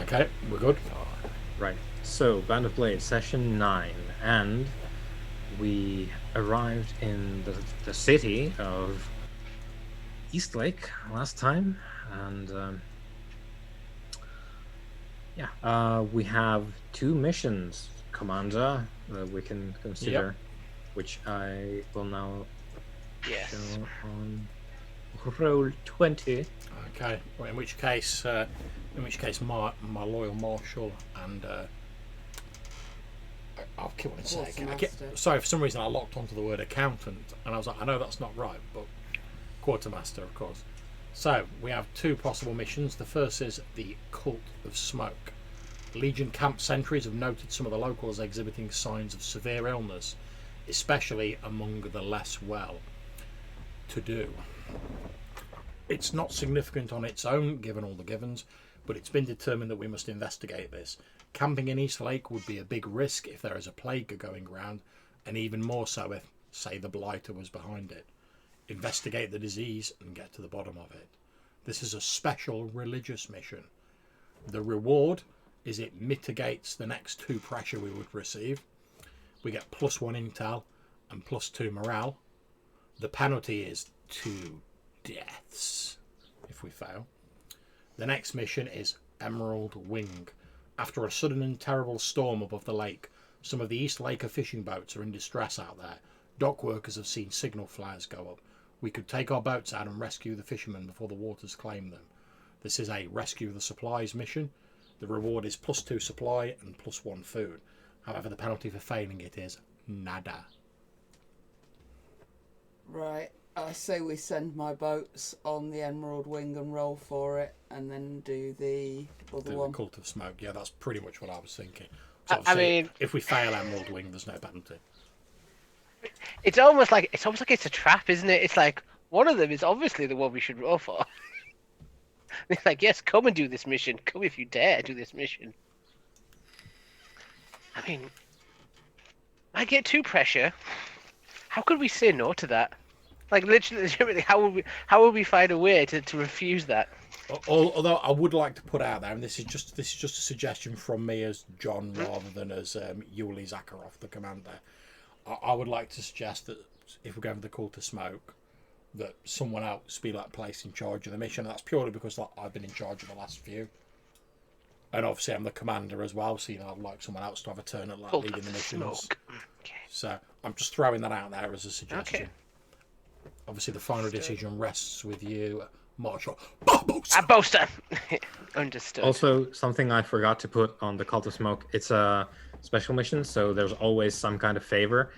Okay, we're good. Right. So, Band of Blades, session 9, and we arrived in the city of Eastlake last time, and we have 2 missions, Commander, that we can consider, which I will now show on roll 20. Okay. Well, in which case, my loyal marshal and I'll keep on saying. Sorry, for some reason I locked onto the word accountant, and I was like, I know that's not right, but quartermaster, of course. So we have 2 possible missions. The first is the Cult of Smoke. Legion camp sentries have noted some of the locals exhibiting signs of severe illness, especially among the less well to do. It's not significant on its own, given all the givens, but it's been determined that we must investigate this. Camping in Eastlake would be a big risk if there is a plague going round, and even more so if, say, the Blighter was behind it. Investigate the disease and get to the bottom of it. This is a special religious mission. The reward is it mitigates the next 2 pressure we would receive. We get +1 intel and +2 morale. The penalty is 2 deaths if we fail. The next mission is Emerald Wing. After a sudden and terrible storm above the lake, some of the Eastlake fishing boats are in distress out there. Dock workers have seen signal flares go up. We could take our boats out and rescue the fishermen before the waters claim them. This is a rescue the supplies mission. The reward is +2 supply and +1 food. However, the penalty for failing it is nada. Right. I say we send my boats on the Emerald Wing and roll for it, and then do the other one. The Cult of Smoke. Yeah, that's pretty much what I was thinking. So I mean, if we fail Emerald Wing, there's no penalty. It's almost like it's a trap, isn't it? It's like one of them is obviously the one we should roll for. It's like, yes, come and do this mission. Come if you dare do this mission. I mean, I get 2 pressure. How could we say no to that? Like literally, how would we find a way to refuse that? Although I would like to put out there, and this is just a suggestion from me as John rather than as Yuli Zakharov, the commander. I would like to suggest that if we're going for the Cult of Smoke, that someone else be placed in charge of the mission. And that's purely because I've been in charge of the last few, and obviously I'm the commander as well. So I'd like someone else to have a turn at leading the missions. Okay. So I'm just throwing that out there as a suggestion. Okay. Obviously, the final decision rests with you, Marshal. Boaster. Understood. Also, something I forgot to put on the Cult of Smoke, it's a special mission, so there's always some kind of favor,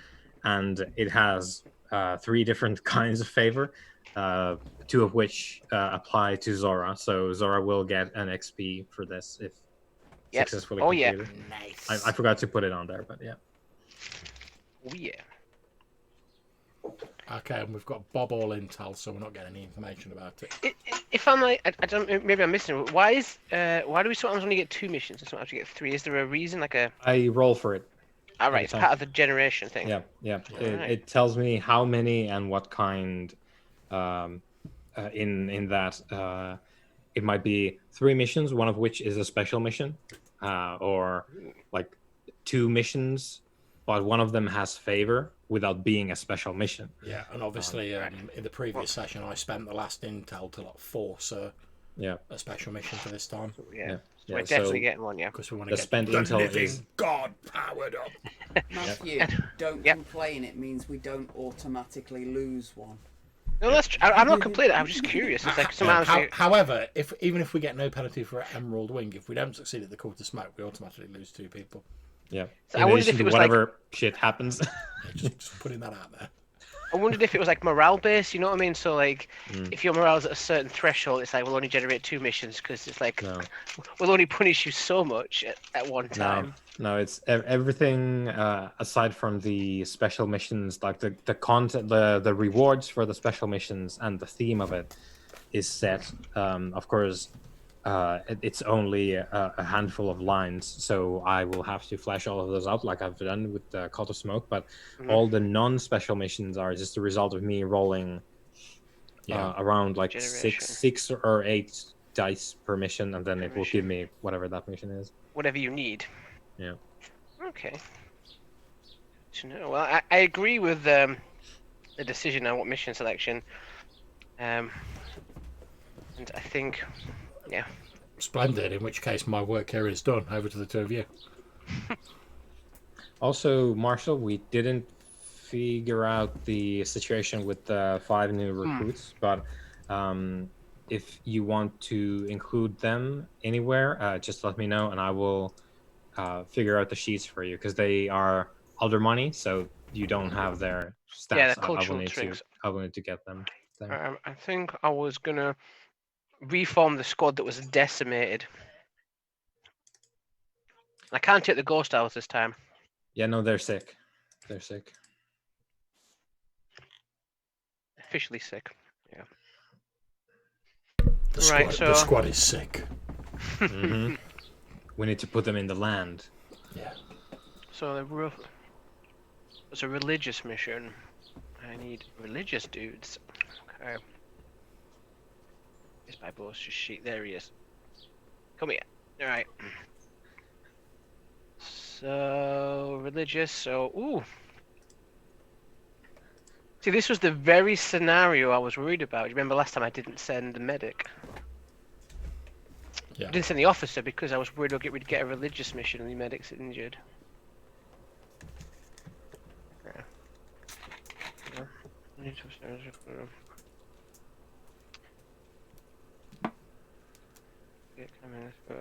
and it has 3 different kinds of favor, 2 of which apply to Zora. So Zora will get an XP for this if successfully completed. Nice. I forgot to put it on there, but yeah. Oh yeah. Okay, and we've got Bob all intel, so we're not getting any information about it. If I'm like, I don't, maybe I'm missing it. Why do we sometimes only get 2 missions and sometimes we get 3? Is there a reason, like a? I roll for it. All right, it's part of the generation thing. Yeah. It tells me how many and what kind. In that, it might be 3 missions, one of which is a special mission, or like 2 missions, but one of them has favor without being a special mission. Yeah, and obviously in the previous session, I spent the last intel to force a special mission for this time. Yeah. We're definitely getting one, yeah. Because we want to get spent the intel living is God powered up. Matthew, don't complain. It means we don't automatically lose one. No, that's true. I'm not complaining. I was just curious. It's like sometimes. However, even if we get no penalty for Emerald Wing, if we don't succeed at the Cult of Smoke, we automatically lose 2 people. Yeah. So I wondered if it was whatever shit happens. just putting that out there. I wondered if it was like morale based, you know what I mean? So like, if your morale's at a certain threshold, it's like we'll only generate 2 missions because it's like we'll only punish you so much at one time. No, it's everything aside from the special missions, like the content, the rewards for the special missions and the theme of it is set. Of course, it's only a handful of lines, so I will have to flesh all of those out like I've done with the Cult of Smoke, but all the non-special missions are just a result of me rolling around like six or eight dice per mission, and then it will give me whatever that mission is. Whatever you need. Yeah. Okay. Well, I agree with the decision on what mission selection. And I think, yeah. Splendid. In which case, my work here is done. Over to the two of you. Also, Marshall, we didn't figure out the situation with the 5 new recruits, but if you want to include them anywhere, just let me know, and I will figure out the sheets for you, because they are older money, so you don't have their stats. Yeah, the I will cultural need tricks. I will need to get them there. I think I was gonna reform the squad that was decimated. I can't take the ghost owls this time. Yeah, no, they're sick. They're sick. Officially sick. Yeah. The squad is sick. Mm-hmm. We need to put them in the land. Yeah. So it's a religious mission. I need religious dudes. Okay. This my boss just sheet. There he is. Come here. All right. So religious. So ooh. See, this was the very scenario I was worried about. You remember last time I didn't send the medic? Yeah. I didn't send the officer because I was worried we'd get a religious mission and the medic's injured.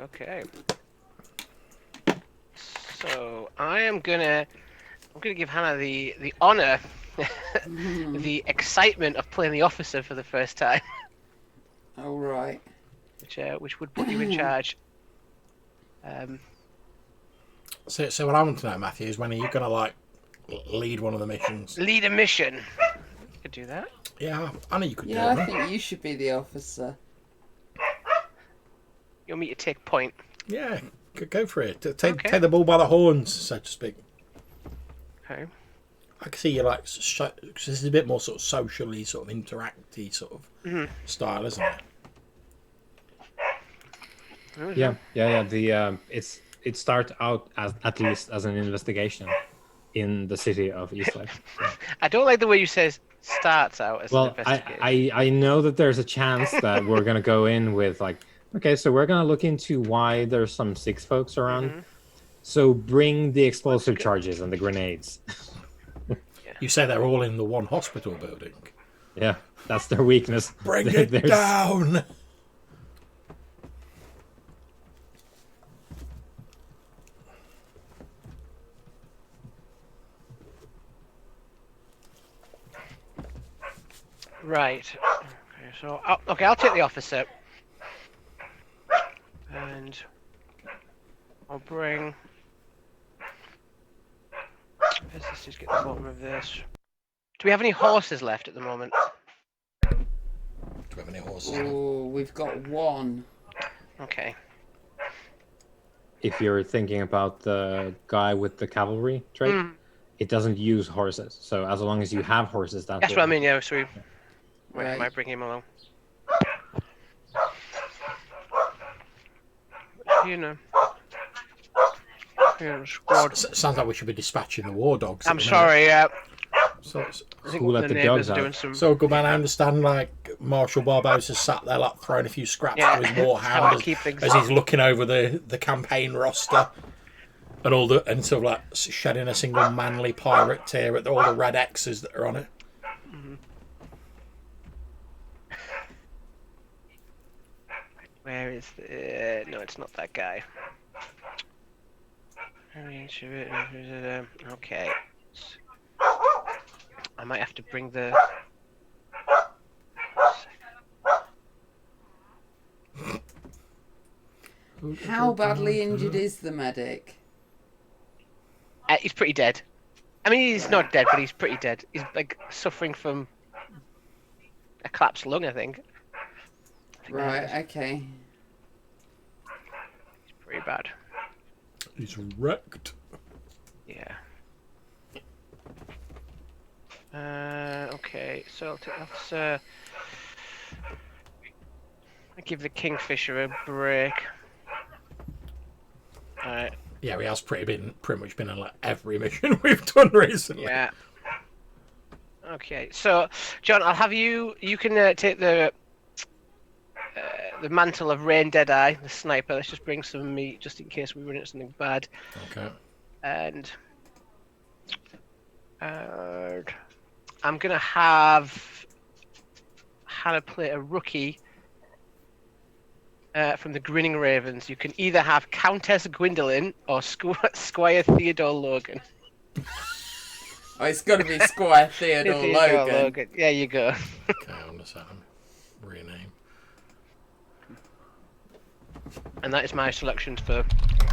Okay. So I'm gonna give Hannah the honor, the excitement of playing the officer for the first time. All right. Which would put you in charge. So what I want to know, Matthew, is when are you going to lead one of the missions? Lead a mission. You could do that. Yeah, I know you could do Yeah, that. I think you should be the officer. You want me to take point? Yeah, go for it. Take the bull by the horns, so to speak. Okay. I can see you because this is a bit more sort of socially, sort of interacty sort of style, isn't it? Yeah. It starts out as at least as an investigation in the city of Eastlake. I don't like the way you say starts out as an Well, investigation. I know that there's a chance that we're gonna go in with okay, so we're gonna look into why there's some 6 folks around. So bring the explosive charges and the grenades. You say they're all in the one hospital building. Yeah, that's their weakness. Bring it down. Right. Okay, so I'll take the officer, and I'll bring. Let's just get the bottom of this. Do we have any horses left at the moment? Do we have any horses? Oh, we've got 1. Okay. If you're thinking about the guy with the cavalry trait, it doesn't use horses. So as long as you have horses, That's what I mean. Yeah. So Right. might bring him along. You know. Squad. Sounds like we should be dispatching the war dogs. I'm sorry. Yeah. So I think Who let the dogs out? doing some. So, good man, I understand, Marshal Barbosa's sat there, throwing a few scraps to his How warhound to keep things as he's looking over the campaign roster and sort of shedding a single manly pirate tear at all the red X's that are on it. Where is the... No, it's not that guy. Okay. I might have to bring the... How badly injured is the medic? He's pretty dead. I mean, he's not dead, but he's pretty dead. He's suffering from a collapsed lung, I think. Right, okay. It's pretty bad. He's wrecked. Yeah. Okay, so I'll take officer. I give the Kingfisher a break. Alright. Yeah, he has pretty much been on like every mission we've done recently. Yeah. Okay, so John, I'll have you. You can take the mantle of Rain Deadeye, the sniper. Let's just bring some meat just in case we run into something bad. Okay. And I'm gonna have Hannah play a rookie from the Grinning Ravens. You can either have Countess Gwendolyn or Squire Theodore Logan. Oh, it's got to be Squire Theodore Logan. There you go. Okay, I understand. Rename. And that is my selections for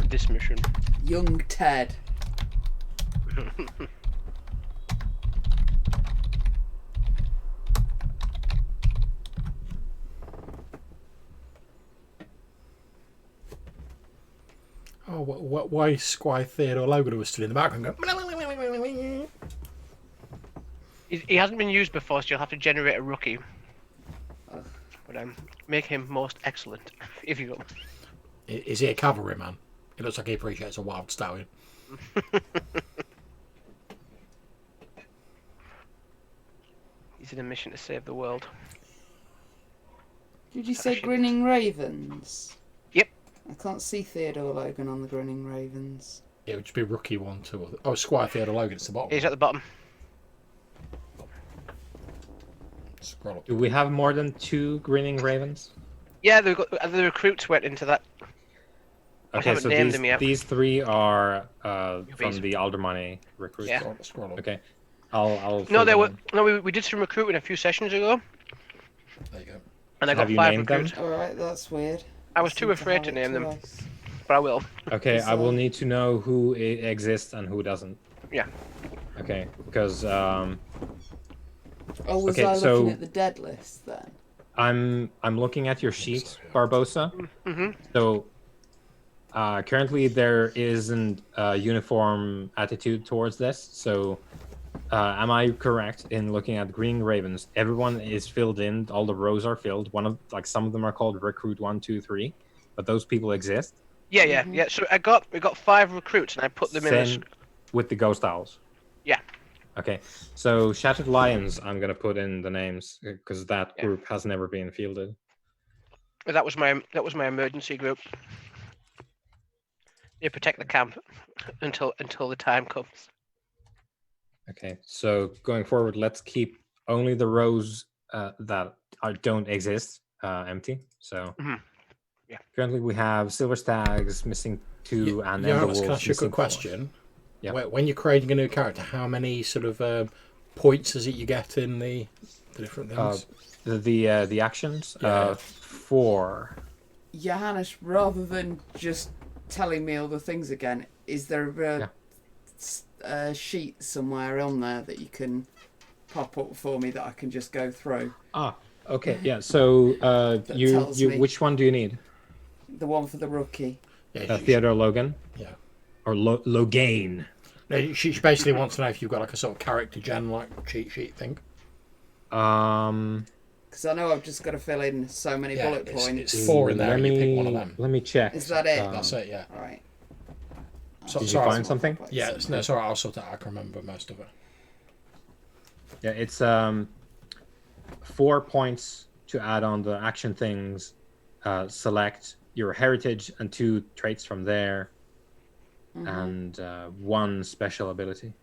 this mission. Young Ted. Oh, why Squire Theodore Logan was still in the background going... He hasn't been used before, so you'll have to generate a rookie. But make him most excellent, if you will. Is he a cavalryman? It looks like he appreciates a wild stallion. He's in a mission to save the world. Did you say Grinning Ravens? Yep. I can't see Theodore Logan on the Grinning Ravens. It would just be rookie 1, 2. Oh, Squire Theodore Logan. It's the bottom. He's at the bottom. Scroll up. Do we have more than 2 Grinning Ravens? Yeah, the recruits went into that. I Okay, haven't so named them yet. these 3 are These. from the Aldermoney recruits. Yeah. Scroll up. Okay, I'll. No, fill they them were. in. No, we did some recruiting a few sessions ago, There you go. and I Have got you 5 named them? recruits. Alright, that's weird. I was seem too afraid have to it name them, twice. but I will. Okay, I will So- need to know who exists and who doesn't. Yeah. Okay, because Oh, was Okay, I so- looking at the dead list then? I'm looking at your sheet, Barbosa. Mm-hmm. So currently there isn't a uniform attitude towards this. So am I correct in looking at Green Ravens? Everyone is filled in. All the rows are filled. Some of them are called Recruit 1, 2, 3, but those people exist. Yeah. So we got 5 recruits, and I put them in the. Same with the Ghost Owls. Yeah. Okay, so Shattered Lions, I'm gonna put in the names because that Yeah. group has never been fielded. That was my emergency group. You protect the camp until the time comes. Okay, so going forward, let's keep only the rows that don't exist empty. So Mhm. Yeah. currently we have Silver Stags missing 2 and Yeah, Ember Alex, Wolves can I ask you a missing quick 4. question? Yeah. When you're creating a new character, how many sort of points is it you get in the different things? The actions, Yeah. Uh, 4. Johannes, rather than just telling me all the things again, is there a sheet somewhere on there that you can pop up for me that I can just go through? Okay, yeah. So you tells me. which one do you need? The one for the rookie. Yeah, Theodore Logan yeah. or Logain? No, she basically wants to know if you've got like a sort of character gen like cheat sheet thing. Because I know I've just got to fill in so many Yeah, bullet points. it's 4 in there, and you pick one of them. Let me check. Is that it? That's it, yeah. Alright. So, Did you sorry, find something? Yeah, it's alright. I'll sort it out. I can remember most of it. Yeah, it's 4 points to add on the action things. Select your heritage and 2 traits from there, and 1 special ability.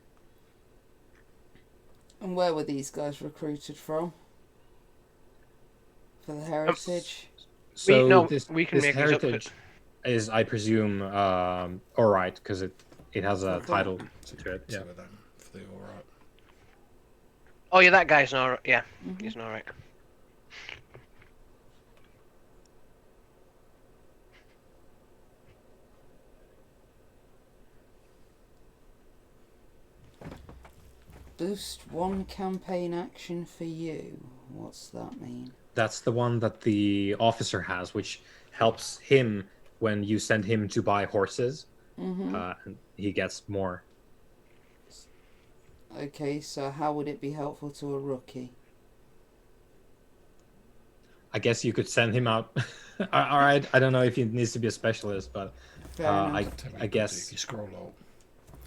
And where were these guys recruited from? For the heritage? So we can this make these up. heritage is, I presume, all right because it has a title to it. Yeah. So then, for the all right. Oh yeah, that guy's not. Yeah, he's not right. Boost 1 campaign action for you. What's that mean? That's the one that the officer has, which helps him when you send him to buy horses. And he gets more. Okay, so how would it be helpful to a rookie? I guess you could send him out. All right, I don't know if he needs to be a specialist, but Fair enough. I'll tell you what I you could do. guess If you scroll up,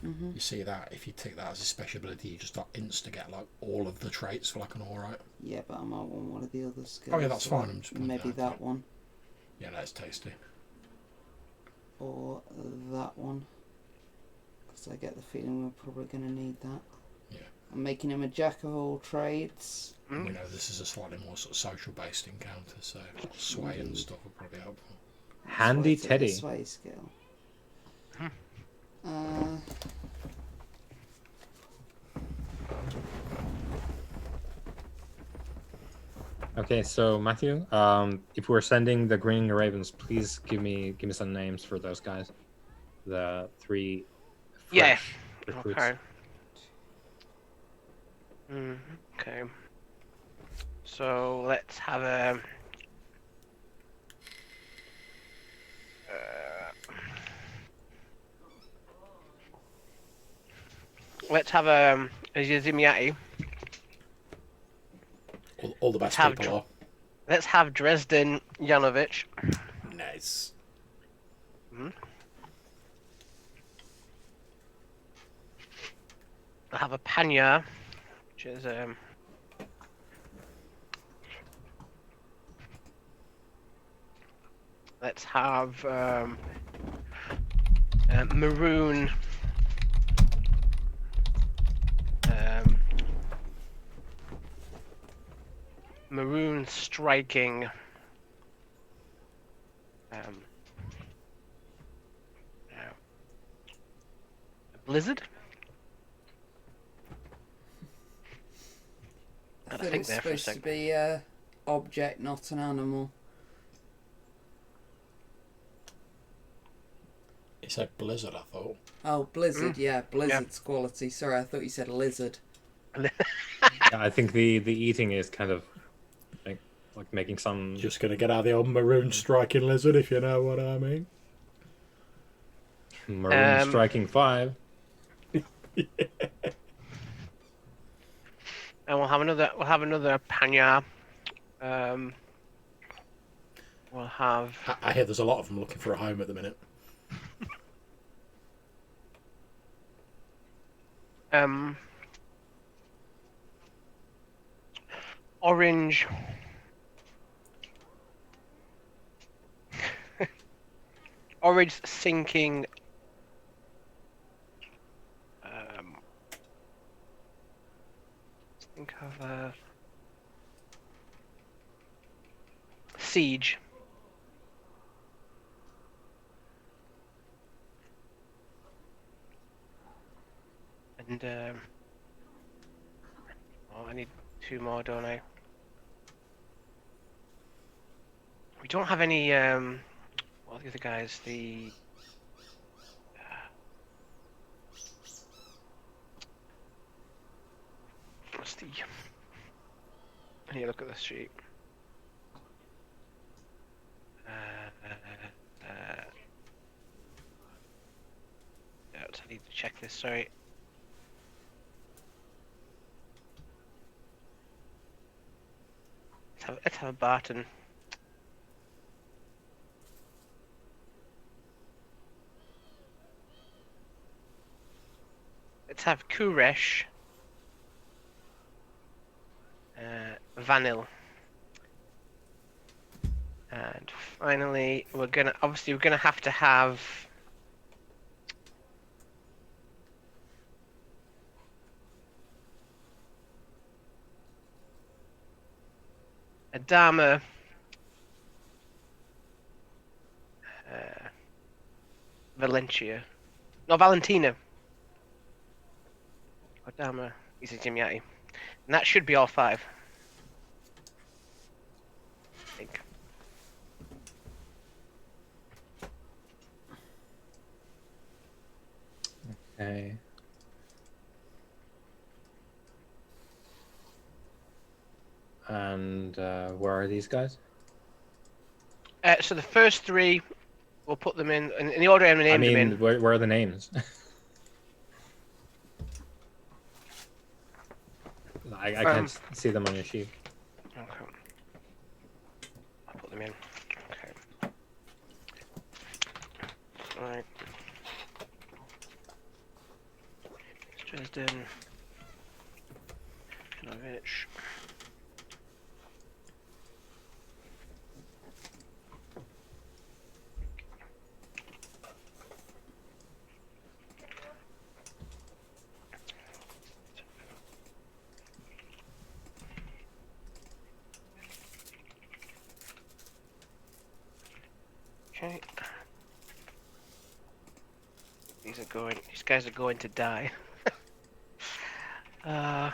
you see that if you take that as a special ability, you just insta get like all of the traits for like an alright. Yeah, but I might want one of the other skills. Oh yeah, that's fine. I'm just maybe that one. Yeah, that's tasty. Or that one. Because I get the feeling we're probably going to need that. Yeah. I'm making him a jack of all trades. And we know this is a slightly more sort of social based encounter, so sway and stuff will probably help. handy Teddy. Sway skill. Okay, so Matthew, if we're sending the Green Ravens, please give me some names for those guys. The 3 Yeah. recruits. Okay. Okay. So let's have a. Let's have a Zimiati. All the best Have people are. Let's have Dresden Janovic. Nice. I'll have a Panya, which is let's have Maroon. Maroon striking. Blizzard. I thought it's supposed to be an object, not an animal. It said blizzard, I thought. Oh, blizzard, yeah, blizzard's quality. Sorry, I thought you said lizard. Yeah, I think the eating is kind of like making some. Just gonna get out the old maroon striking lizard, if you know what I mean. Maroon striking 5. And we'll have another Panya. We'll have. I hear there's a lot of them looking for a home at the minute. Orange. Orange sinking. Think of Siege. And I need 2 more, don't I? We don't have any what are the other guys? What's the I need to look at this sheet. I need to check this, sorry. Let's have a Barton. Let's have Kuresh. Vanil. And finally, we're gonna have to have Adama, Valencia, no, Valentina. Adama, he's a Jimiati. And that should be all 5. I think. Okay. And where are these guys? So the first 3, we'll put them in the order I named them in. Where are the names? I can't see them on your sheet. Okay. them in. Okay. Right. Dresden. Novich. Okay. These guys are going to die. uh,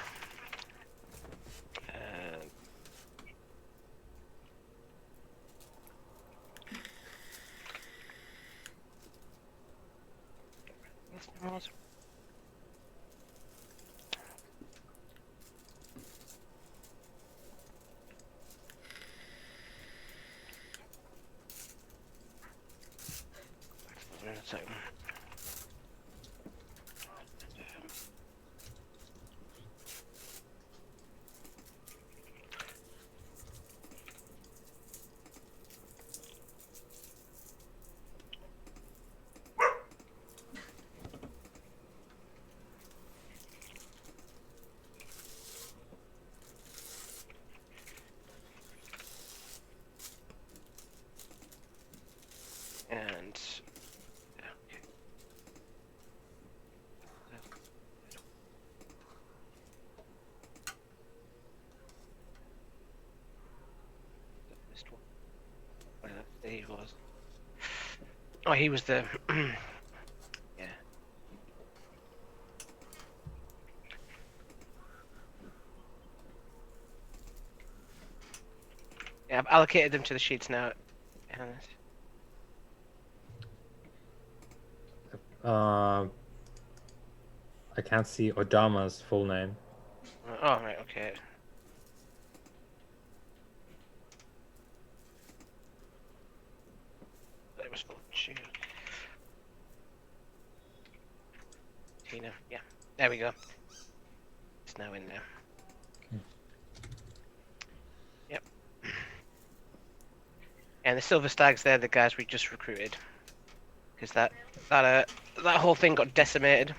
and missed one. There he was. Oh, he was the yeah. Yeah, I've allocated them to the sheets now. I can't see Odama's full name. Oh, right, okay. It was Tina, yeah. There we go. It's now in there. Okay. Yep. And the Silver Stags, they're the guys we just recruited. Because that whole thing got decimated.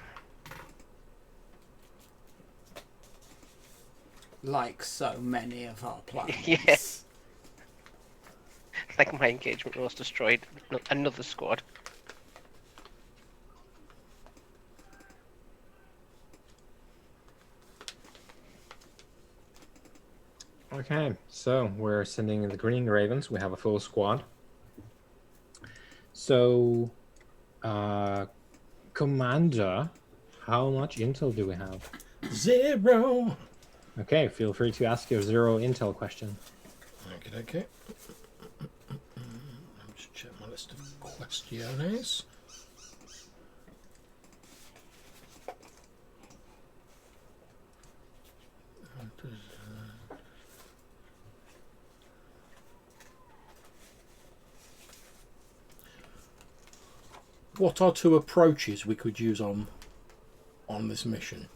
Like so many of our plans. Yes. Like my engagement was destroyed. Another squad. Okay, so we're sending the Green Ravens. We have a full squad. So, Commander, how much intel do we have? 0. Okay, feel free to ask your 0 intel question. Okay. I'll just check my list of questionnaires. What are 2 approaches we could use on this mission?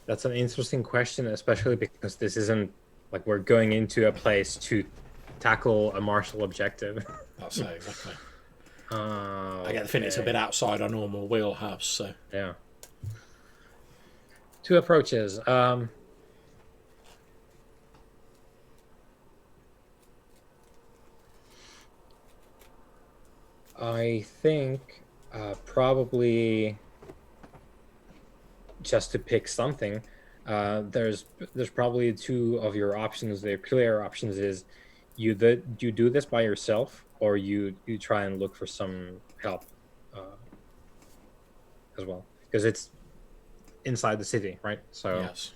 That's an interesting question, especially because this isn't like we're going into a place to tackle a martial objective. That's it, exactly. I get the feeling it's a bit outside our normal wheelhouse, so. Yeah. 2 approaches. I think probably just to pick something, there's probably 2 of your options. The clear options is you do this by yourself, or you try and look for some help as well, because it's inside the city, right? So Yes.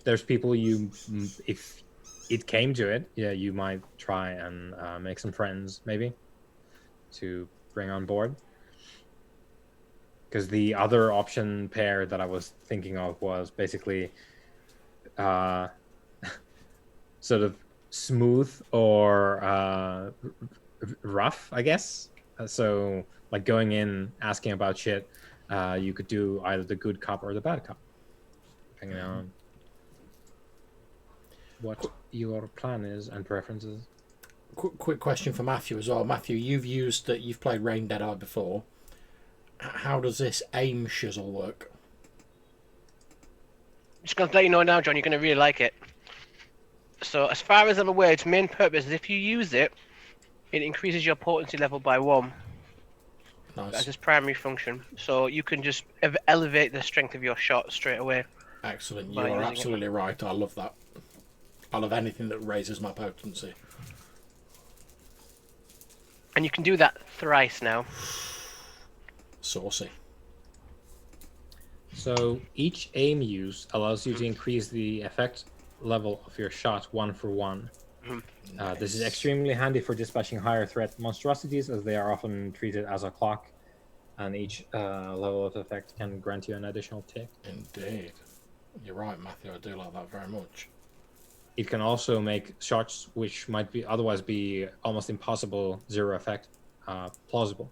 there's people if it came to it, yeah, you might try and make some friends maybe to bring on board. Because the other option pair that I was thinking of was basically sort of smooth or rough, I guess. So like going in, asking about shit, You could do either the good cop or the bad cop, depending on what your plan is and preferences. Quick question for Matthew as well. Matthew, you've played Rain Dead Eye before. How does this aim shizzle work? Just going to let you know now, John, you're going to really like it. So, as far as I'm aware, its main purpose is if you use it, it increases your potency level by 1. Nice. That's its primary function. So, you can just elevate the strength of your shot straight away. Excellent. You are absolutely right. I love that. I love anything that raises my potency. And you can do that thrice now. Saucy. So each aim use allows you to increase the effect level of your shot 1 for 1. Nice. This is extremely handy for dispatching higher threat monstrosities, as they are often treated as a clock, and each level of effect can grant you an additional tick. Indeed. You're right, Matthew. I do like that very much. It can also make shots which might be otherwise be almost impossible 0 effect plausible.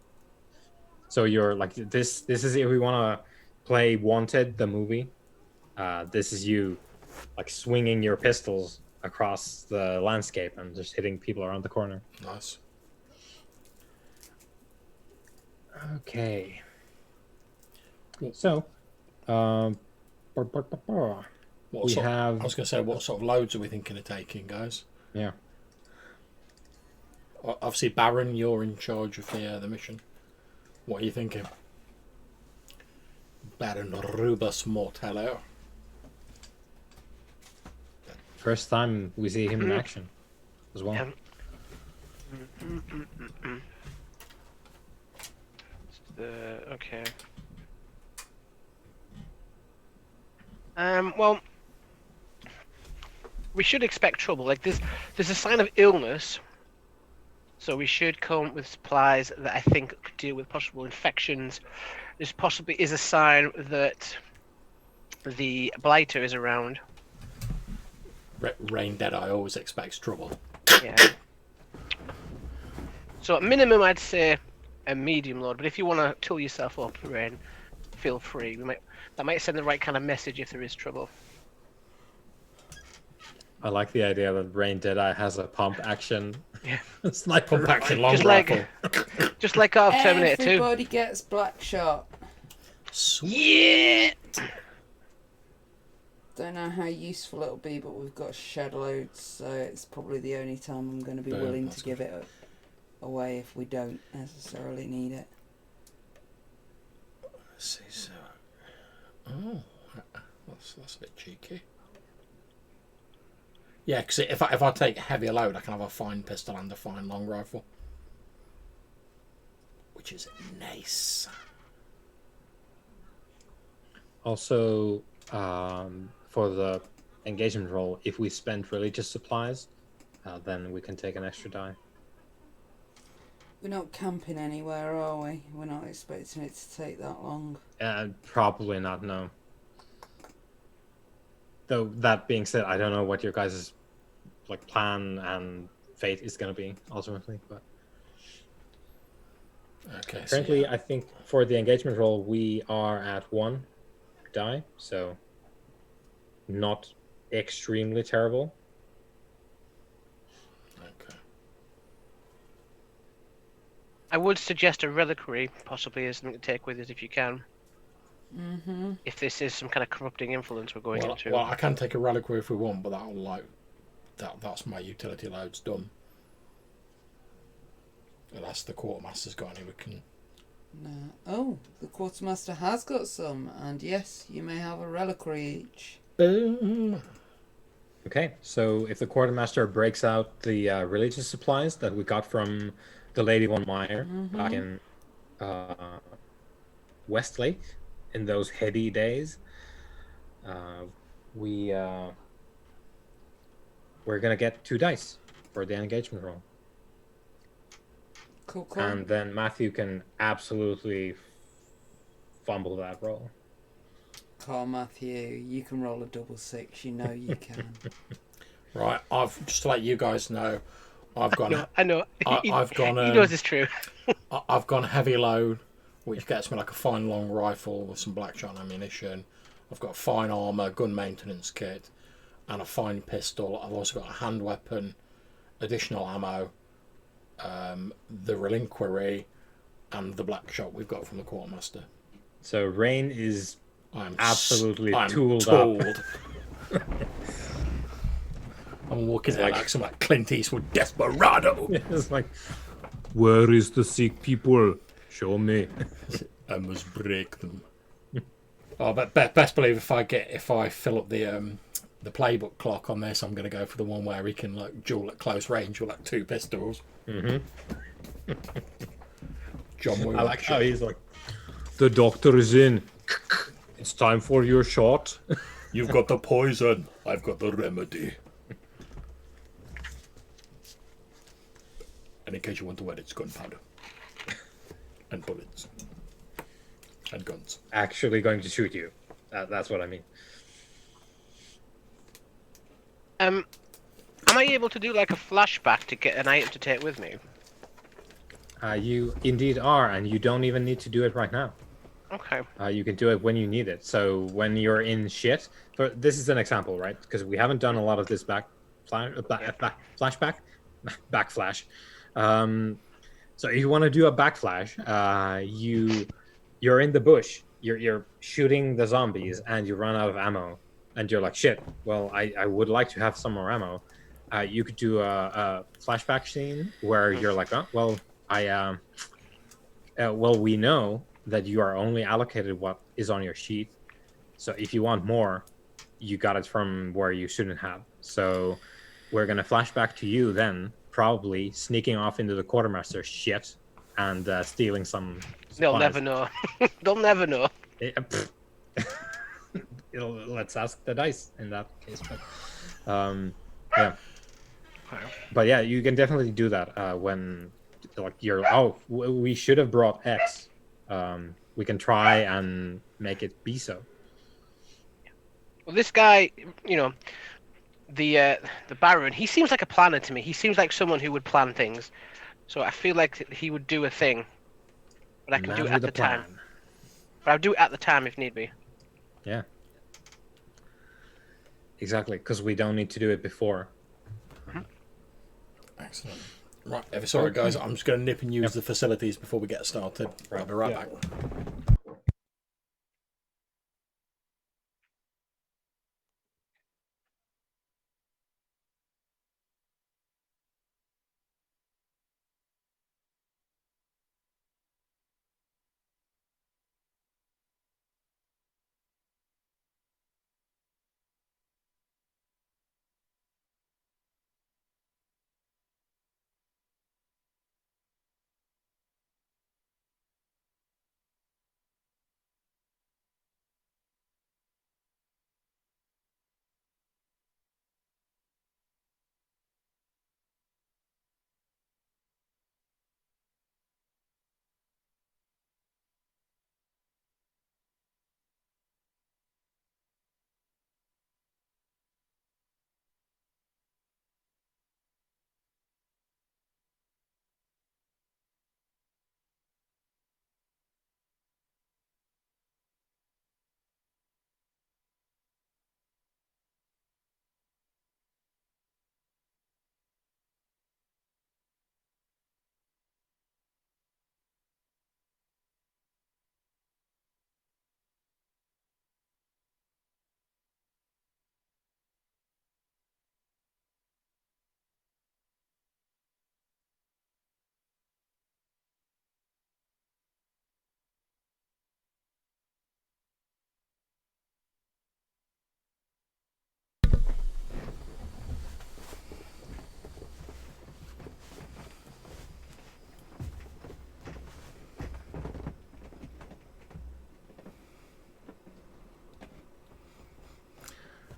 So you're like, this is if we want to play Wanted the movie. This is you like swinging your pistols across the landscape and just hitting people around the corner. Nice. Okay. So, I was going to say, what sort of loads are we thinking of taking, guys? Yeah. Obviously, Baron, you're in charge of the mission. What are you thinking? Baron Rubus Mortello. First time we see him in action as well. Okay. Well, we should expect trouble. Like there's a sign of illness, so we should come with supplies that I think could deal with possible infections. This possibly is a sign that the Blighter is around. Rain Dead Eye always expects trouble. Yeah. So at minimum, I'd say a medium load. But if you want to tool yourself up, Rain, feel free. That might send the right kind of message if there is trouble. I like the idea that Rain Dead Eye has a pump action. Yeah. It's like Pump action long Just rifle. Just like out of Terminator 2. Everybody gets black shot. Sweet. Don't know how useful it'll be, but we've got shed loads, so it's probably the only time I'm going to be willing to give it away if we don't necessarily need it. Let's see, so... Oh, that's a bit cheeky. Yeah, because if I take heavier load, I can have a fine pistol and a fine long rifle. Which is nice. Also, for the engagement roll, if we spend religious supplies, then we can take an extra die. We're not camping anywhere, are we? We're not expecting it to take that long. Probably not, no. Though, that being said, I don't know what your guys' plan and fate is going to be, ultimately. But Okay. currently, So, yeah. I think for the engagement roll, we are at 1 die, so not extremely terrible. Okay. I would suggest a reliquary, possibly as something to take with us if you can. Mm-hmm. If this is some kind of corrupting influence we're going into. Well, I can take a reliquary if we want, but that's my utility loads done. Unless the quartermaster's got any, we can. No. Oh, the quartermaster has got some, and yes, you may have a reliquary each. Boom. Okay, so if the quartermaster breaks out the religious supplies that we got from the Lady von Meyer back in Westlake, in those heady days, we're gonna get 2 dice for the engagement roll. Cool, cool. And then Matthew can absolutely fumble that roll. Carl Matthew, you can roll a 6. You know you can. Right, I've just to let you guys know, I've gone. I know. I've gone. He knows it's true. I've gone heavy load. which gets me like a fine long rifle with some black shot ammunition. I've got fine armour, gun maintenance kit, and a fine pistol. I've also got a hand weapon, additional ammo, the reliquary, and the black shot we've got from the quartermaster. So Rain is I'm absolutely I'm tooled up. I'm walking there like some like Clint Eastwood desperado. It's like, where is the sick people? Show me. I must break them. Oh, but best believe if I fill up the playbook clock on this, I'm going to go for the one where he can like duel at close range with like 2 pistols. Mm-hmm. John Woo action. Oh, he's like, the doctor is in. It's time for your shot. You've got the poison. I've got the remedy. And in case you want to wear it, it's gunpowder. And bullets. And guns. Actually going to shoot you. That's what I mean. Am I able to do like a flashback to get an item to take with me? You indeed are, and you don't even need to do it right now. Okay. You can do it when you need it. So when you're in shit, this is an example, right? Because we haven't done a lot of this flashback, backflash. So if you want to do a backflash, you're in the bush, you're shooting the zombies, and you run out of ammo, and you're like, shit. Well, I would like to have some more ammo. You could do a flashback scene where you're like, oh, well, we know that you are only allocated what is on your sheet. So if you want more, you got it from where you shouldn't have. So we're going to flash back to you then, probably sneaking off into the quartermaster's shit and stealing some supplies. They'll never know. They'll never know. Let's ask the dice in that case. But, yeah. But yeah, you can definitely do that when like we should have brought X. We can try and make it be so. Well, this guy, you know, the Baron, he seems like a planner to me. He seems like someone who would plan things. So I feel like he would do a thing, but I can do it at the time. But I'll do it at the time if need be. Yeah. Exactly, because we don't need to do it before. Excellent. Right, ever sorry guys, I'm just going to nip and use the facilities before we get started. I'll be right back.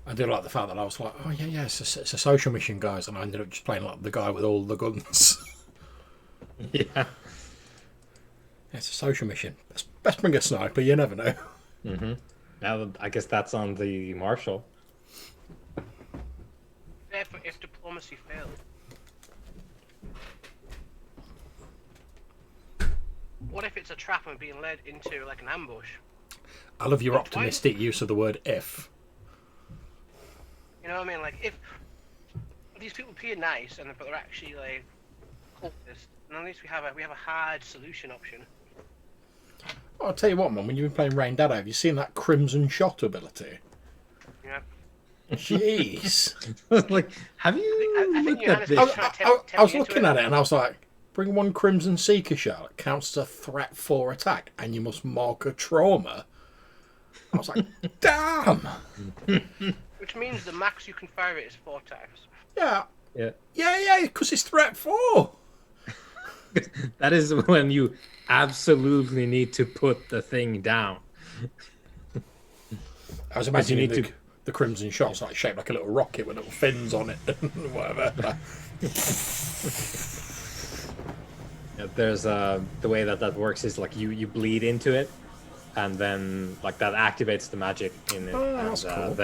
I do like the fact that I was like, oh yeah, it's a social mission, guys, and I ended up just playing like the guy with all the guns. Yeah. It's a social mission. Best bring a sniper, you never know. Mm-hmm. Now, I guess that's on the Marshal. Therefore, if diplomacy failed. what if it's a trap and we're being led into like an ambush? I love your optimistic use of the word "if." You know what I mean? Like if these people appear nice but they're actually like cultists, and at least we have a hard solution option. I'll tell you what, man. When you've been playing Rain Dad, have you seen that Crimson Shot ability? Yeah. Jeez. Like, have you I think looked at this? I was looking at it and I was like, bring one Crimson Seeker shot. It counts as a threat 4 attack, and you must mark a trauma. I was like, damn. Which means the max you can fire it is 4 times. Yeah, because it's threat 4. That is when you absolutely need to put the thing down. I was imagining the Crimson Shot's like shaped like a little rocket with little fins on it and whatever. Yeah, there's the way that works is like you bleed into it, and then like that activates the magic in it, and that's cool.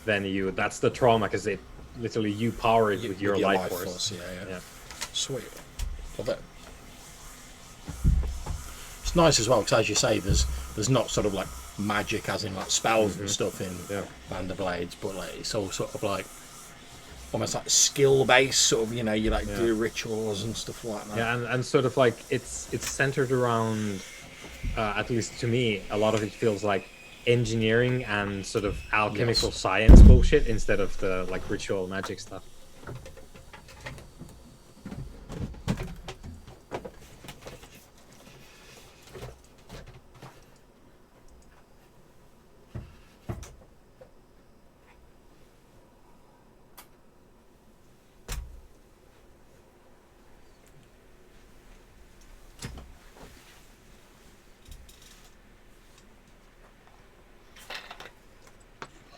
then you that's the trauma because it literally you power it with your life force. Yeah. Sweet, love it. It's nice as well because, as you say, there's not sort of like magic as in like spells and stuff in Band of Blades, but like it's all sort of like almost like skill based, sort of, you know, you like do rituals and stuff like that. Yeah, and sort of like it's centered around, at least to me, a lot of it feels like engineering and sort of alchemical science bullshit instead of the like ritual magic stuff.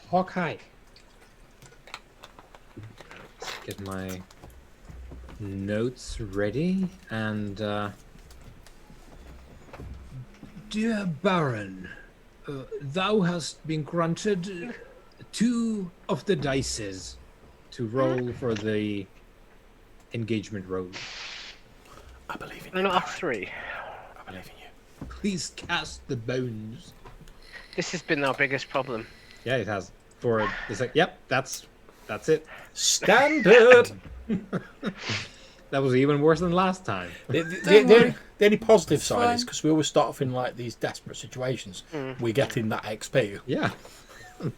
Hawkeye. Let's get my notes ready and dear Baron, thou hast been granted 2 of the dices to roll for the engagement roll. I believe in I you. not have 3. I believe in you. Please cast the bones. This has been our biggest problem. Yeah, it has. For it's like, yep, that's it. Standard. That was even worse than last time. The only positive side fine. is because we always start off in like these desperate situations, we're getting that XP. Yeah,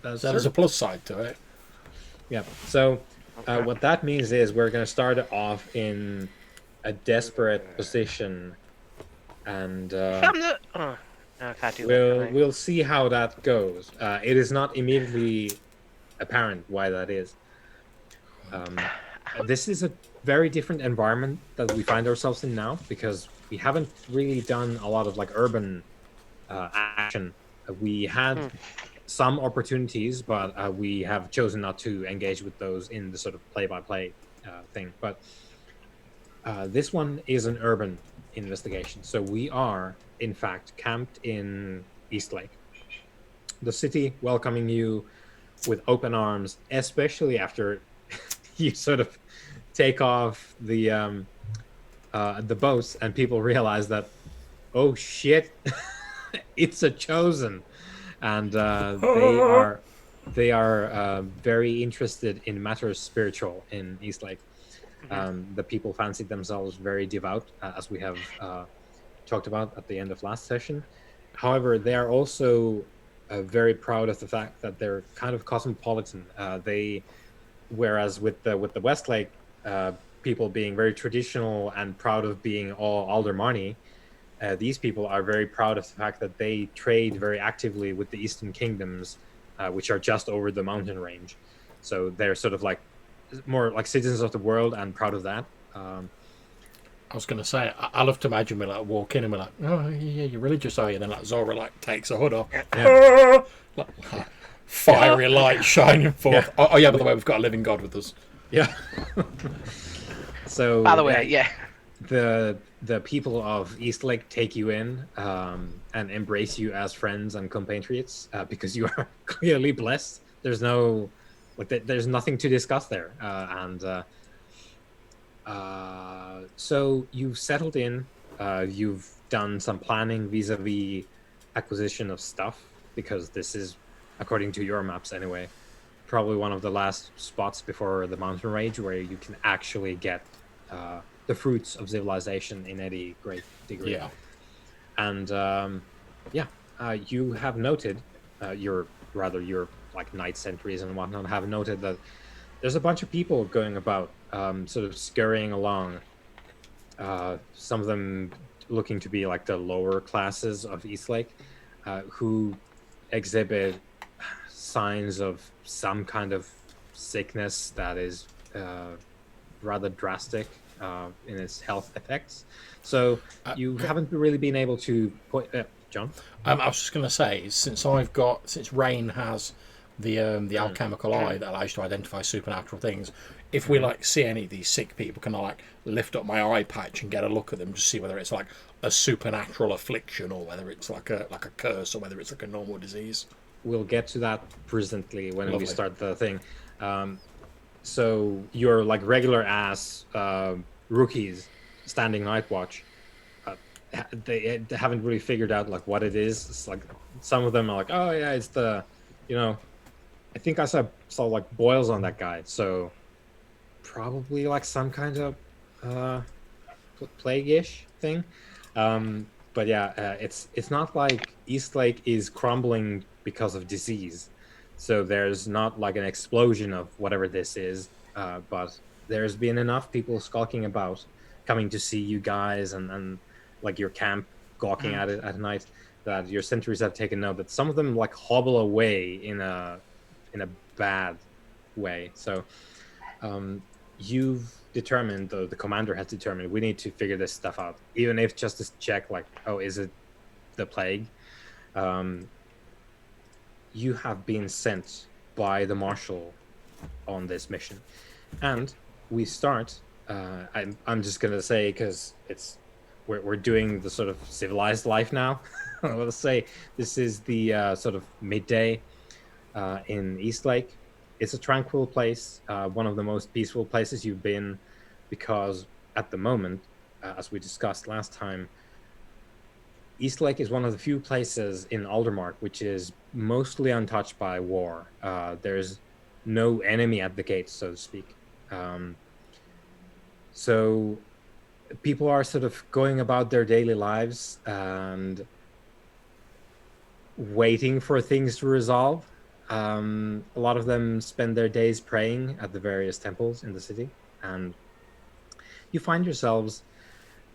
that's So there's a plus side to it. yeah. So what that means is we're going to start off in a desperate position, and No, I can't do that. we'll see how that goes. It is not immediately apparent why that is. This is a very different environment that we find ourselves in now because we haven't really done a lot of like urban action. We had some opportunities, but we have chosen not to engage with those in the sort of play-by-play thing. But this one is an urban investigation. So we are, in fact, camped in Eastlake, the city welcoming you with open arms, especially after you sort of take off the boats and people realize that, oh shit, it's a chosen, and they are very interested in matters spiritual in Eastlake. The people fancy themselves very devout, as we have talked about at the end of last session. However, they are also very proud of the fact that they're kind of cosmopolitan. Whereas with the Westlake people being very traditional and proud of being all Aldermani, these people are very proud of the fact that they trade very actively with the Eastern Kingdoms, which are just over the mountain range. So they're sort of like more like citizens of the world and proud of that. I was going to say, I love to imagine we like walk in and we're like, oh yeah, you're religious, are you? And then like Zora like takes her hood off, like, fiery light shining forth. Yeah. Oh yeah, by the way, we've got a living God with us. Yeah. So by the way, the people of Eastlake take you in and embrace you as friends and compatriots because you are clearly blessed. There's no there's nothing to discuss there, so you've settled in You've done some planning vis-a-vis acquisition of stuff, because this is, according to your maps anyway, probably one of the last spots before the mountain range where you can actually get the fruits of civilization in any great degree. Yeah. And you have noted, your like night sentries and whatnot have noted that there's a bunch of people going about, sort of scurrying along. Some of them looking to be like the lower classes of Eastlake, who exhibit signs of some kind of sickness that is rather drastic in its health effects. So you haven't really been able to point. John? I was just going to say, since Rain has the alchemical eye that allows you to identify supernatural things, if we like see any of these sick people, can I like lift up my eye patch and get a look at them to see whether it's like a supernatural affliction or whether it's like a curse or whether it's like a normal disease? We'll get to that presently when Lovely. we start the thing. So your like regular ass rookies standing night watch, they haven't really figured out like what it is. It's like some of them are like, oh yeah, it's the, I think I saw like boils on that guy. So probably like some kind of plague-ish thing. But yeah, it's not like Eastlake is crumbling because of disease. So there's not like an explosion of whatever this is, but there's been enough people skulking about, coming to see you guys and like your camp, gawking at it at night, that your sentries have taken note that some of them like hobble away in a bad way. So you've determined, the commander has determined, we need to figure this stuff out, even if just to check like, oh, is it the plague? You have been sent by the marshal on this mission, and we start. I'm just gonna say, because we're doing the sort of civilized life now. Let's say this is the sort of midday in Eastlake. It's a tranquil place, one of the most peaceful places you've been, because at the moment, as we discussed last time, Eastlake is one of the few places in Aldermark which is mostly untouched by war. There's no enemy at the gates, so to speak. So people are sort of going about their daily lives and waiting for things to resolve. A lot of them spend their days praying at the various temples in the city, and you find yourselves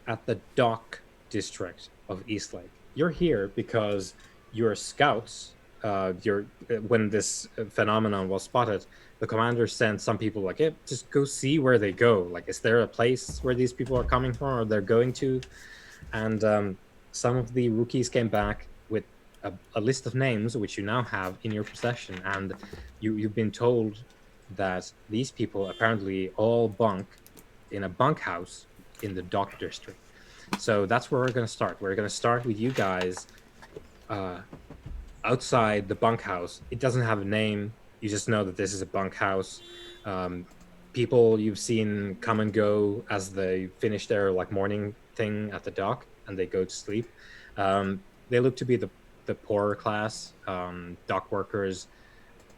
at the dock district of Eastlake. You're here because your scouts, when this phenomenon was spotted, the commander sent some people like, hey, just go see where they go. Like, is there a place where these people are coming from or they're going to? And some of the rookies came back with a list of names, which you now have in your possession. And you've been told that these people apparently all bunk in a bunkhouse in the dock district. So that's where we're going to start. We're going to start with you guys outside the bunkhouse. It doesn't have a name. You just know that this is a bunkhouse. People you've seen come and go as they finish their like morning thing at the dock and they go to sleep. They look to be the poorer class, dock workers,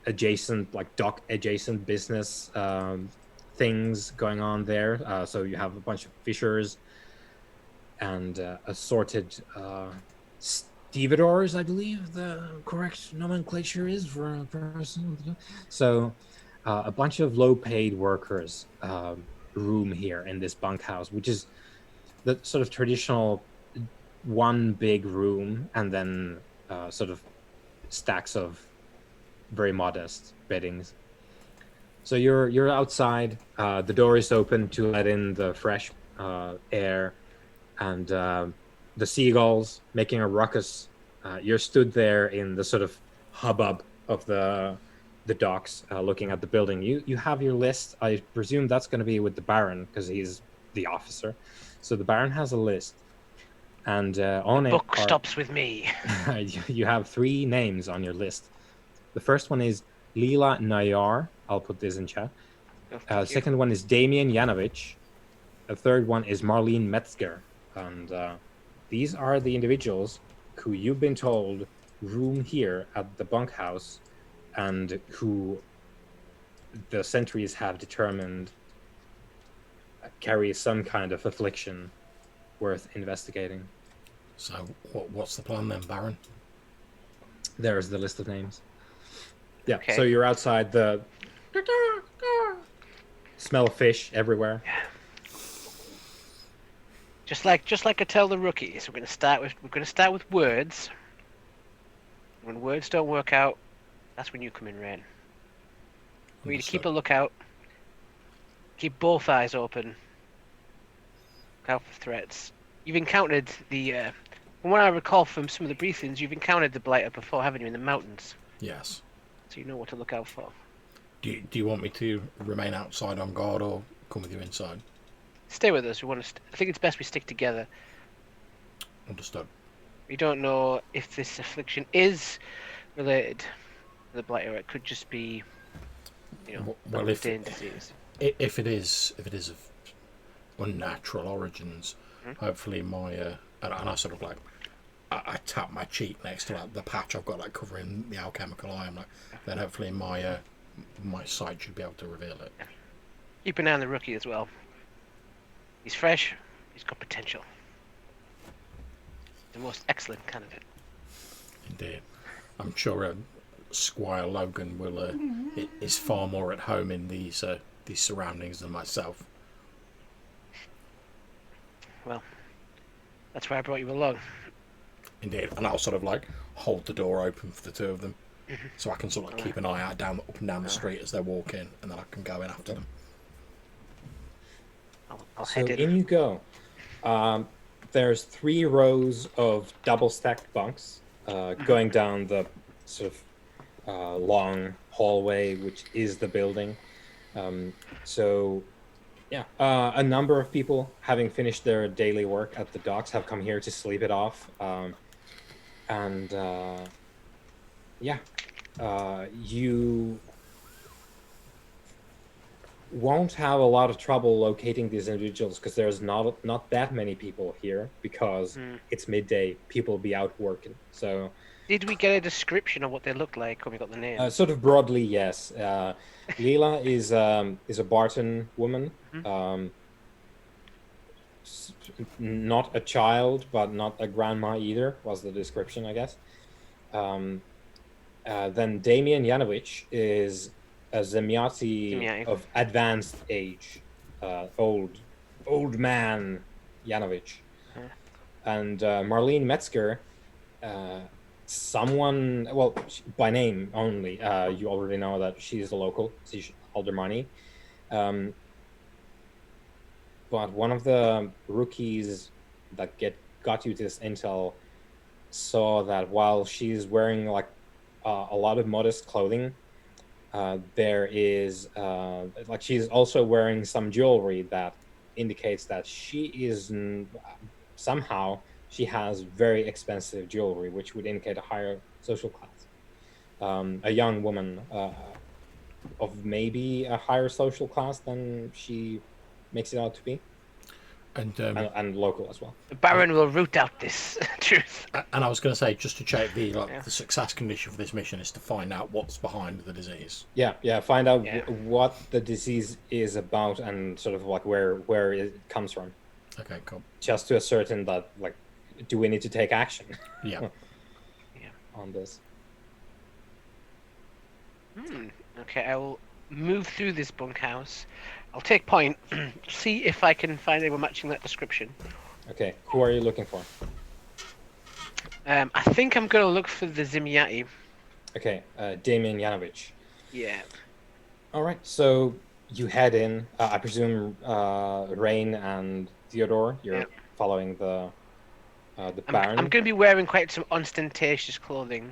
adjacent, like dock adjacent business things going on there. So you have a bunch of fishers and assorted stevedores, I believe the correct nomenclature is for a person. So a bunch of low-paid workers room here in this bunkhouse, which is the sort of traditional one big room and then sort of stacks of very modest beddings. So you're outside. The door is open to let in the fresh air, and the seagulls making a ruckus. You're stood there in the sort of hubbub of the docks, looking at the building. You have your list. I presume that's going to be with the Baron because he's the officer. So the Baron has a list, and on it Book stops with me. you have 3 names on your list. The first one is Lila Nayar. I'll put this in chat. Oh, Second one is Damian Yanovich. The third one is Marlene Metzger. And these are the individuals who you've been told room here at the bunkhouse, and who the sentries have determined carry some kind of affliction worth investigating. So what's the plan then, Baron? There's the list of names. Yeah, Okay. so you're outside, the smell of fish everywhere. Just like I tell the rookies, we're going to start with words. When words don't work out, that's when you come in, Rain. We need to keep a lookout. Keep both eyes open. Look out for threats. You've encountered from what I recall from some of the briefings, you've encountered the Blighter before, haven't you, in the mountains? Yes. So you know what to look out for. Do you want me to remain outside on guard or come with you inside? Stay with us. I think it's best we stick together. Understood. We don't know if this affliction is related to the Blighter. It could just be, Well, disease. If it is of unnatural origins, hopefully my and I sort of like I tap my cheek next to like the patch I've got like covering the alchemical eye. I'm like, then hopefully my sight should be able to reveal it. Keep an eye on the rookie as well. He's fresh. He's got potential. The most excellent candidate. Indeed, I'm sure Squire Logan will is far more at home in these surroundings than myself. Well, that's why I brought you along. Indeed, and I'll sort of like hold the door open for the two of them, so I can sort of like keep an eye out up and down the street as they walk in, and then I can go in after them. I'll So head in. in you go. There's 3 rows of double-stacked bunks going down the sort of long hallway, which is the building. A number of people, having finished their daily work at the docks, have come here to sleep it off. You won't have a lot of trouble locating these individuals because there's not that many people here, because it's midday. People will be out working. So, did we get a description of what they looked like when we got the name? sort of broadly, yes. Leela is a Barton woman. Not a child, but not a grandma either, was the description, I guess. Then Damian Yanovich is a Zemyati of advanced age, old man Yanovich. And Marlene Metzger, someone, well, by name only, you already know that she's a local, she's Aldermani. But one of the rookies that got you this intel saw that while she's wearing like a lot of modest clothing, there is like she's also wearing some jewelry that indicates that she is somehow she has very expensive jewelry, which would indicate a higher social class. A young woman of maybe a higher social class than she makes it out to be, and local as well. The Baron will root out this truth. And I was going to say, just to check the success condition for this mission is to find out what's behind the disease. Yeah. Find out what the disease is about and sort of like where it comes from. Okay, cool. Just to ascertain that, like, do we need to take action? Yeah. On this. Okay, I will move through this bunkhouse. I'll take point, see if I can find anyone matching that description. Okay, who are you looking for? I think I'm going to look for the Zemyati. Okay, Damian Yanovich. Yeah. All right, so you head in. I presume Rain and Theodore, you're following the Baron. I'm going to be wearing quite some ostentatious clothing,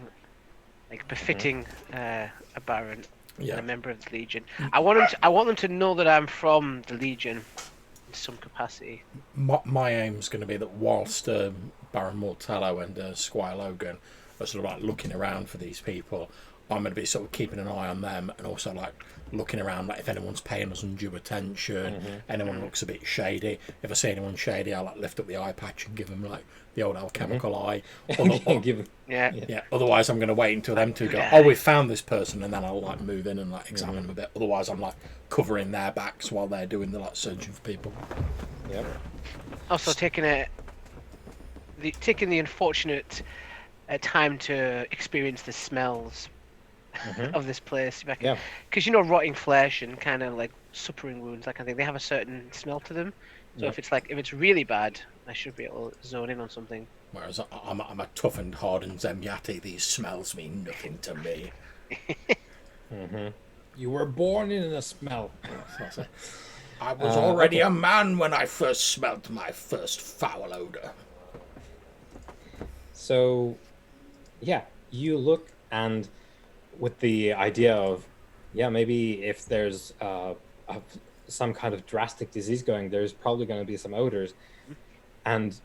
like befitting a Baron. Yeah. And a member of the Legion. I want them to know that I'm from the Legion in some capacity. My aim's going to be that whilst Baron Mortello and Squire Logan are sort of like looking around for these people, I'm going to be sort of keeping an eye on them, and also like looking around, like if anyone's paying us undue attention, anyone looks a bit shady. If I see anyone shady, I'll like lift up the eye patch and give them like the old alchemical eye. Yeah. Otherwise, I'm going to wait until them two go, oh, we found this person, and then I'll like move in and like examine them a bit. Otherwise, I'm like covering their backs while they're doing the like searching for people. Yep. Also taking the unfortunate time to experience the smells of this place. Because rotting flesh and kind of like suppering wounds, that kind of thing, they have a certain smell to them. So if it's really bad, I should be able to zone in on something. Whereas I'm a tough and hardened Zemyati, these smells mean nothing to me. You were born in a smell. I was already a man when I first smelt my first foul odor. So, yeah, you look, and with the idea of, maybe if there's some kind of drastic disease going, there's probably going to be some odors. And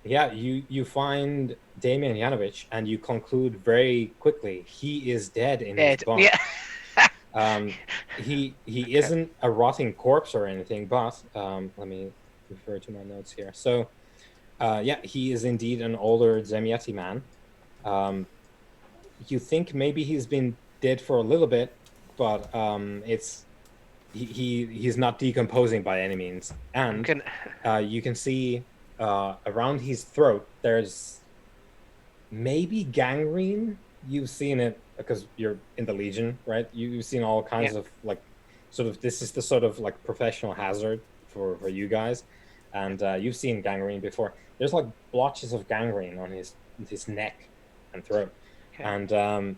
you find Damian Yanovich, and you conclude very quickly he is dead in his bunk. He isn't a rotting corpse or anything, but let me refer to my notes here. So he is indeed an older Zemyati man. You think maybe he's been dead for a little bit, but he's not decomposing by any means. And you can see around his throat there's maybe gangrene. You've seen it because you're in the Legion, right? You've seen all kinds of like this is the sort of like professional hazard for you guys, and you've seen gangrene before. There's like blotches of gangrene on his neck and throat. And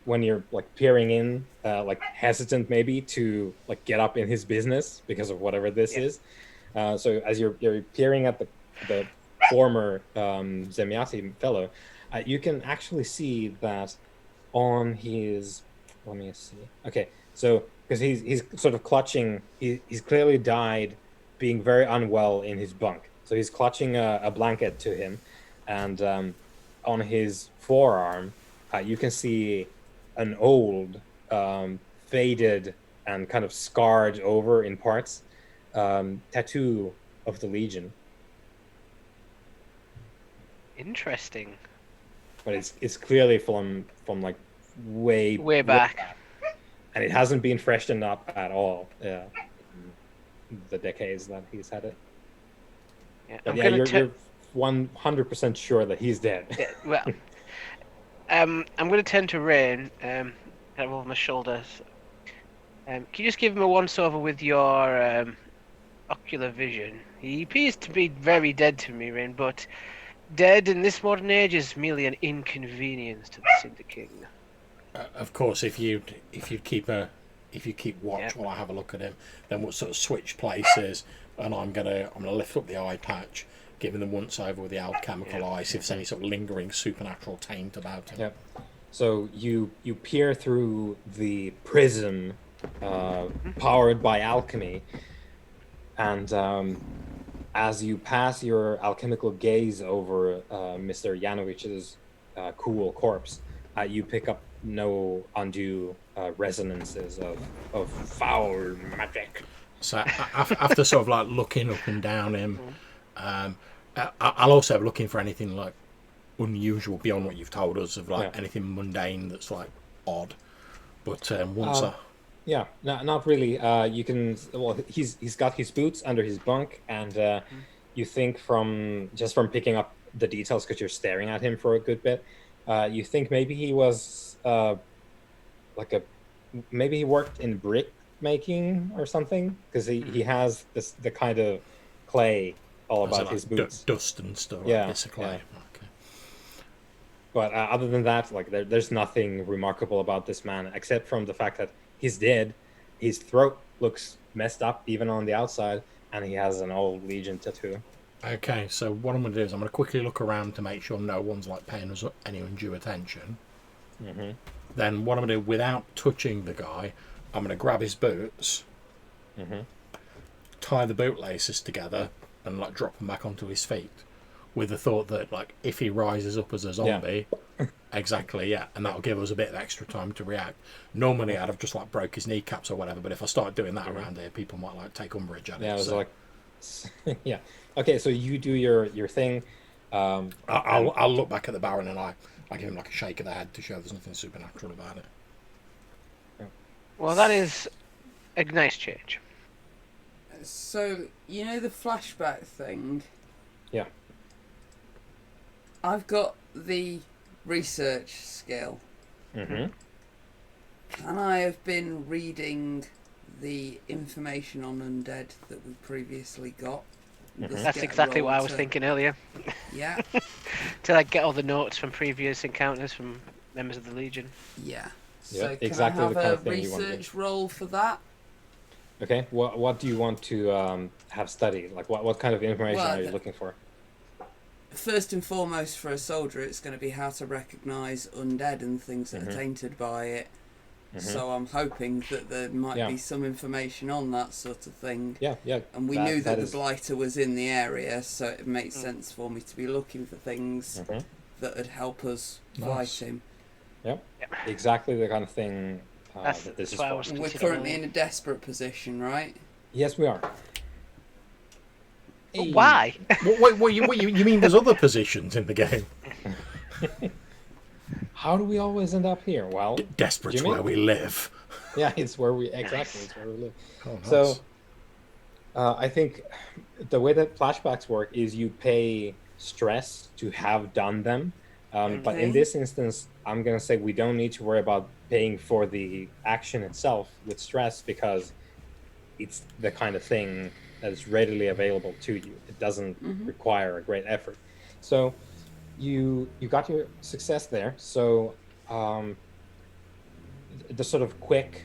when you're like peering in, like hesitant maybe to like get up in his business because of whatever this is. So as you're peering at the former Zemyati fellow, you can actually see that on his. Let me see. Okay, so because he's sort of clutching, he's clearly died, being very unwell in his bunk. So he's clutching a blanket to him, and on his forearm, you can see an old, faded and kind of scarred over in parts tattoo of the Legion. Interesting. But it's clearly from like way back, and it hasn't been freshened up at all. Yeah, the decades that he's had it. Yeah, but you're 100% sure that he's dead. Well, I'm going to turn to Rain, kind of over my shoulders. Can you just give him a once-over with your ocular vision? He appears to be very dead to me, Rain, but dead in this modern age is merely an inconvenience to the Syndicate. Of course, if you keep watch while I have a look at him, then we'll sort of switch places, and I'm gonna lift up the eye patch, giving them once over with the alchemical eye, see if there's any sort of lingering supernatural taint about him. Yep. So you peer through the prism powered by alchemy, and as you pass your alchemical gaze over Mr. Yanovich's cool corpse, you pick up no undue resonances of foul magic. So after sort of like looking up and down him, I'll also be looking for anything like unusual beyond what you've told us of like anything mundane that's like odd. But once not really. You can. Well, he's got his boots under his bunk, and you think from picking up the details because you're staring at him for a good bit, you think maybe he was maybe he worked in brick making or something, because he has the kind of clay all about his boots, dust and stuff. Like this clay. Yeah. Okay. But other than that, like there's nothing remarkable about this man except from the fact that he's dead. His throat looks messed up even on the outside, and he has an old Legion tattoo. Okay, so what I'm going to do is I'm going to quickly look around to make sure no one's like paying us any undue attention. Mm-hmm. Then what I'm going to do, without touching the guy, I'm going to grab his boots, tie the bootlaces together, and like drop them back onto his feet, with the thought that like if he rises up as a zombie, Exactly, yeah, and that'll give us a bit of extra time to react. Normally, I'd have just like broke his kneecaps or whatever, but if I start doing that around here, people might like take umbrage at it. Yeah, it was so. like, yeah. Okay, so you do your thing. I'll look back at the Baron and I give him like a shake of the head to show there's nothing supernatural about it. Well, that is a nice change. So, you know the flashback thing? Yeah. I've got the research skill. Mm-hmm. And I have been reading the information on undead that we previously got. Mhm. That's exactly what I was thinking earlier. Yeah, To like get all the notes from previous encounters from members of the Legion. yeah. Yeah, So can exactly I the have kind a of thing you want to do. research roll for that? Okay, what do you want to have studied? Like, what kind of information Well, are you looking for? First and foremost, for a soldier, it's going to be how to recognise undead and things that are tainted by it. Mhm. So I'm hoping that there might Yeah. be some information on that sort of thing. Yeah, yeah. And we knew that the is- Blighter was in the area, so it makes sense for me to be looking for things Mhm. that would help us Nice. fight him. Yep. Exactly the kind of thing That's- that this that's is what I for. was- We're Consider currently rolling. in a desperate position, right? Yes, we are. Hey. Why? What you mean there's other positions in the game? How do we always end up here? Well, Desperate's Jimmy? where we live. yeah, it's where we exactly it's where we live. Oh, nice. So, I think the way that flashbacks work is you pay stress to have done them. But in Okay. this instance, I'm going to say we don't need to worry about paying for the action itself with stress because it's the kind of thing that is readily available to you. It doesn't require a great effort. So you got your success there. So the sort of quick,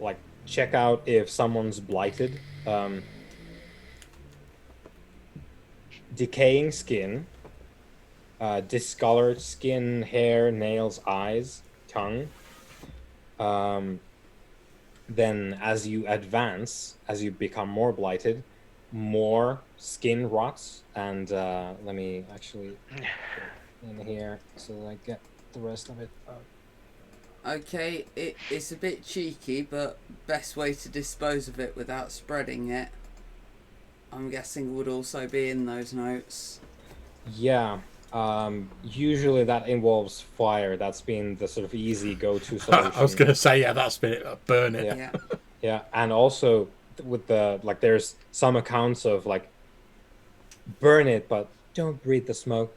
like, check out if someone's blighted. Decaying skin, discolored skin, hair, nails, eyes, tongue. Then as you advance, as you become more blighted, more skin rots. And let me actually put it in here so that I get the rest of it. Okay, it's a bit cheeky, but best way to dispose of it without spreading it, I'm guessing, would also be in those notes. Yeah. Usually that involves fire. That's been the sort of easy go-to solution. I was going to say, yeah, that's been burn it. Yeah. Yeah. Yeah, and also with the like, there's some accounts of like burn it, but don't breathe the smoke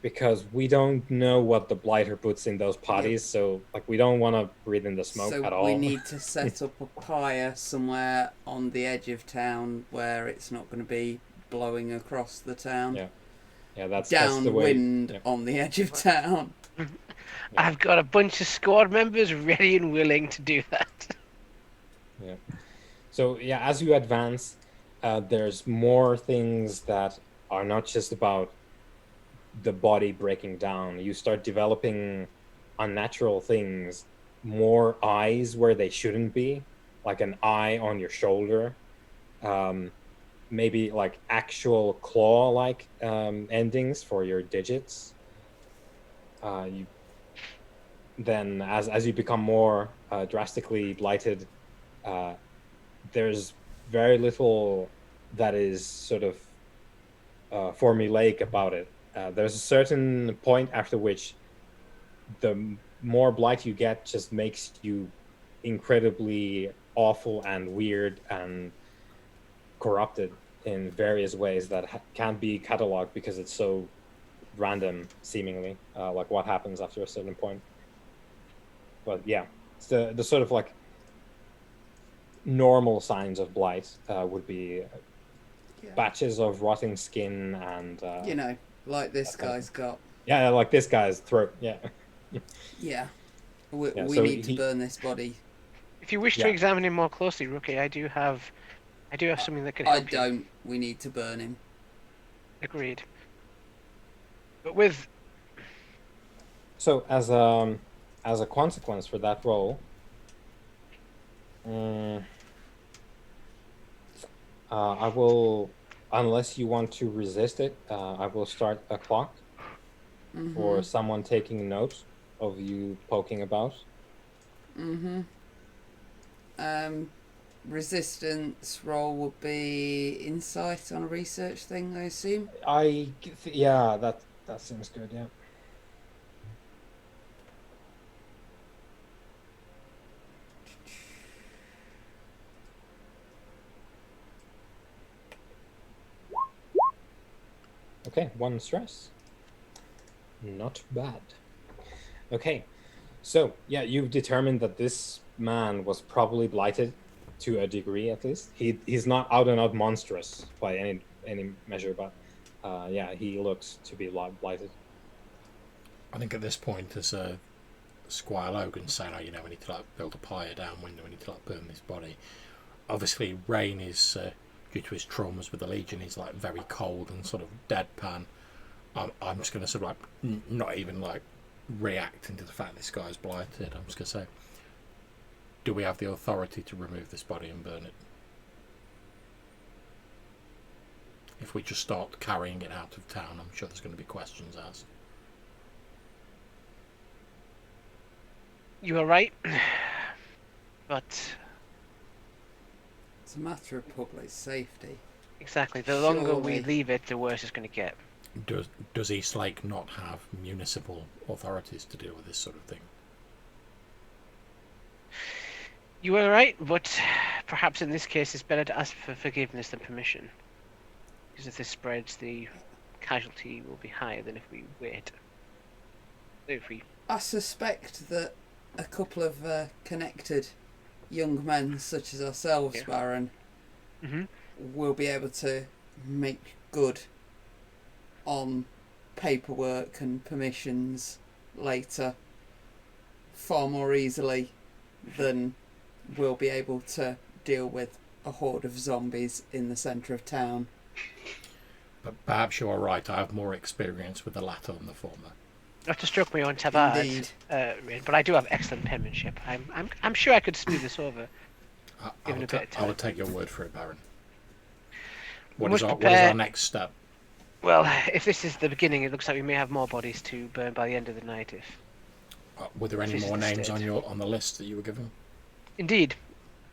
because we don't know what the blighter puts in those potties. So like, we don't want to breathe in the smoke So at all. we need to set up a pyre somewhere on the edge of town where it's not going to be blowing across the town. Yeah. Yeah, that's the way. Downwind Yeah. on the edge of town. I've got a bunch of squad members ready and willing to do that. Yeah. So yeah, as you advance, there's more things that are not just about the body breaking down. You start developing unnatural things, more eyes where they shouldn't be, like an eye on your shoulder, maybe like actual claw-like endings for your digits. Then as you become more drastically blighted, there's very little that is sort of formulaic about it. There's a certain point after which the more blight you get just makes you incredibly awful and weird and corrupted in various ways that can't be cataloged because it's so random, seemingly, like what happens after a certain point. But yeah, it's the sort of like normal signs of blight would be batches of rotting skin and You know, like this guy's got. yeah, like this guy's throat. Yeah. Yeah. We Yeah, we so need to he- burn this body. If you wish Yeah. to examine him more closely, Rookie, I do have something that can I help you. don't. We need to burn him. Agreed. But with So as a consequence for that roll, I will, unless you want to resist it, I will start a clock for someone taking notes. of you poking about. Mm-hmm. Resistance roll would be insight on a research thing, I assume. Yeah, that seems good. Yeah. Okay, 1 stress. Not bad. Okay, so yeah, you've determined that this man was probably blighted to a degree, at least. He's not out and out monstrous by any measure, but yeah, he looks to be blighted. I think at this point, as Squire Logan saying, "Oh, we need to build a pyre downwind, we need to burn this body." Obviously, Rain is due to his traumas with the Legion. He's very cold and sort of deadpan. I'm just going to sort of not even reacting to the fact this guy's blighted. I'm just going to say, do we have the authority to remove this body and burn it? If we just start carrying it out of town, I'm sure there's going to be questions asked. You are right, but It's a matter of public safety. exactly, the longer we Surely. leave it, the worse it's going to get. Does Eastlake not have municipal authorities to deal with this sort of thing? You are right, but perhaps in this case it's better to ask for forgiveness than permission. Because if this spreads, the casualty will be higher than if we wait. I suspect that a couple of connected young men such as ourselves, Baron, will be able to make good on paperwork and permissions later far more easily than we'll be able to deal with a horde of zombies in the centre of town. But perhaps you are right. I have more experience with the latter than the former. Not to stroke my own tabard, Indeed. but I do have excellent penmanship. I'm sure I could smooth this over. I would take your word for it, Baron. What is our next step? Well, if this is the beginning, it looks like we may have more bodies to burn by the end of the night. Were there any more names on the list that you were given? Indeed,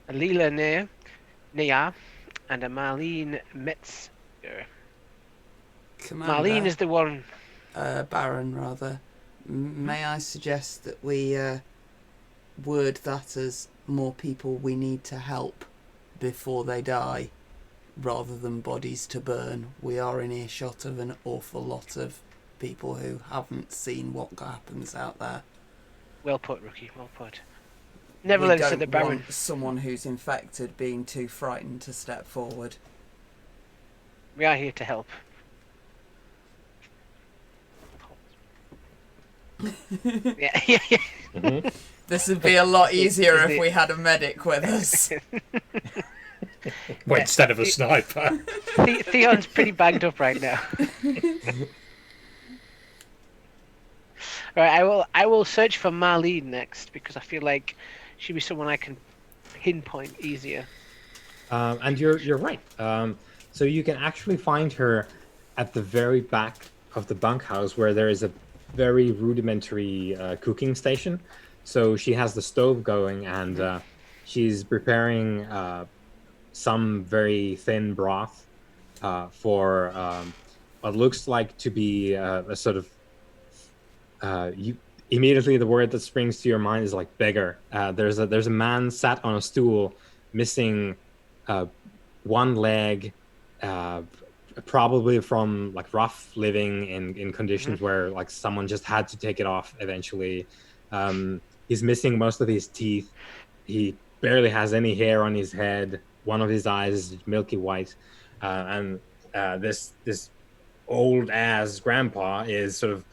a Leela Nea, and a Marlene Metzger. Commander, Marlene is the one. Baron, rather. May I suggest that we word that as more people we need to help before they die, rather than bodies to burn? We are in earshot of an awful lot of people who haven't seen what happens out there. Well put, Rookie. Well put. Never let it sit the Baron. Want someone who's infected being too frightened to step forward. We are here to help. yeah. Mm-hmm. This would be a lot easier if we had a medic with us. Well, instead of a sniper. Theon's pretty banged up right now. Right, I will search for Marlene next because I feel like she'd be someone I can pinpoint easier. And you're right. So you can actually find her at the very back of the bunkhouse where there is a very rudimentary cooking station. So she has the stove going and she's preparing some very thin broth for what looks like to be a sort of immediately the word that springs to your mind is beggar. There's a man sat on a stool missing one leg, probably from rough living in conditions where someone just had to take it off eventually. He's missing most of his teeth. He barely has any hair on his head. One of his eyes is milky white, and this old ass grandpa is sort of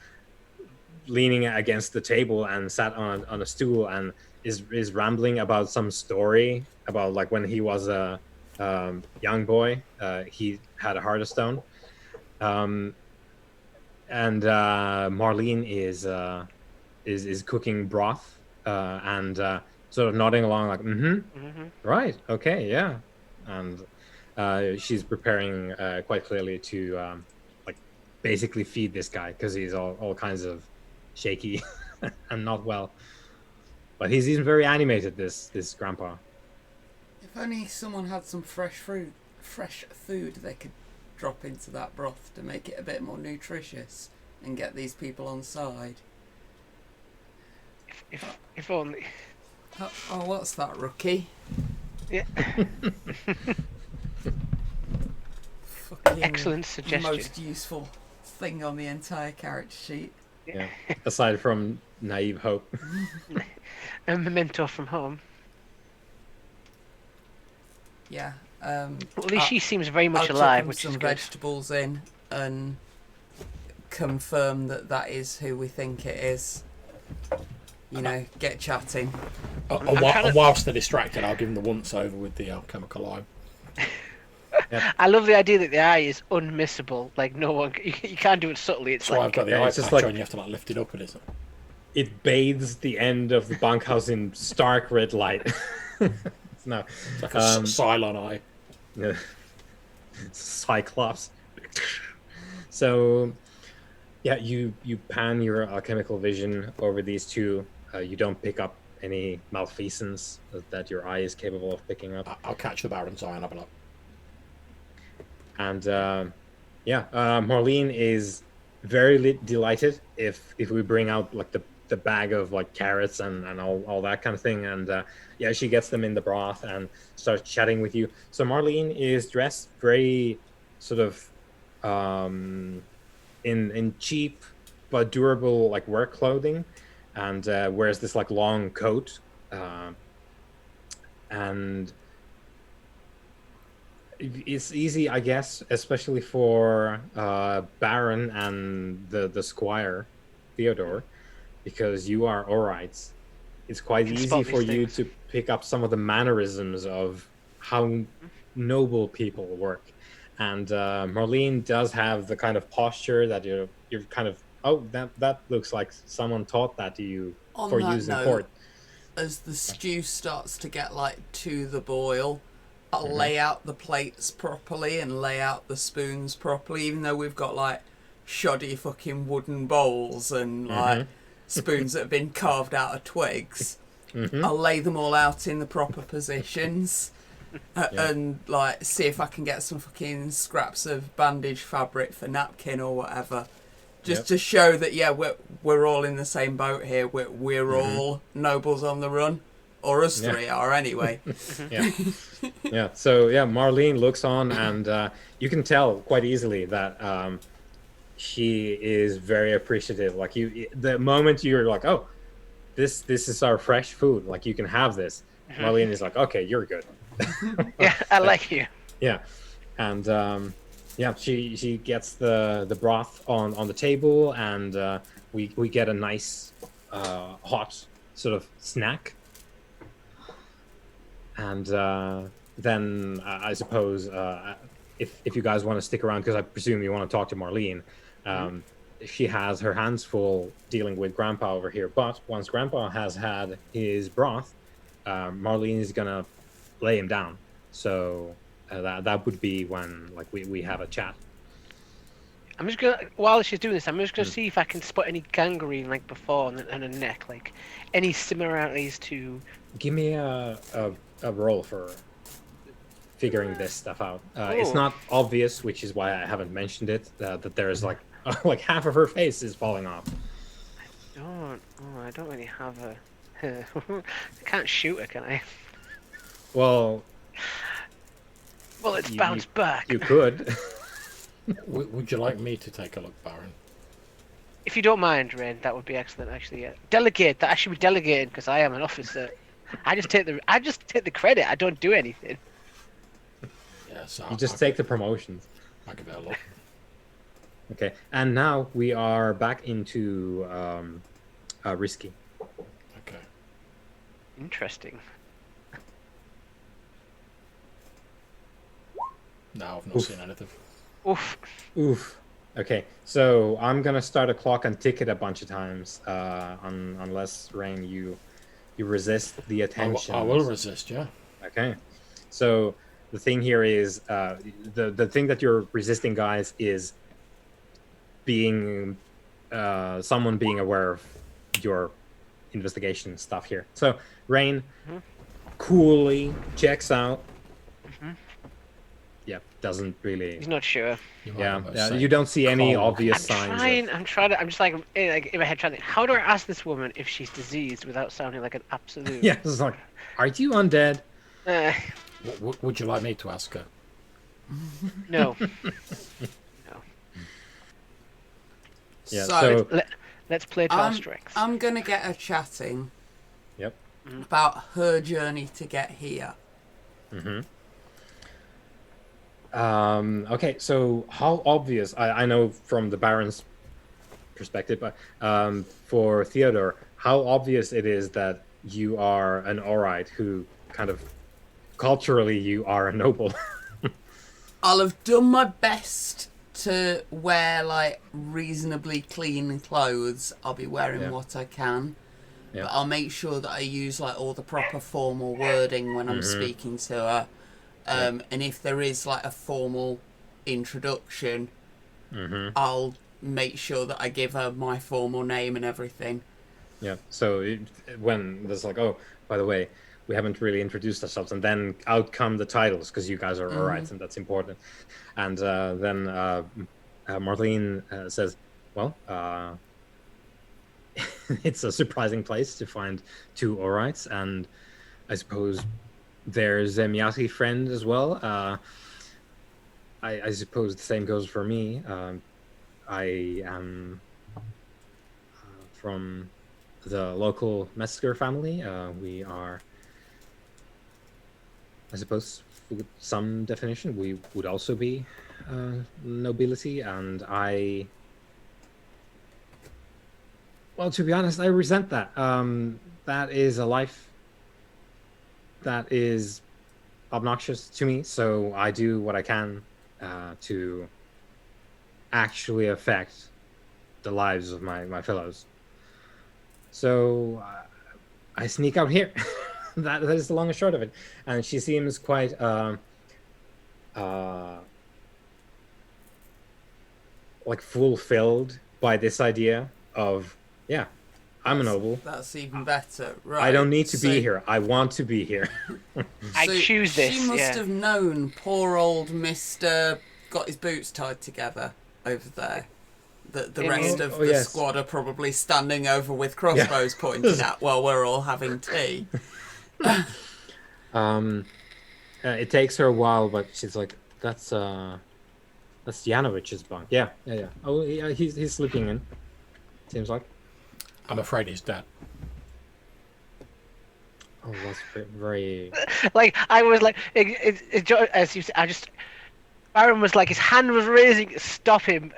leaning against the table and sat on a stool and is rambling about some story about when he was a young boy. He had a heart of stone, and Marlene is cooking broth and sort of nodding along right, okay, yeah, and she's preparing quite clearly to basically feed this guy because he's all kinds of shaky. and not well. But he's very animated. This grandpa. If only someone had some fresh food they could drop into that broth to make it a bit more nutritious and get these people on side. If only. Oh, what's that, rookie? Yeah. Fucking Excellent suggestion. most useful thing on the entire character sheet. Yeah. Aside from naive hope. A memento from home. Yeah. Well, at least she seems very I'll much chuck alive, them which some is good. vegetables in and confirm that is who we think it is. You know, get chatting. And whilst they're distracted, I'll give them the once over with the alchemical lime. I love the idea that the eye is unmissable. Like no one, you can't do it subtly. It's So like I've got the yeah, eye it's just patch like- on. You have to like lift it up, and it's It bathes the end of the bunkhouse in stark red light. No, like a Cylon eye. yeah. Cyclops. So, yeah, you pan your alchemical vision over these two. You don't pick up any malfeasance that your eye is capable of picking up. I'll catch the Baron's eye and have a look. And Marlene is very delighted if we bring out like the bag of like carrots and all that kind of thing. And she gets them in the broth and starts chatting with you. So Marlene is dressed very sort of in cheap but durable like work clothing, and wears this like long coat, and it's easy, I guess, especially for Baron and the squire Theodore, because you are Orites. It's quite Can easy spot for these you things. to pick up some of the mannerisms of how noble people work. And Marlene does have the kind of posture that you're kind of, oh, that looks like someone taught that to you On for that use in note, court. as the stew starts to get like to the boil, I'll Mm-hmm. lay out the plates properly and lay out the spoons properly, even though we've got like shoddy fucking wooden bowls and like spoons that have been carved out of twigs. Mhm. I'll lay them all out in the proper positions. And like see if I can get some fucking scraps of bandage fabric for napkin or whatever, just Yep. to show that we're all in the same boat here. We're all nobles on the run, or us Yeah. three are anyway. Yeah. So Marlene looks on, and you can tell quite easily that she is very appreciative. Like the moment you're like, oh, this is our fresh food. Like you can have this. Marlene is like, okay, you're good. Yeah, I like you. Yeah, and she gets the broth on the table, and we get a nice hot sort of snack, and then I suppose if you guys want to stick around, because I presume you want to talk to Marlene. She has her hands full dealing with Grandpa over here, but once Grandpa has had his broth, Marlene is gonna lay him down. So that would be when like we have a chat. I'm just gonna, while she's doing this, I'm just gonna see if I can spot any gangrene like before on her neck, like any similarities to. Give me a roll for figuring this stuff out. It's Oh. not obvious, which is why I haven't mentioned it. That there's like like half of her face is falling off. I don't really have a. I can't shoot her, can I? Well, Well, it's You- bounced back. you could. Would you like me to take a look, Baron? If you don't mind, Rain, that would be excellent. Actually, yeah. Delegate. That I should be delegating because I am an officer. I just take the credit. I don't do anything. Yeah, so You just take the promotions. I'll give it a look. Okay, and now we are back into risky. Okay. Interesting. No, I've not Oof. seen anything. Oof. Oof. Okay, so I'm gonna start a clock and tick it a bunch of times, unless Rain you resist the attention. I will resist, yeah. Okay, so the thing here is the thing that you're resisting, guys, is being someone being aware of your investigation stuff here. So Rain coolly checks out. Yeah, doesn't really. He's not sure. Yeah. You don't see any obvious signs. I'm just like in my head trying to think, how do I ask this woman if she's diseased without sounding like an absolute? Yeah, it's like, are you undead? Would you like me to ask her? No. Yeah, So, let's play to our strengths. I'm gonna get her chatting. Yep. About her journey to get here. Okay, so how obvious? I know from the Baron's perspective, but for Theodore, how obvious it is that you are an Orite who kind of culturally you are a noble. I'll have done my best to wear like reasonably clean clothes. I'll be wearing what I can. Yeah. But I'll make sure that I use like all the proper formal wording when I'm speaking to her. And if there is like a formal introduction, I'll make sure that I give her my formal name and everything. Yeah. So when there's like, oh, by the way, we haven't really introduced ourselves, and then out come the titles because you guys are Orites, and that's important. And then Marlene says, well, it's a surprising place to find two Orites, and I suppose there's a Miyati friend as well. I suppose the same goes for me. I am from the local Metzger family. We are, I suppose, with some definition, we would also be nobility, and well, to be honest, I resent that. That is a life that is obnoxious to me, so I do what I can to actually affect the lives of my fellows. So I sneak out here. that is the long and short of it. And she seems quite like fulfilled by this idea of, yeah, I'm a noble. That's even better, right? I don't need to be here. I want to be here. I choose this. She must have known poor old Mr. got his boots tied together over there. The rest of the squad are probably standing over with crossbows pointed at while we're all having tea. It takes her a while, but she's like, that's Janovich's bunk. Yeah. Oh, yeah, he's sleeping in. Seems like. I'm afraid he's dead. Oh, that's very. Like I was like, as you said, Baron was like, his hand was raising to stop him.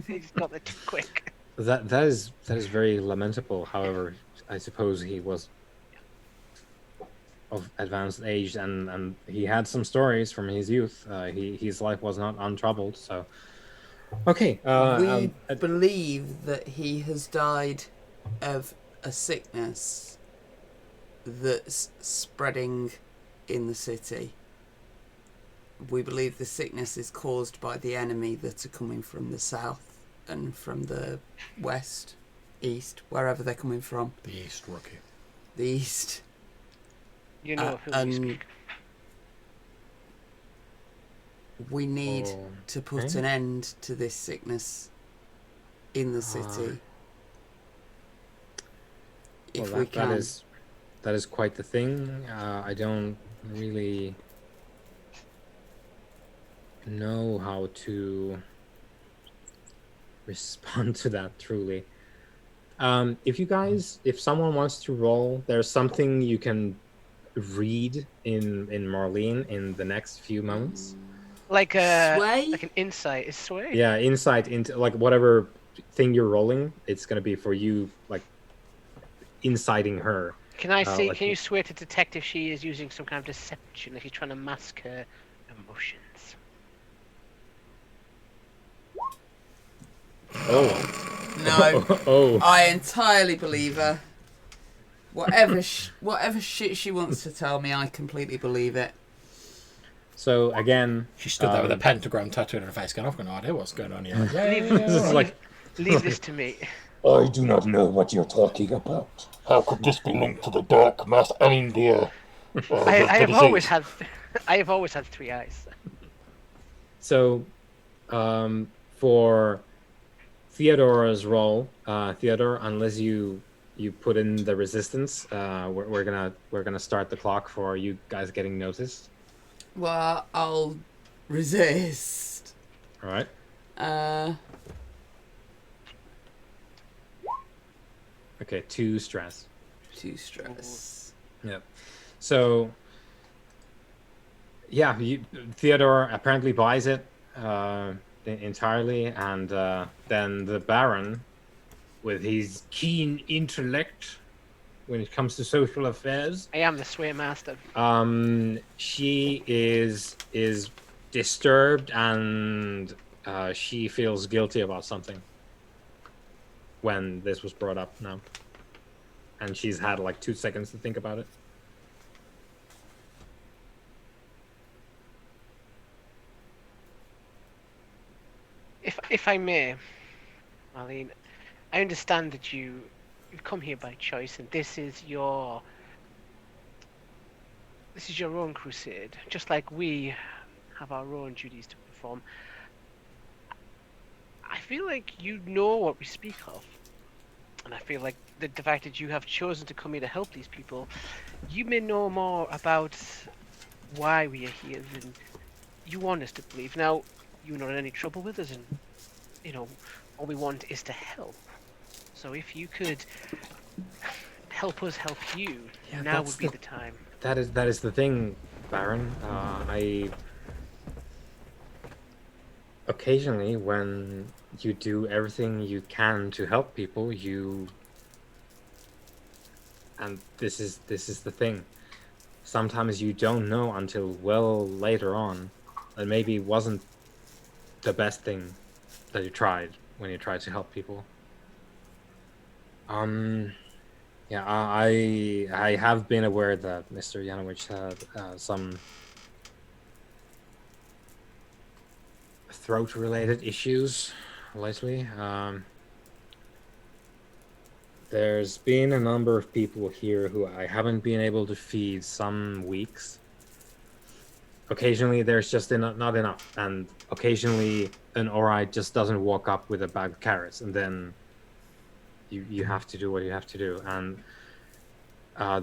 He's got there too quick. That is very lamentable. However, I suppose he was of advanced age, and he had some stories from his youth. His life was not untroubled. So, okay. We believe that he has died of a sickness that's spreading in the city. We believe the sickness is caused by the enemy that are coming from the south and from the west, east, wherever they're coming from. The east, Rookie. The east. You know who we speak. We need to put an end to this sickness in the city. If we can. That is quite the thing. I don't really know how to respond to that truly. If someone wants to roll, there's something you can read in Marlene in the next few moments. Like Sway? like an insight. Is sway? Yeah, insight into like whatever thing you're rolling. It's gonna be for you, like inciting her. Can I see? like Can you swear to detect if she is using some kind of deception? If she's trying to mask her emotions? Oh. No. Oh. I entirely believe her. Whatever shit she wants to tell me, I completely believe it. So again, She stood there with a pentagram tattooed on her face, going, I've got no idea what's going on here. this is like Leave this to me. I do not know what you're talking about. How could this be linked to the dark mass? I mean, I the have always disease. had, I have always had 3 eyes. So, for Theodora's role, Theodore, unless you put in the resistance, we're gonna start the clock for you guys getting noticed. Well, I'll resist. All right. Okay, 2 stress. 2 stress. Yep. So, yeah, Theodore apparently buys it entirely, and then the Baron, with his keen intellect when it comes to social affairs, I am the sway master. she is disturbed, and she feels guilty about something when this was brought up now, and she's had like 2 seconds to think about it. If I may, Marlene, I understand that you've come here by choice, and this is your own crusade, just like we have our own duties to perform. I feel like you know what we speak of, and I feel like the fact that you have chosen to come here to help these people, you may know more about why we are here than you want us to believe. Now, you're not in any trouble with us, and all we want is to help. So if you could help us help you, now would be the time. That is the thing, Baron. I occasionally, when you do everything you can to help people, and this is the thing. Sometimes you don't know until well later on, and maybe it wasn't the best thing that you tried when you tried to help people. Yeah, I have been aware that Mr. Janowicz had some throat-related issues lately. There's been a number of people here who I haven't been able to feed some weeks. Occasionally there's just not enough, and occasionally an Orite just doesn't walk up with a bag of carrots, and then you have to do what you have to do. And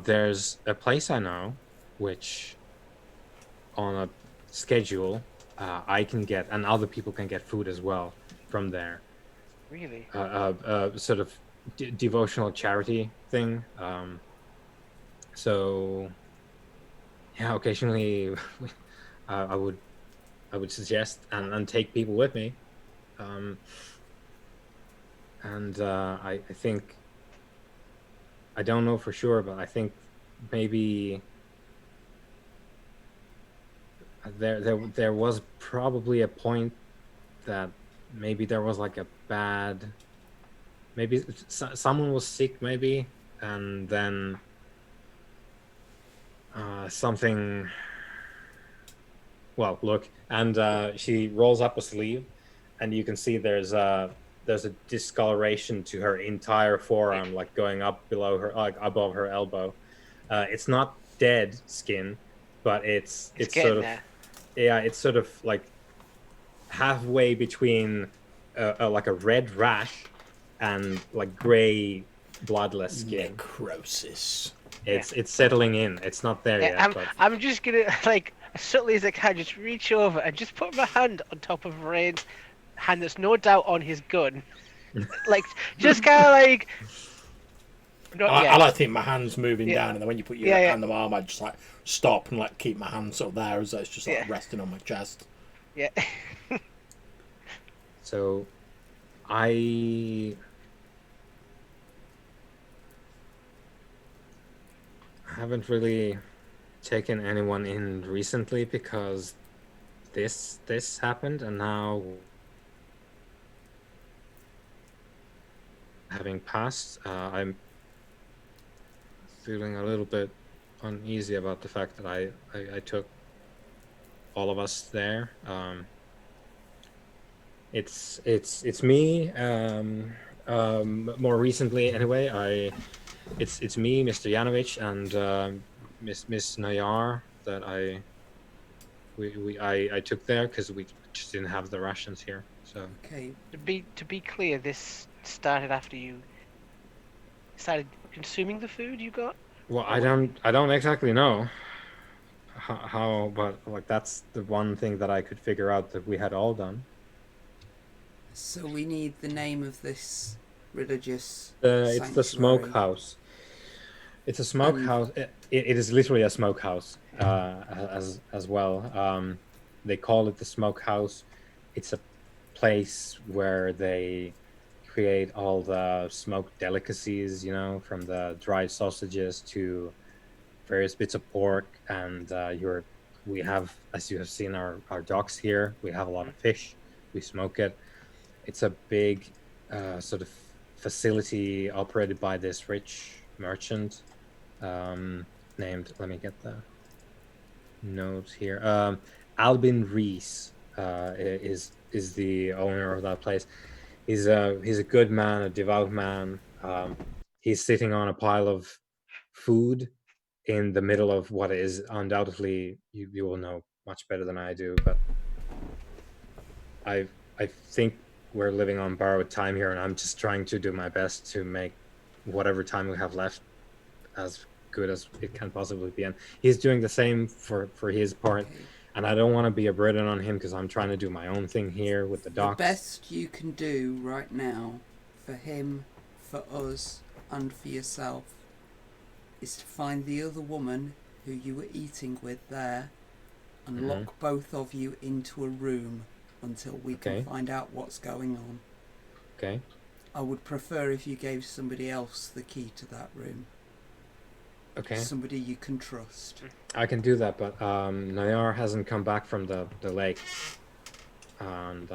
there's a place I know which on a schedule I can get, and other people can get food as well from there. Really? Sort of devotional charity thing. So yeah, occasionally I would suggest and take people with me. And I think, I don't know for sure, but I think maybe there was probably a point that maybe there was like a bad, maybe someone was sick maybe, and then something, well, look, and she rolls up a sleeve, and you can see there's a discoloration to her entire forearm, like going up below her, like above her elbow. It's not dead skin, but it's sort of there. Yeah, it's sort of like halfway between like a red rash and like gray bloodless skin. Necrosis. It's settling in. It's not there yet. I'm just gonna, like, as subtly as I can, just reach over and just put my hand on top of Rain's hand that's no doubt on his gun. Like, just kind of like... I like to think my hand's moving down, and then when you put your hand on my arm, I just like stop and like keep my hand sort of there, as it's just like resting on my chest. Yeah. So, I haven't really taken anyone in recently because this happened, and now having passed, I'm feeling a little bit uneasy about the fact that I took all of us there. It's me, More recently, anyway, it's me, Mr. Yanovich, and Miss Nayar that I took there because we just didn't have the rations here. So Okay. To be clear, this started after you started consuming the food you got. well, I don't exactly know how, but like that's the one thing that I could figure out that we had all done. So we need the name of this religious It's the sanctuary. smokehouse. It's a And smokehouse. It is literally a smokehouse as well. They call it the smokehouse. It's a place where they create all the smoked delicacies, from the dried sausages to various bits of pork. And we have, as you have seen, our docks here. We have a lot of fish. We smoke it. It's a big sort of facility operated by this rich merchant named, let me get the notes here. Albin Reese is the owner of that place. He's a good man, a devout man. He's sitting on a pile of food in the middle of what is undoubtedly, you will know much better than I do, but I think we're living on borrowed time here, and I'm just trying to do my best to make whatever time we have left as good as it can possibly be. And he's doing the same for his part. And I don't want to be a burden on him because I'm trying to do my own thing here with the docks. The best you can do right now for him, for us, and for yourself is to find the other woman who you were eating with there and lock both of you into a room until we can find out what's going on. Okay. I would prefer if you gave somebody else the key to that room. Okay. Somebody you can trust. I can do that, but Nayar hasn't come back from the lake. And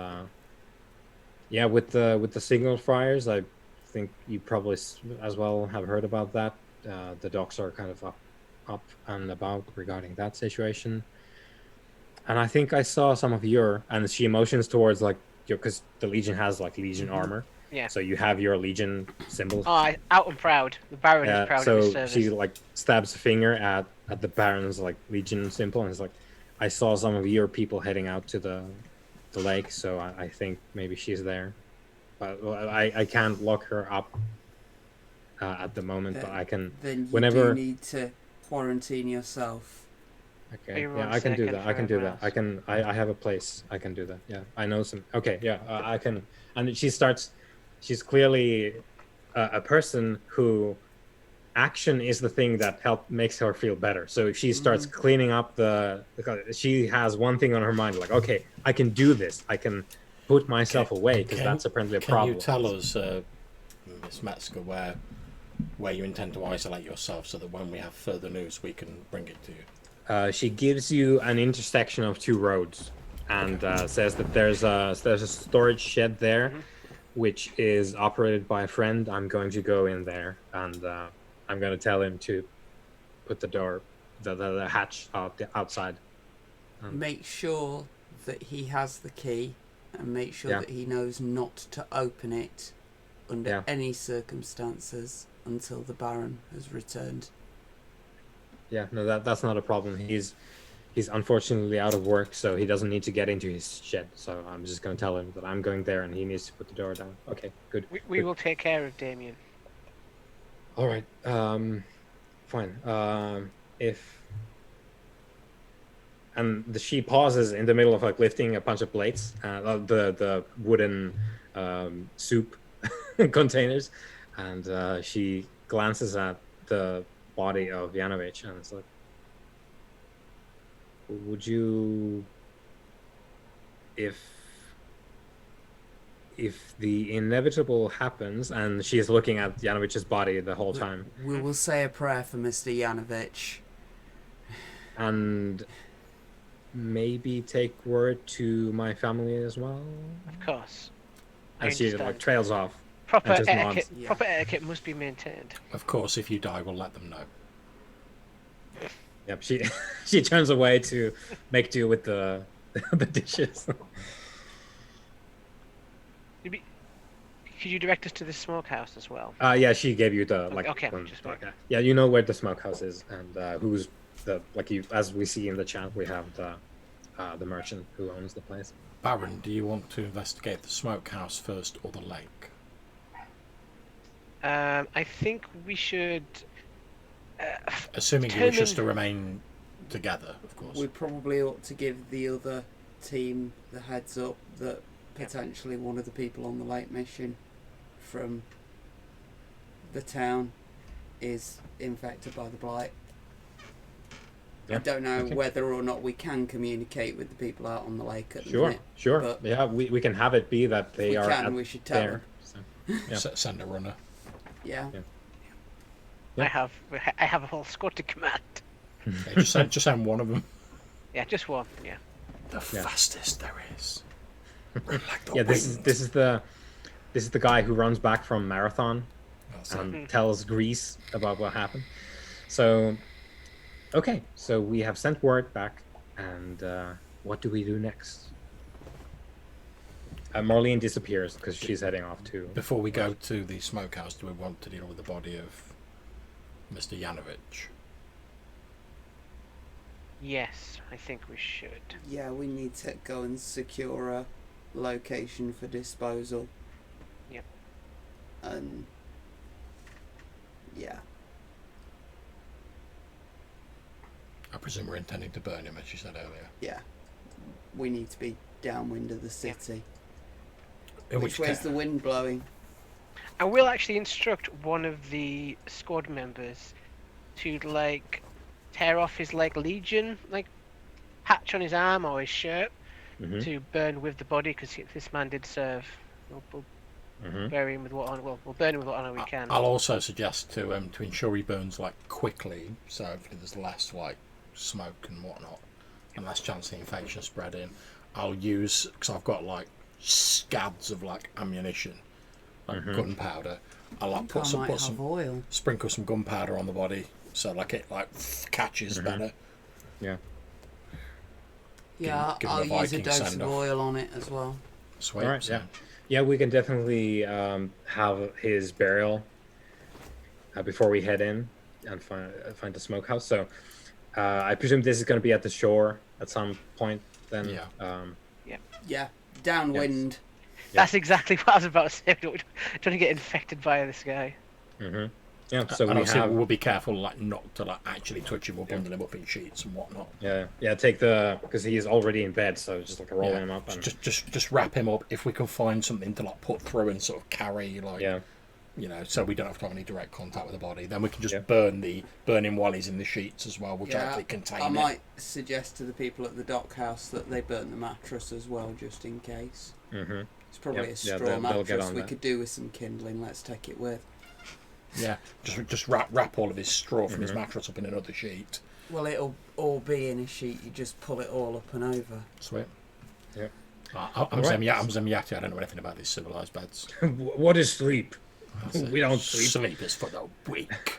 yeah, with the signal fires, I think you probably as well have heard about that. The docks are kind of up and about regarding that situation. And I think I saw some of and she motions towards because the Legion has Legion armor. Yeah. So you have your Legion symbol. Oh, out and proud. The Baron is proud of his So service. she stabs a finger at the Baron's Legion symbol, and is I saw some of your people heading out to the lake, so I think maybe she's there. But I can't lock her up at the moment, but I can. Then you whenever do need to quarantine yourself. Okay. Yeah, I can do that. I can do that. I have a place. I can do that. Yeah, I know some. Okay. Yeah, I can. And she starts. She's clearly a person who action is the thing that makes her feel better. So if she starts cleaning up she has one thing on her mind, okay, I can do this. I can put myself away because that's apparently a problem. Can you tell us, Miss Metzger, where you intend to isolate yourself so that when we have further news, we can bring it to you? She gives you an intersection of two roads and says that there's a storage shed there. Which is operated by a friend. I'm going to go in there and I'm going to tell him to put the door, the hatch outside. Make sure that he has the key and make sure that he knows not to open it under any circumstances until the Baron has returned. Yeah, no, that's not a problem. He's unfortunately out of work, so he doesn't need to get into his shed. So I'm just going to tell him that I'm going there and he needs to put the door down. Okay, good. We will take care of Damien. All right. Fine. She pauses in the middle of lifting a bunch of plates, the wooden soup containers, and she glances at the body of Yanovich and it's would you, if the inevitable happens, and she is looking at Yanovich's body the whole time. We will say a prayer for Mr. Yanovich. And maybe take word to my family as well? Of course. And she trails off. Proper etiquette must be maintained. Of course, if you die, we'll let them know. Yep, she turns away to make do with the dishes. could you direct us to the smokehouse as well? Yeah, she gave you the like. Okay, one- just like, yeah, you know where the smokehouse is, and who's the like you as we see in the chat, we have the merchant who owns the place. Baron, do you want to investigate the smokehouse first or the lake? I think we should. Assuming you wish us to remain together, of course. We probably ought to give the other team the heads up that potentially one of the people on the lake mission from the town is infected by the blight. Yeah, I don't know okay. whether or not we can communicate with the people out on the lake at the Sure, minute. sure. but Yeah, we can have it be that they we are can, at we should tell there. them. So, yeah. Send a runner. Yeah. Yeah. I have a whole squad to command. Yeah, just send one of them. Yeah, just one. Yeah. The fastest there is. Like the Yeah, wind. this is the guy who runs back from marathon That's and it. tells Greece about what happened. So, okay, so we have sent word back, and what do we do next? Marlene disappears because she's heading off to. Before we go to the smokehouse, do we want to deal with the body of Mr. Yanovich? Yes, I think we should. Yeah, we need to go and secure a location for disposal. Yep. And yeah. I presume we're intending to burn him, as you said earlier. Yeah. We need to be downwind of the city. In Which way's case, the wind blowing? I will actually instruct one of the squad members to like tear off his like Legion like patch on his arm or his shirt Mhm, to burn with the body because this man did serve. We'll mhm. bury him with what honor. Well, we'll burn him with what honor we can. I'll also suggest to ensure he burns like quickly, so hopefully there's less like smoke and whatnot, and less chance of infection spreading. I'll use, because I've got like scads of like ammunition, like gunpowder. I'll like put I some, might have oil. sprinkle some gunpowder on the body, so like it like catches better. Yeah. Yeah, give him I'll a use a Viking dose of send-off. oil on it as well. Sweet. All right. so- Yeah. Yeah, we can definitely have his burial before we head in and find the smokehouse. So I presume this is going to be at the shore at some point. Then. Yeah. Yeah, downwind. That's exactly what I was about to say. Don't to get infected by this guy. Mm-hmm. Yeah. So and we obviously have. we'll be careful like not to like actually touch him or bundle him up in sheets and whatnot. Yeah. Take because he is already in bed, so just like roll him up and. Just wrap him up. If we can find something to like put through and sort of carry, like you know, so we don't have to have any direct contact with the body. Then we can just burn him while he's in the sheets as well, which hopefully contain I it. might suggest to the people at the dock house that they burn the mattress as well, just in case. Mm-hmm. It's probably a straw they'll get mattress on we that. could do with some kindling. Let's take it with. Yeah, just wrap all of his straw from his mattress up in another sheet. Well, it'll all be in a sheet. You just pull it all up and over. Sweet. Yeah. I'm Zemyati. I don't know anything about these civilized beds. What is sleep? That's We it. don't sleep. Sleep is for the weak.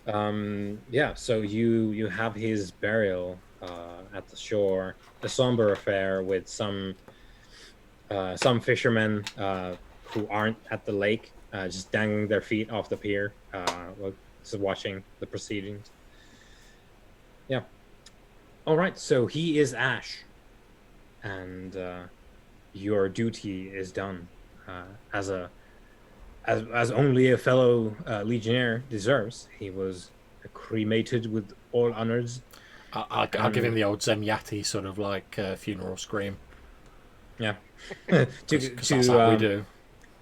Yeah, so you have his burial at the shore, a somber affair with some fishermen who aren't at the lake, just dangling their feet off the pier, just watching the proceedings. Yeah. All right, so he is Ash, and your duty is done as only a fellow legionnaire deserves. He was cremated with all honors. I'll give him the old Zemyati sort of like funeral scream. Yeah, Because that's how we do.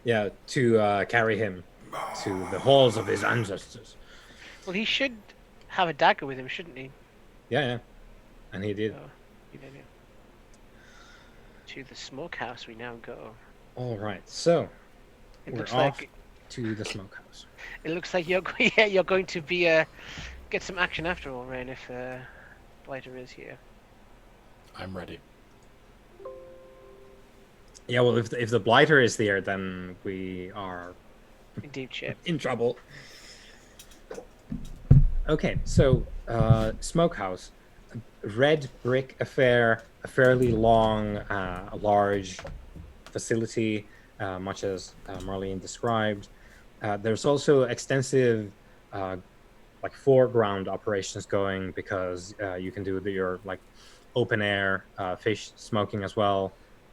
Yeah, to carry him to the halls of his ancestors. Well, he should have a dagger with him, shouldn't he? Yeah, and he did. Oh, he did, yeah. To the smokehouse we now go. All right, so It we're looks off like to the smokehouse. it looks like you're you're going to be get some action after all, Rain, if Blighter is here. I'm ready. Yeah, well, if the blighter is there, then we are In deep shape. in trouble. Okay, so smokehouse, red brick affair, a fairly long, large facility, much as Marlene described. There's also extensive like foreground operations going, because you can do your like open air fish smoking as well.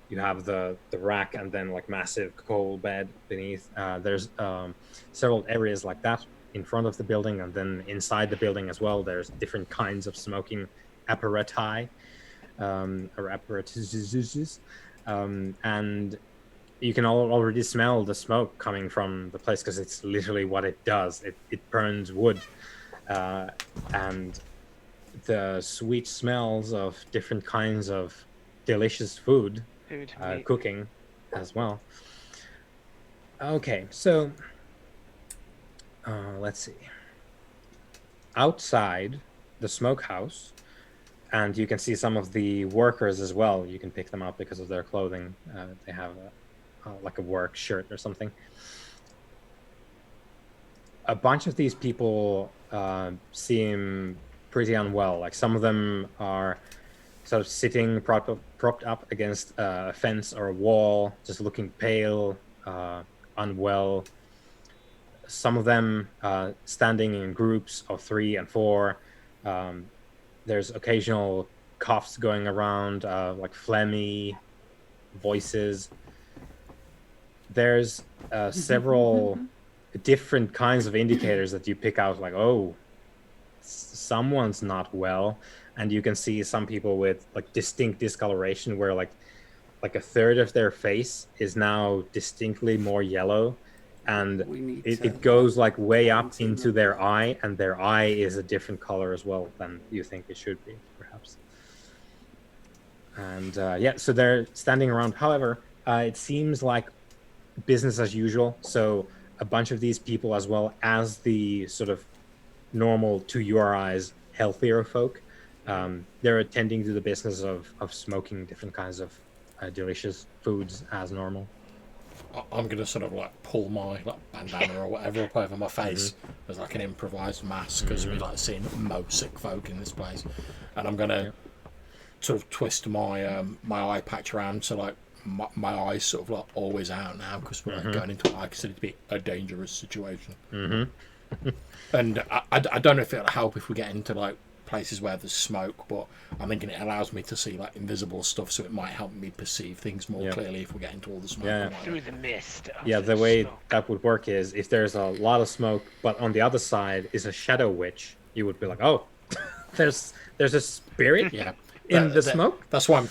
You have the rack and then like massive coal bed beneath. There's several areas like that in front of the building, and then inside the building as well. There's different kinds of smoking apparati or apparatuses, and you can already smell the smoke coming from the place, because it's literally what it does. It burns wood, and the sweet smells of different kinds of delicious food cooking as well. Okay, so let's see. Outside the smokehouse, and you can see some of the workers as well. You can pick them up because of their clothing. They have like a work shirt or something. A bunch of these people seem pretty unwell. Like some of them are sort of sitting propped up against a fence or a wall, just looking pale, unwell. Some of them standing in groups of 3 and 4. There's occasional coughs going around, like phlegmy voices. There's several different kinds of indicators that you pick out, like, oh, someone's not well. And you can see some people with like distinct discoloration, where like a third of their face is now distinctly more yellow, and it goes like way up into their eye, and their eye is a different color as well than you think it should be, perhaps. And yeah, so they're standing around. However, it seems like business as usual. So a bunch of these people, as well as the sort of normal, to your eyes, healthier folk, they're attending to the business of smoking different kinds of delicious foods as normal. I'm gonna sort of like pull my like bandana or whatever up over my face as like an improvised mask, because we like seeing most sick folk in this place, and I'm gonna sort of twist my my eye patch around, so like my eyes sort of like always out now, because we're like going into what I consider to be a dangerous situation. And I don't know if it'll help if we get into like places where there's smoke, but I'm thinking it allows me to see like invisible stuff, so it might help me perceive things more clearly if we get into all the smoke. Through the mist. The way that would work is if there's a lot of smoke, but on the other side is a shadow witch, you would be like, oh, there's a spirit in the smoke. That's why I'm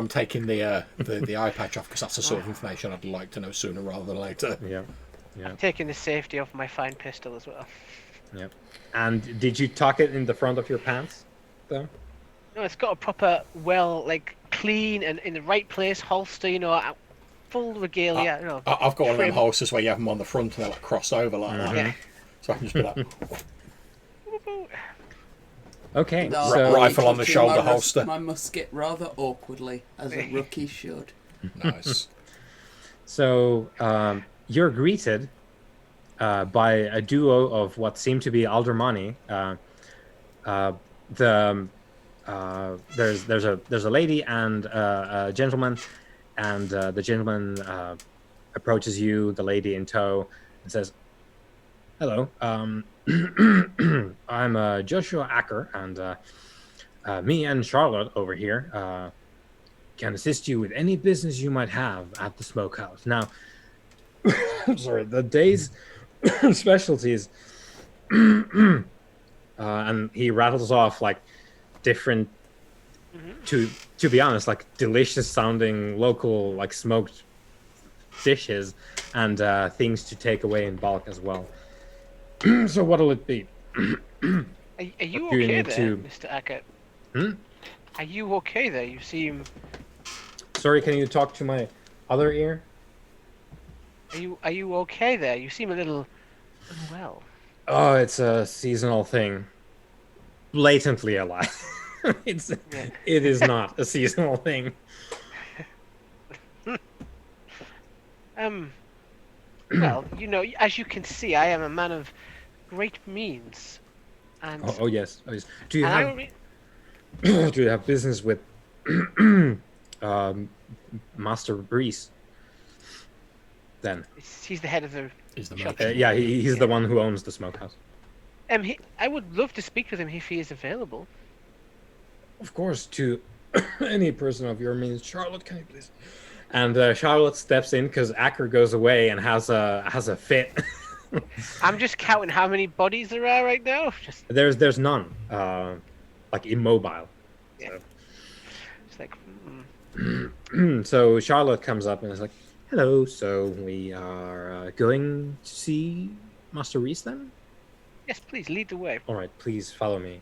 taking the eye patch off, because that's the sort of information I'd like to know sooner rather than later. I'm taking the safety off my fine pistol as well. And did you tuck it in the front of your pants, though? No, it's got a proper, like clean and in the right place holster, full regalia. I've got one of them holsters where you have them on the front and they're like crossed over like that. So I can just be like, okay, so rifle on the shoulder holster. My musket rather awkwardly, as a rookie should. Nice. So you're greeted by a duo of what seem to be aldermani. There's a lady and a gentleman, and the gentleman approaches you, the lady in tow, and says, "Hello, I'm Joshua Acker, and me and Charlotte over here can assist you with any business you might have at the smokehouse. Now, sorry, the day's specialties," and he rattles off like different, to be honest, like delicious sounding local like smoked dishes and things to take away in bulk as well. So what'll it be? Are you okay there, Mr. Acker? Are you okay there? You seem... Sorry, can you talk to my other ear? Are you okay there? You seem a little unwell. Oh, it's a seasonal thing. Blatantly a lie. It is not a seasonal thing. Well, as you can see, I am a man of great means. And oh yes. Do you have do you have business with Master Breeze? then. He's the head of the Is the shop. merchant. Yeah, he's the one who owns the smokehouse. I would love to speak with him if he is available. Of course, to any person of your means. Charlotte, can you please? And Charlotte steps in because Acker goes away and has a fit. I'm just counting how many bodies there are right now. Just There's none, like immobile. Yeah. So. It's like, So Charlotte comes up and is like, "Hello. So we are going to see Master Reese then? yes, please lead the way. All right, please follow me."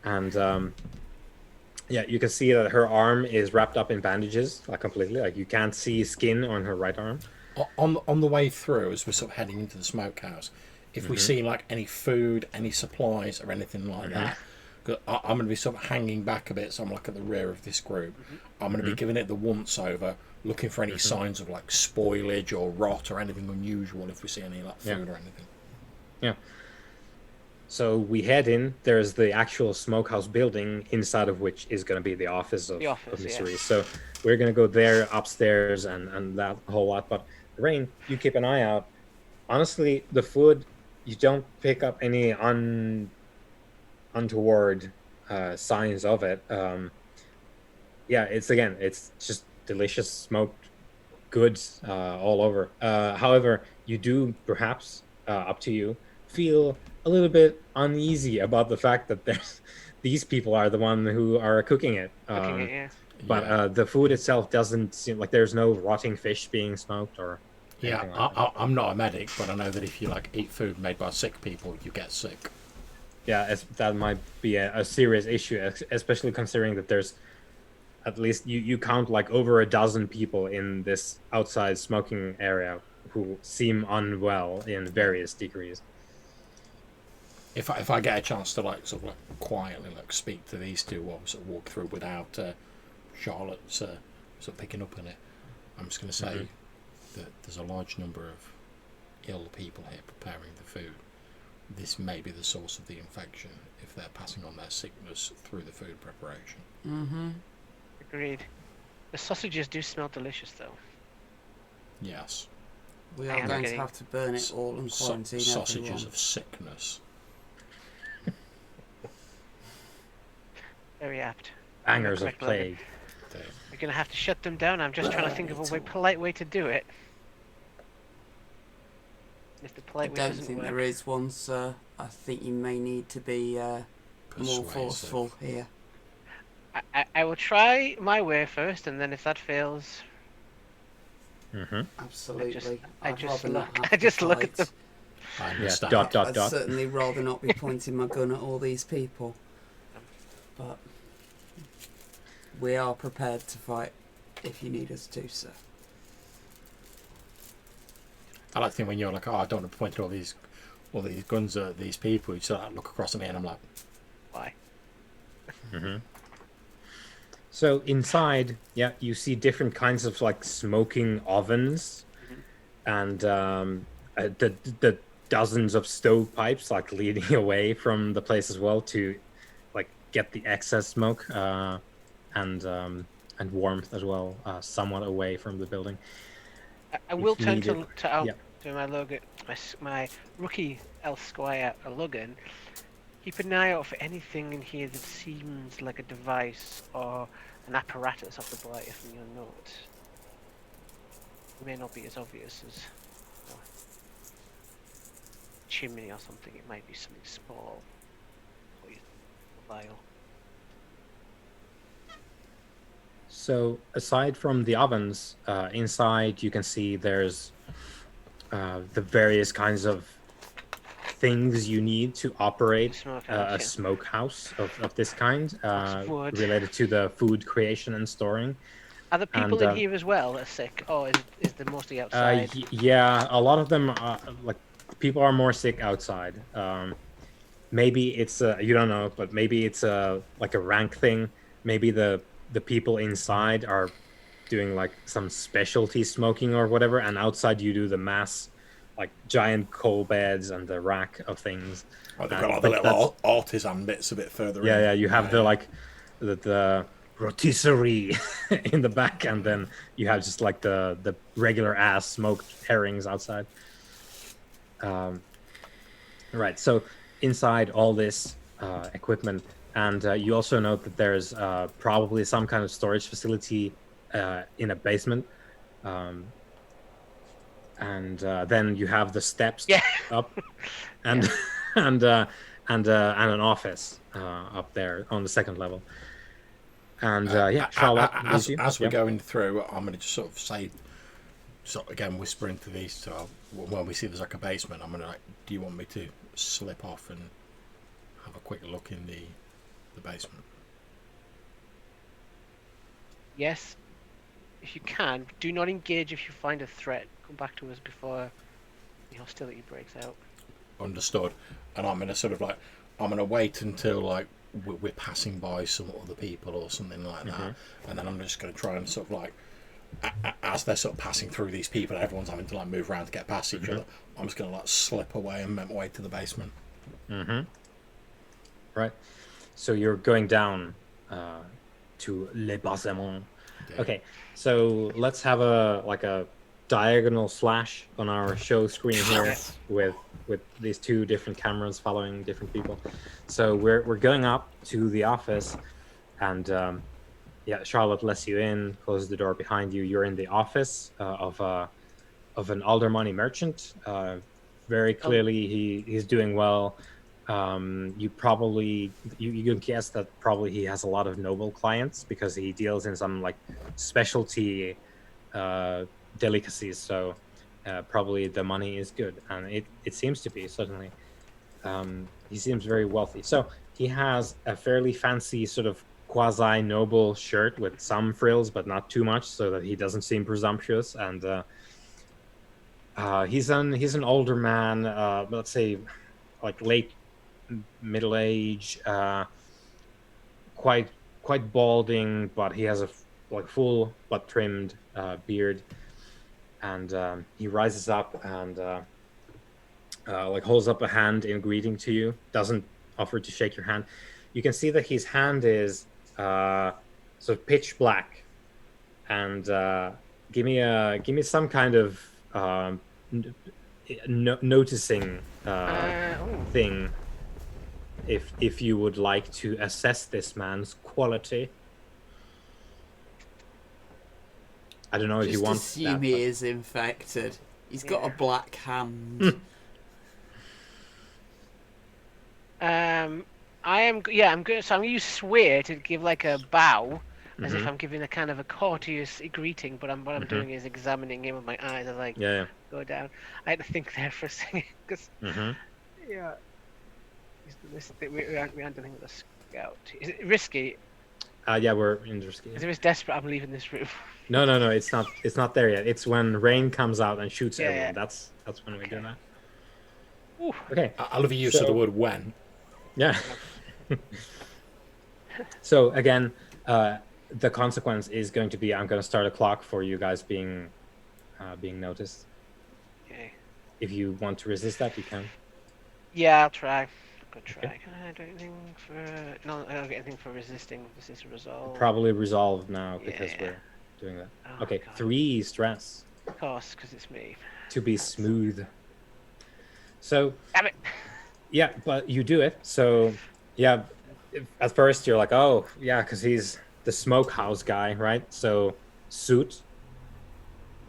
And yeah, you can see that her arm is wrapped up in bandages, like completely. Like you can't see skin on her right arm. On the way through, as we're sort of heading into the smokehouse, if we see like any food, any supplies, or anything like that, 'cause I'm going to be sort of hanging back a bit, so I'm like at the rear of this group. I'm going to be giving it the once over, looking for any signs of like spoilage or rot or anything unusual. If we see any like food or anything. Yeah. So we head in. There's the actual smokehouse building, inside of which is going to be the office of Mr. Reese. So we're going to go there upstairs and that whole lot. But Rain, you keep an eye out. Honestly, the food, you don't pick up any untoward signs of it. Yeah, it's just delicious smoked goods all over. However, you do perhaps, up to you, feel a little bit uneasy about the fact that these people are the one who are cooking it. But the food itself doesn't seem like there's no rotting fish being smoked or. Yeah, like I'm not a medic, but I know that if you like eat food made by sick people, you get sick. Yeah, that might be a serious issue, especially considering that there's at least you count like over a dozen people in this outside smoking area who seem unwell in various degrees. If I get a chance to like sort of like quietly like speak to these two while we sort of walk through without Charlotte sort of picking up on it, I'm just going to say that there's a large number of ill people here preparing the food. This may be the source of the infection if they're passing on their sickness through the food preparation. Agreed. The sausages do smell delicious, though. Yes. We are going to have to burn it all and quarantine sausages everyone. of sickness. Very apt. Bangers of plague. We're going to have to shut them down. I'm just trying to think of a polite way to do it. If the polite I way don't doesn't think work. there is one, sir. I think you may need to be more forceful here. I will try my way first, and then if that fails, Absolutely. I I'd just rather look. not have I just to look at fight. them. I understand. I'd certainly rather not be pointing my gun at all these people. But we are prepared to fight if you need us to, sir. I like to think when you're like, oh, I don't want to point all these guns at these people. You sort of look across at me and I'm like, Why? So inside, yeah, you see different kinds of like smoking ovens, and the dozens of stovepipes like leading away from the place as well to like get the excess smoke and warmth as well, somewhat away from the building. I will turn to my Logan, my rookie Elsquire Logan. Keep an eye out for anything in here that seems like a device or an apparatus of the Blighter from your note. It may not be as obvious as a chimney or something. It might be something small or vile. So aside from the ovens, inside you can see there's the various kinds of things you need to operate a smokehouse of this kind, related to the food creation and storing. Are the people in here as well that are sick, or is there mostly outside? Yeah, a lot of them are, like, people are more sick outside. Maybe it's you don't know, but maybe it's like a rank thing. Maybe the people inside are doing like some specialty smoking or whatever, and outside you do the mass, like giant coal beds and the rack of things. Oh, they've got like the little artisan bits a bit further in. Yeah, you have the like the rotisserie in the back, and then you have just like the regular ass smoked herrings outside. Right. So inside all this equipment, and you also note that there's probably some kind of storage facility in a basement. And then you have the steps Yeah. up, and and and an office up there on the second level. And Charlotte, as we're Yep. going through, I'm going to just sort of say, sort of again whispering to these. So when we see there's like a basement, I'm going to like, do you want me to slip off and have a quick look in the basement? Yes, if you can, do not engage if you find a threat. Come back to us before the hostility breaks out. Understood. And I'm going to sort of like, I'm going to wait until like we're passing by some other people or something like that, and then I'm just going to try and sort of like, as they're sort of passing through these people, everyone's having to like move around to get past each other. I'm just going to like slip away and make my way to the basement. Right. So you're going down to Le Basement. Indeed. Okay. So let's have a diagonal slash on our show screen here with these two different cameras following different people. So we're going up to the office, and Charlotte lets you in, closes the door behind you. You're in the office of an Aldermoney merchant. Very clearly, he's doing well. You can guess that probably he has a lot of noble clients because he deals in some like specialty delicacies. So probably the money is good, and it seems to be, certainly. He seems very wealthy. So he has a fairly fancy sort of quasi noble shirt with some frills, but not too much, so that he doesn't seem presumptuous. And he's an older man, let's say like late middle age, quite balding, but he has a full but trimmed beard. And he rises up and holds up a hand in greeting to you. Doesn't offer to shake your hand. You can see that his hand is sort of pitch black. And give me some kind of noticing thing, if you would like to assess this man's quality. I don't know if you want Just assume he is infected. He's got a black hand. I'm good. So I'm going to use swear to give like a bow, as if I'm giving a kind of a courteous greeting. But what I'm doing is examining him with my eyes. I like go down. I had to think there for a second because we aren't doing anything with a scout. Is it risky? We're in risky. If it's desperate, I'm leaving this room. No, it's not. It's not there yet. It's when Rain comes out and shoots everyone. Yeah. That's when we do that. Ooh. Okay. I love the use of the word "when." Yeah. So again, the consequence is going to be I'm going to start a clock for you guys being noticed. Okay. If you want to resist that, you can. Yeah, I'll try. Good try. Okay. Can I do anything for? No, I don't get anything for resisting. This is resolve. Probably resolved now because we're doing that. Oh, okay, God. 3 stress. Of course, because it's me. To be smooth. So. Damn it. Yeah, but you do it. So, yeah, at first you're like, oh, yeah, because he's the smokehouse guy, right? So, suit.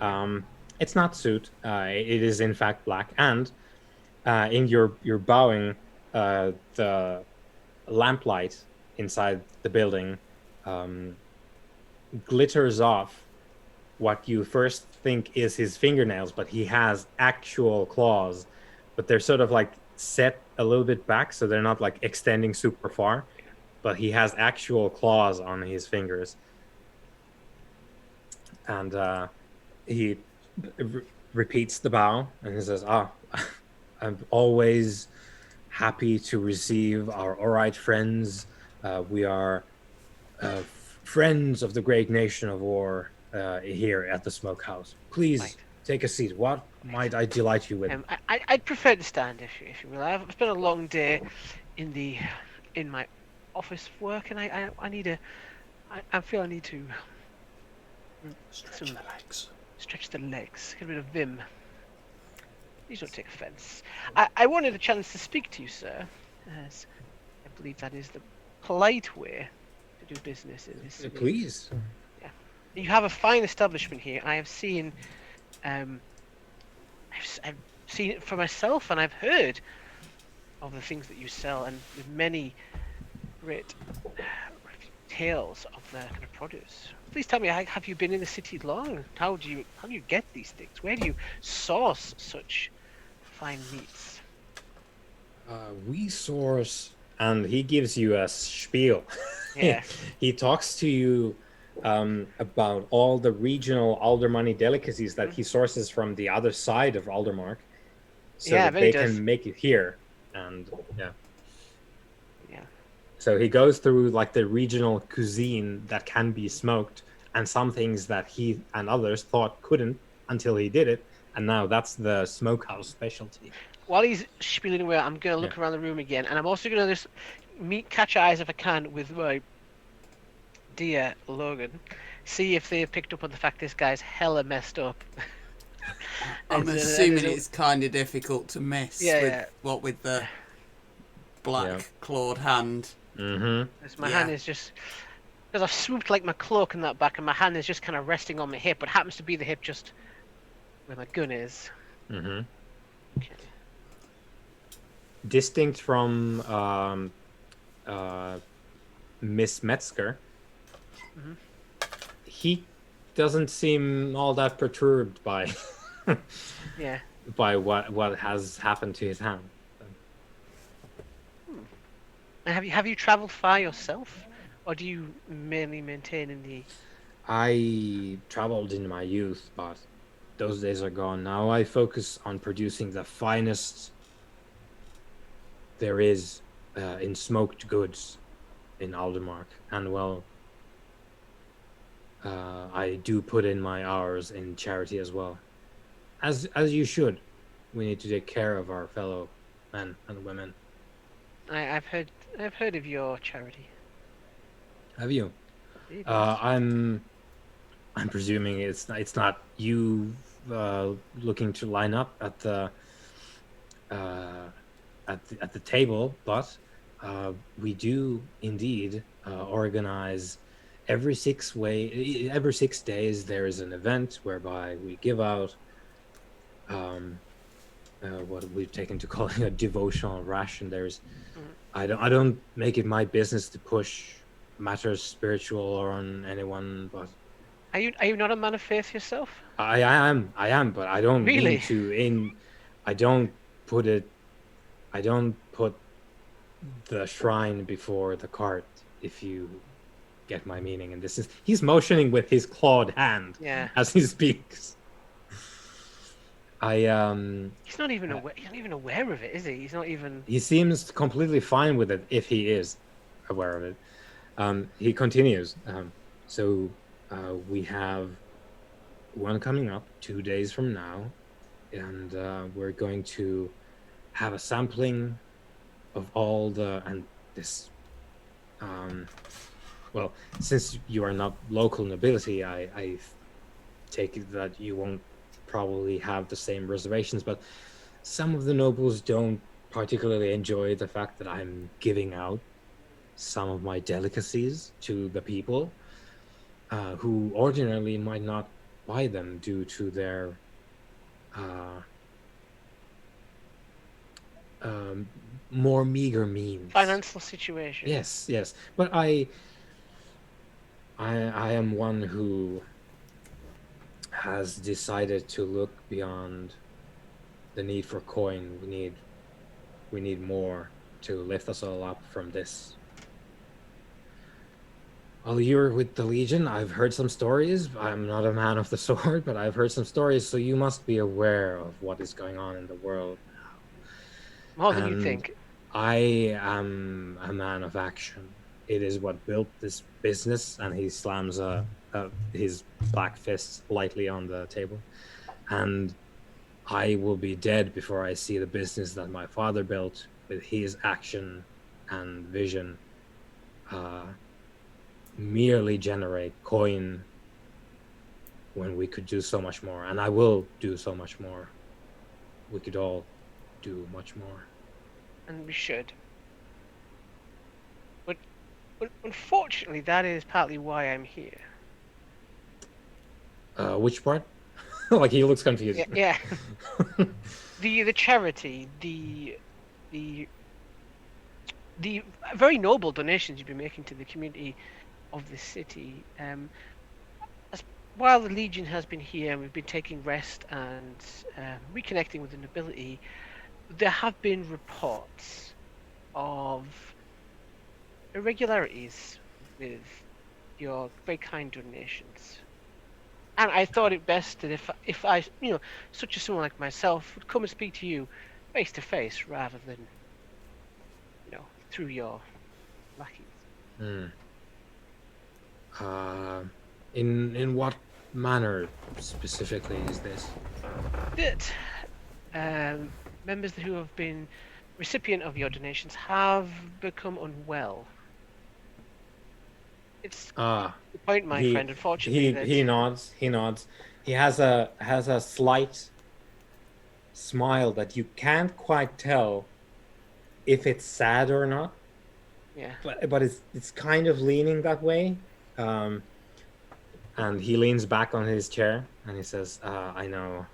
It's not suit. It is in fact black, and in your bowing, the lamplight inside the building glitters off what you first think is his fingernails, but he has actual claws, but they're sort of like set a little bit back, so they're not like extending super far, but he has actual claws on his fingers. And he repeats the bow, and he says, I'm always happy to receive our alright friends. We are friends of the great nation of war here at the smokehouse. Please take a seat. What might I delight you with? I'd prefer to stand, if you will. It's been a long day in my office work, and I need I feel I need to Stretch the legs. stretch the legs, get rid of vim. Please don't take offence. I wanted a chance to speak to you, sir, as I believe that is the polite way to do business in this city. Please. You have a fine establishment here. I have seen, I've seen it for myself, and I've heard of the things that you sell, and with many great tales of the kind of produce. Please tell me, have you been in the city long? How do you get these things? Where do you source such fine meats? We source, and he gives you a spiel. Yeah. He talks to you about all the regional Aldermoney delicacies that he sources from the other side of Aldermark, so Yeah, that very they does. can make it here. And Yeah. so he goes through like the regional cuisine that can be smoked, and some things that he and others thought couldn't until he did it, and now that's the smokehouse specialty. While he's spilling away, I'm gonna look around the room again, and I'm also gonna just catch eyes if I can with my dear Logan, see if they've picked up on the fact this guy's hella messed up. I'm assuming it's kind of difficult to miss with the black clawed hand. My hand is just because I've swooped like my cloak in that back, and my hand is just kind of resting on my hip, but happens to be the hip just where my gun is. Okay. Distinct from Miss Metzger, he doesn't seem all that perturbed by by what has happened to his hand. And have you travelled far yourself, or do you mainly maintain in the? I traveled in my youth, but those days are gone. Now I focus on producing the finest there is in smoked goods in Aldermark, and well, I do put in my hours in charity as well, as you should. We need to take care of our fellow men and women. I've heard of your charity. Have you? I'm presuming it's not you looking to line up at the table, but we do indeed organize every 6 days. There is an event whereby we give out what we've taken to calling a devotional ration. There's I don't make it my business to push matters spiritual or on anyone, but are you not a man of faith yourself? I am, but I don't really mean to I don't put the shrine before the cart, if you get my meaning. And he's motioning with his clawed hand as he speaks. He's not even aware of it, is he? He's not even. He seems completely fine with it if he is aware of it. He continues. So we have one coming up 2 days from now, and we're going to have a sampling of all this. Well, since you are not local nobility, I take it that you won't probably have the same reservations, but some of the nobles don't particularly enjoy the fact that I'm giving out some of my delicacies to the people who ordinarily might not buy them due to their more meager means. Financial situation. Yes. But I am one who has decided to look beyond the need for coin. We need more to lift us all up from this. While you're with the Legion, I've heard some stories. I'm not a man of the sword, but I've heard some stories, so you must be aware of what is going on in the world now. More than you think. I am a man of action. It is what built this business, and he slams his black fist lightly on the table. And I will be dead before I see the business that my father built with his action and vision merely generate coin when we could do so much more, and I will do so much more. We could all do much more. And we should. But unfortunately, that is partly why I'm here. Which part? Like, he looks confused. Yeah. The charity, the very noble donations you've been making to the community of the city. While the Legion has been here and we've been taking rest and reconnecting with the nobility, there have been reports of irregularities with your very kind donations. And I thought it best that if I, such as someone like myself, would come and speak to you face to face rather than, through your lackeys. In what manner specifically is this? That members who have been recipient of your donations have become unwell. It's the point, my friend. Unfortunately, he nods. He has a slight smile that you can't quite tell if it's sad or not. Yeah. But it's kind of leaning that way. And he leans back on his chair and he says, I know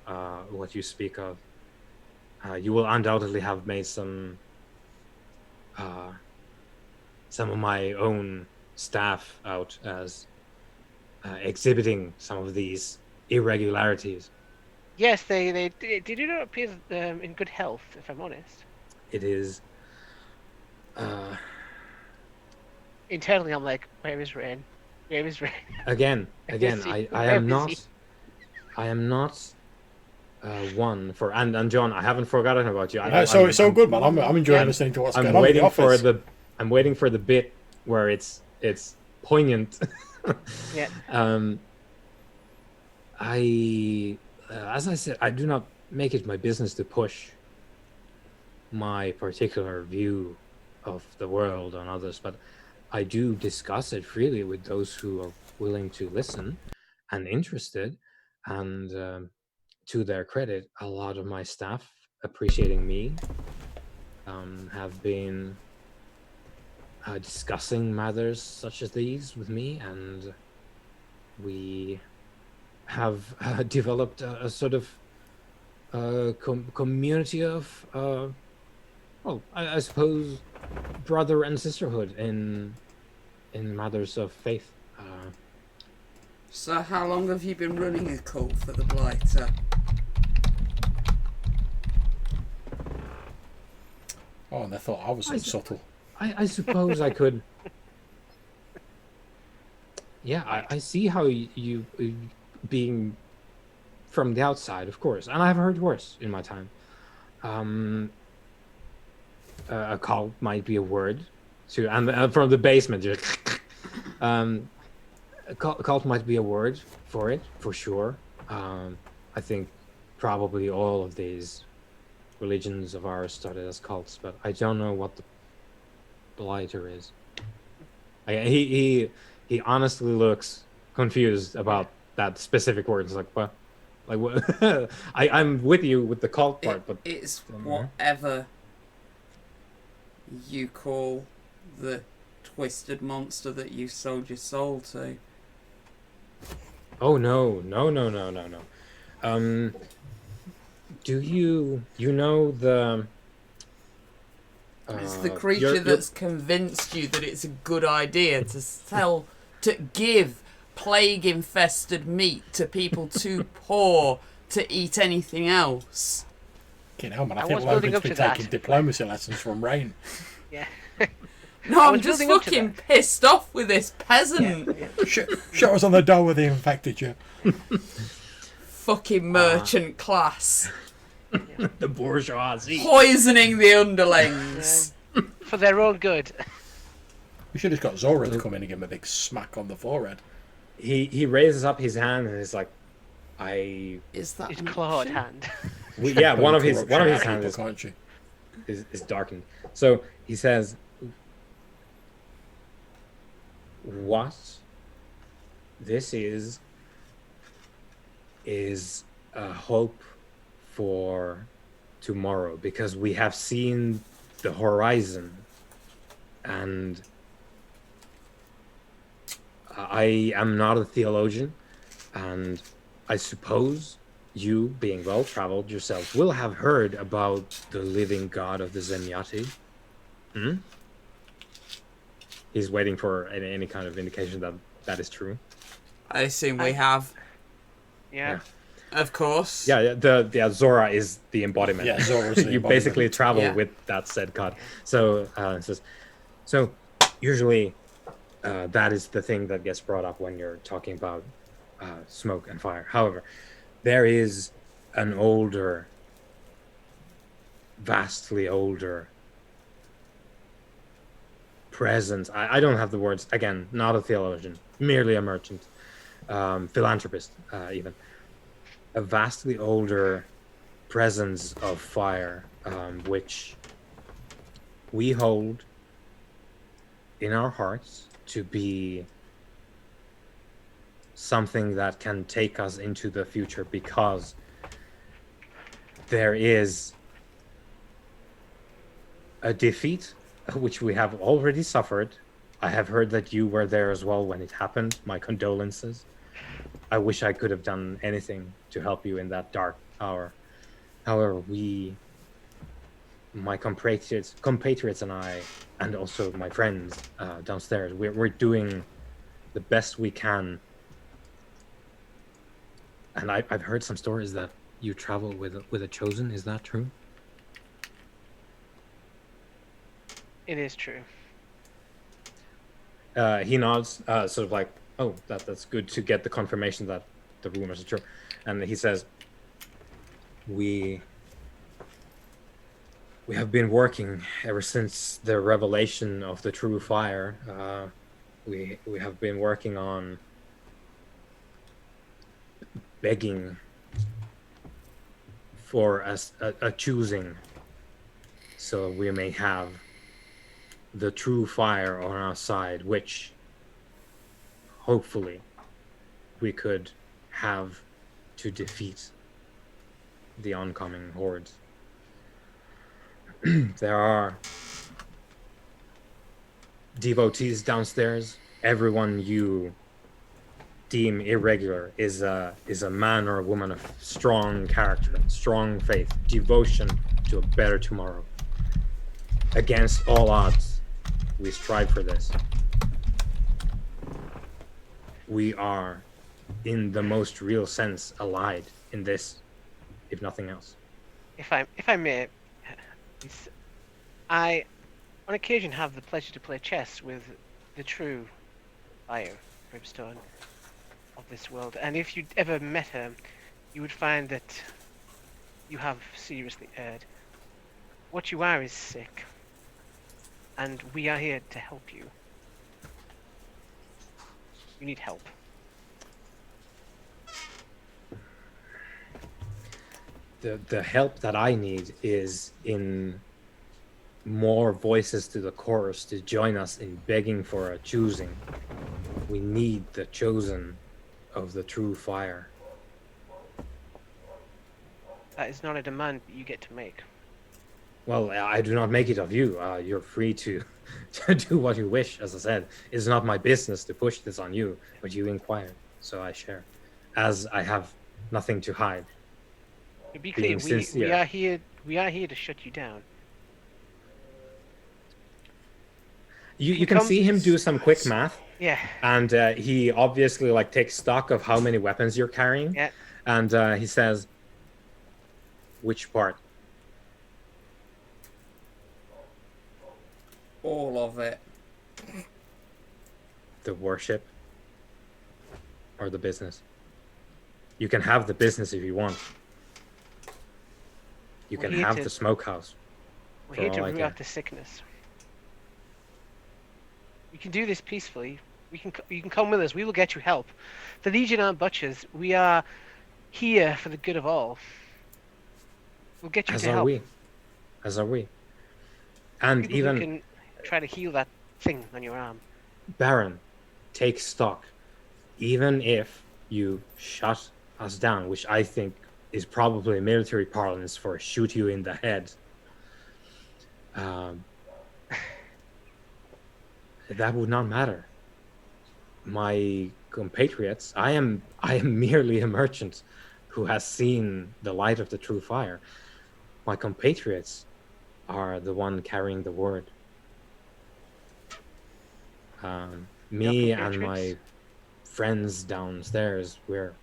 what you speak of. You will undoubtedly have made some of my own staff out as exhibiting some of these irregularities. Yes, they do not appear in good health, if I'm honest. It is... Internally, I'm like, where is Rain? Where is Rain? Again, I am not one for... And John, I haven't forgotten about you. It's so good, man. I'm enjoying listening to what's going on in the office. I'm waiting for the bit where it's poignant. Yeah. As I said, I do not make it my business to push my particular view of the world on others, but I do discuss it freely with those who are willing to listen and interested. And to their credit, a lot of my staff, appreciating me, have been discussing matters such as these with me, and we have developed a sort of community of, I suppose, brother and sisterhood in matters of faith. So how long have you been running a cult for the Blighter? Oh, and they thought I was so subtle. I suppose I could. Yeah, I see how you being from the outside, of course, and I've heard worse in my time. A cult might be a word, too, and from the basement, just a cult might be a word for it, for sure. I think probably all of these religions of ours started as cults, but I don't know what the Blighter is. He honestly looks confused about that specific word. It's like, what? Like, what? I'm with you with the cult part, but it's whatever you call the twisted monster that you sold your soul to. Oh no. Do you know the? It's the creature that's convinced you that it's a good idea to give plague-infested meat to people too poor to eat anything else. Hell, man, I think Logan's been taking diplomacy lessons from Rain. Yeah. No, I'm just fucking pissed off with this peasant. Yeah. Show us on the door where they infected you. Fucking merchant class. Yeah. The bourgeoisie. Poisoning the underlings. For their own good. We should have got Zora to come in and give him a big smack on the forehead. He raises up his hand and is like, Is that his clawed hand? Yeah, one of his hands is darkened. So he says, what this is a hope for tomorrow, because we have seen the horizon, and I am not a theologian, and I suppose you, being well traveled yourself, will have heard about the living god of the Zenyatta. He's waiting for any kind of indication that that is true. I assume we have. Yeah. Of course. Yeah, the Zora is the embodiment. Yeah, Zora is the You basically embodiment. travel Yeah. with that said god. So it says, so usually that is the thing that gets brought up when you're talking about smoke and fire. However, there is an older, vastly older presence. I don't have the words. Again, not a theologian, merely a merchant, philanthropist, even. A vastly older presence of fire, which we hold in our hearts to be something that can take us into the future, because there is a defeat which we have already suffered. I have heard that you were there as well when it happened. My condolences. I wish I could have done anything to help you in that dark hour. However, my compatriots and I, and also my friends downstairs, we're doing the best we can. And I've heard some stories that you travel with a chosen. Is that true? It is true. He nods, sort of like, oh, that's good to get the confirmation that the rumors are true. And he says, we have been working ever since the revelation of the true fire. We have been working on begging for a choosing, so we may have the true fire on our side, which hopefully we could have to defeat the oncoming hordes. There are devotees downstairs. Everyone you deem irregular is a man or a woman of strong character, strong faith, devotion to a better tomorrow. Against all odds, we strive for this. We are, in the most real sense, allied in this, if nothing else. If I may, I on occasion have the pleasure to play chess with the true fire, brimstone of this world, and if you'd ever met her, you would find that you have seriously erred. What you are is sick, and we are here to help you. You need help. The help that I need is in more voices to the chorus to join us in begging for a choosing. We need the chosen of the true fire. That is not a demand that you get to make. Well, I do not make it of you. You're free to do what you wish. As I said, it's not my business to push this on you, but you inquired, so I share, as I have nothing to hide. To be clear, we are here to shut you down. You can see him do some quick math. Yeah. And he obviously takes stock of how many weapons you're carrying. Yeah. And he says, which part? All of it. The worship or the business? You can have the business if you want. You can have the smokehouse. We're here to root out the sickness. We can do this peacefully. You can come with us. We will get you help. The Legion aren't butchers. We are here for the good of all. We'll get you to help. As are we. And people even who can try to heal that thing on your arm. Baron, take stock, even if you shut us down, which I think is probably military parlance for shoot you in the head. That would not matter. My compatriots, I am merely a merchant who has seen the light of the true fire. My compatriots are the one carrying the word. Me and my friends downstairs, we're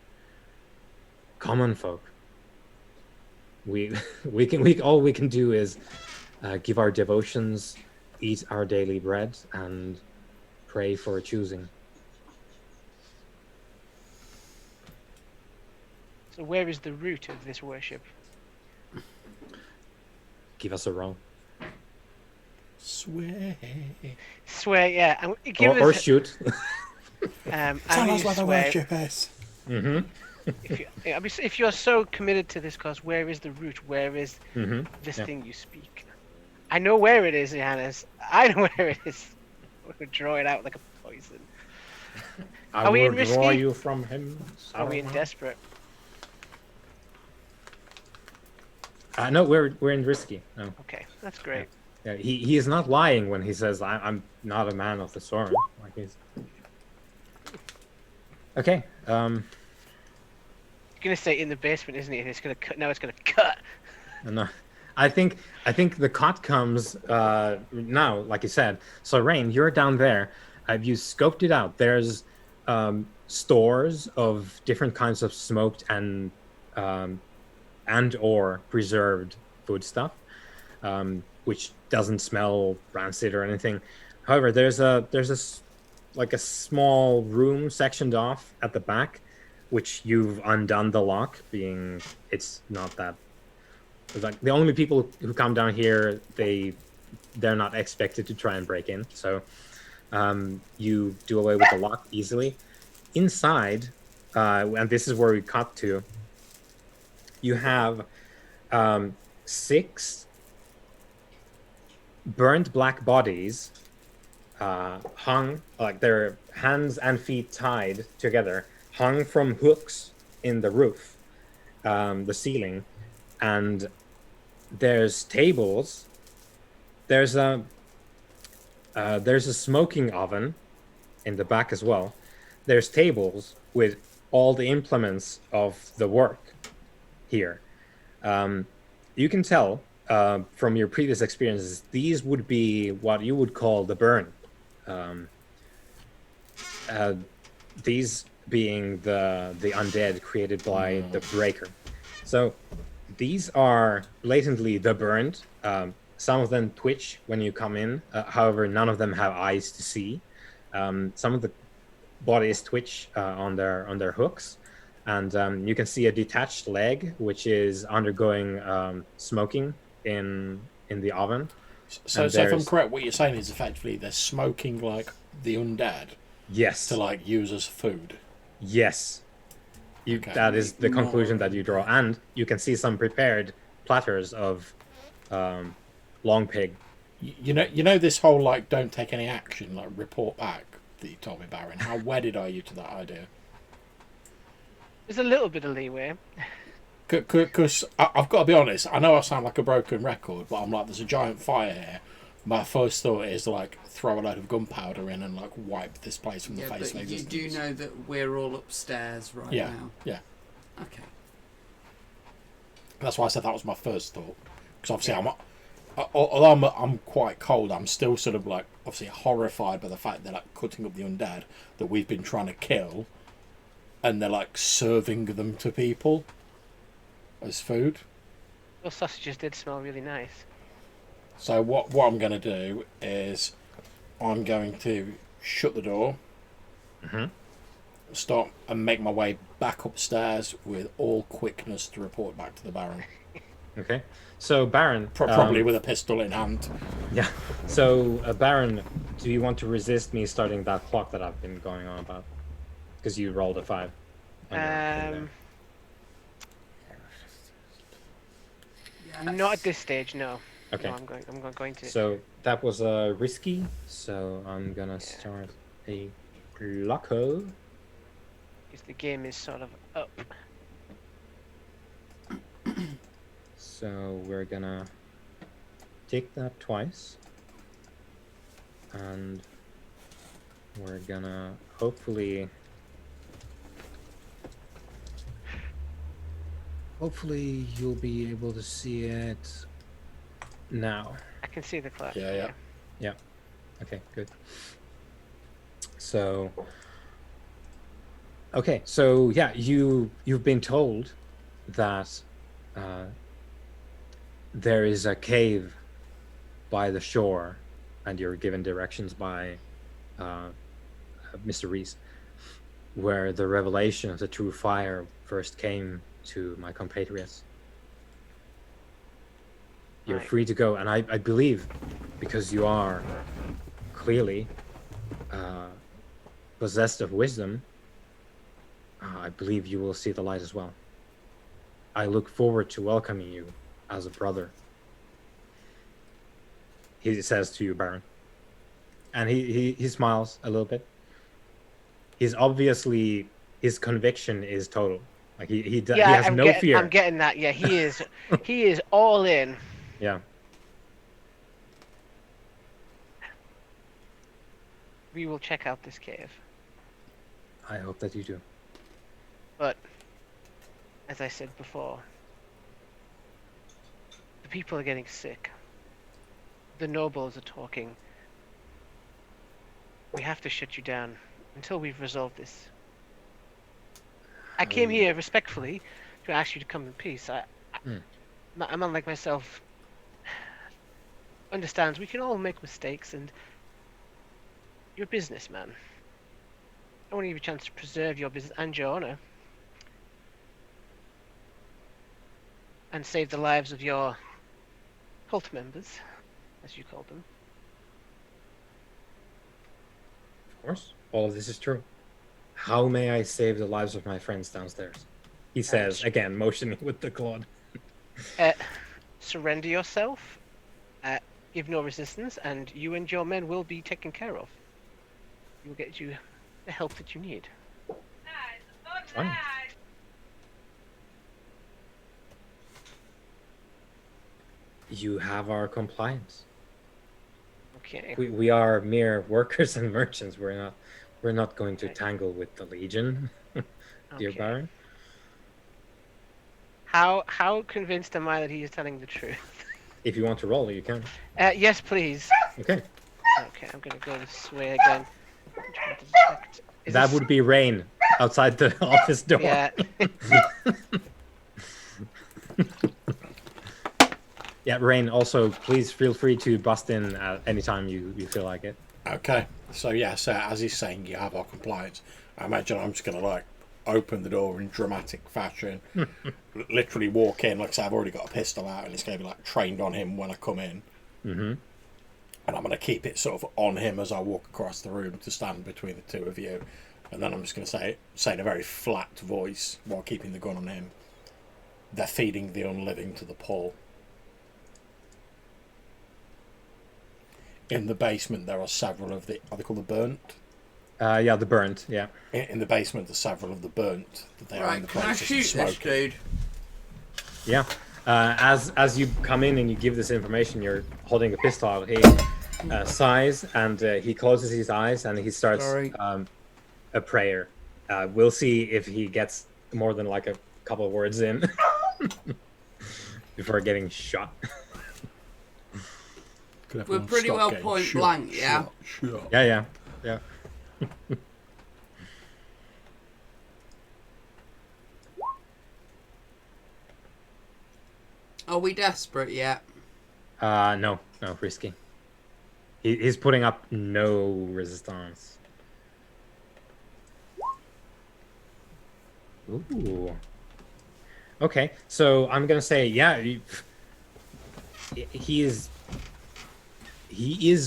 common folk. We all we can do is give our devotions, eat our daily bread, and pray for a choosing. So where is the root of this worship? Give us a roll. Swear. Swear, yeah. And Or shoot. Tell us what the worship is. Mm-hmm. If you're so committed to this cause, where is the root? Where is this thing you speak? I know where it is, Johannes. I know where it is. We'll draw it out like a poison. I will draw you from him. Are we in desperate? No, we're in risky. No. Okay, that's great. Yeah, he is not lying when he says I'm not a man of the sword. Like he's... Okay. You're gonna say in the basement, isn't it? And it's gonna cut. Now it's gonna cut. No, I think the cut comes now, like you said. So Rain, you're down there. You scoped it out. There's stores of different kinds of smoked and or preserved foodstuff, which doesn't smell rancid or anything. However, there's a small room sectioned off at the back, which you've undone the lock, being it's not that. Like the only people who come down here, they're not expected to try and break in. So you do away with the lock easily. Inside, and this is where we cut to. You have 6 burnt black bodies hung, like their hands and feet tied together, hung from hooks in the roof, the ceiling, and there's tables. There's a smoking oven in the back as well. There's tables with all the implements of the work here. You can tell from your previous experiences, these would be what you would call the burn. These being the undead created by the breaker. So these are blatantly the burned. Some of them twitch when you come in. However, none of them have eyes to see. Some of the bodies twitch on their hooks. And you can see a detached leg, which is undergoing smoking in the oven. So if I'm correct, what you're saying is effectively they're smoking like the undead. Yes. To like use as food. Yes. Okay. That is the conclusion that you draw, and you can see some prepared platters of long pig. You know this whole like don't take any action, like report back that you told me, Baron. How wedded are you to that idea? There's a little bit of leeway. Because I've got to be honest, I know I sound like a broken record, but I'm like, there's a giant fire here. My first thought is to like throw a load of gunpowder in and like wipe this place from the face of existence. You do know that we're all upstairs now. Yeah. Okay. That's why I said that was my first thought. Because obviously although I'm quite cold, I'm still sort of like obviously horrified by the fact they're like cutting up the undead that we've been trying to kill. And they're like serving them to people as food. Those sausages did smell really nice. So what I'm going to do is I'm going to shut the door, stop and make my way back upstairs with all quickness to report back to the Baron. Okay. So Baron... Probably with a pistol in hand. Yeah. So Baron, do you want to resist me starting that clock that I've been going on about? Because you rolled a 5. Not at this stage, no. Okay. No, I'm going to. So that was risky. So I'm gonna start a Luckle. Because the game is sort of up. So we're gonna take that twice. And we're gonna hopefully you'll be able to see it now. I can see the clock. Yeah. Okay, good. So okay, so yeah, you've been told that there is a cave by the shore, and you're given directions by Mr. Reese, where the revelation of the true fire first came to my compatriots. You're Right. free to go, and I believe, because you are clearly possessed of wisdom, I believe you will see the light as well. I look forward to welcoming you as a brother. He says to you, Baron. And he smiles a little bit. He's obviously, his conviction is total. Like he has no fear. I'm getting that. Yeah, he is. He is all in. Yeah. We will check out this cave. I hope that you do. But, as I said before, the people are getting sick. The nobles are talking. We have to shut you down until we've resolved this. I came here respectfully to ask you to come in peace. A man like myself understands we can all make mistakes, and you're a businessman. I want to give you a chance to preserve your business and your honor, and save the lives of your cult members, as you call them. Of course, all of this is true. How may I save the lives of my friends downstairs? He says, again, motioning with the claw. Surrender yourself, give no resistance, and you and your men will be taken care of. We will get you the help that you need. Fine. You have our compliance. Okay. We are mere workers and merchants. We're not going to tangle with the Legion, dear Okay. Baron. How convinced am I that he is telling the truth? If you want to roll, you can. Yes, please. Okay. Okay, I'm gonna go this way again. I'm trying to detect. That would be Rain outside the office door. Yeah. Yeah, Rain, also, please feel free to bust in at any time you feel like it. Okay. So as he's saying, you have our compliance. I imagine I'm just gonna open the door in dramatic fashion, literally walk in. Like I said, I've already got a pistol out, and it's gonna be trained on him when I come in. Mm-hmm. And I'm gonna keep it sort of on him as I walk across the room to stand between the two of you. And then I'm just gonna say in a very flat voice while keeping the gun on him. They're feeding the unliving to the poor. In the basement, there are several of are they called the burnt? Yeah, the burnt, yeah. In the basement, there's several of the burnt. That they are in Right, the can I process of shoot this smoking. dude? Yeah. As you come in and you give this information, you're holding a pistol out. He sighs and he closes his eyes and he starts a prayer. We'll see if he gets more than a couple of words in before getting shot. We're pretty well point blank, yeah? Yeah. Are we desperate yet? No, risky. He's putting up no resistance. Ooh. Okay, so I'm gonna say, yeah, he is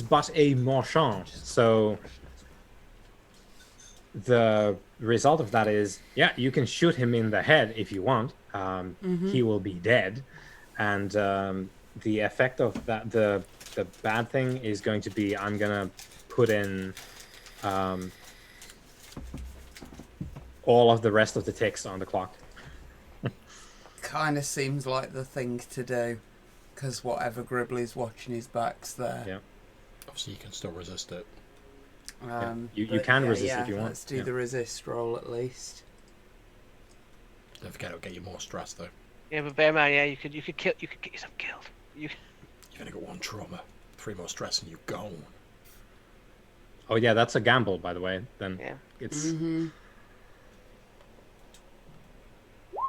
but a marchand. So the result of that is, yeah, you can shoot him in the head if you want. He will be dead, and the effect of that, the bad thing is going to be, I'm gonna put in all of the rest of the ticks on the clock. Kind of seems like the thing to do, because whatever Gribbly's watching his back's there. Yeah. Obviously, you can still resist it. You But can resist if you want. Let's do the resist roll at least. Don't forget, it'll get you more stress though. Yeah, but bear in mind, yeah, you could get yourself killed. You've only got 1 trauma, 3 more stress, and you're gone. Oh yeah, that's a gamble, by the way. Then Yeah. it's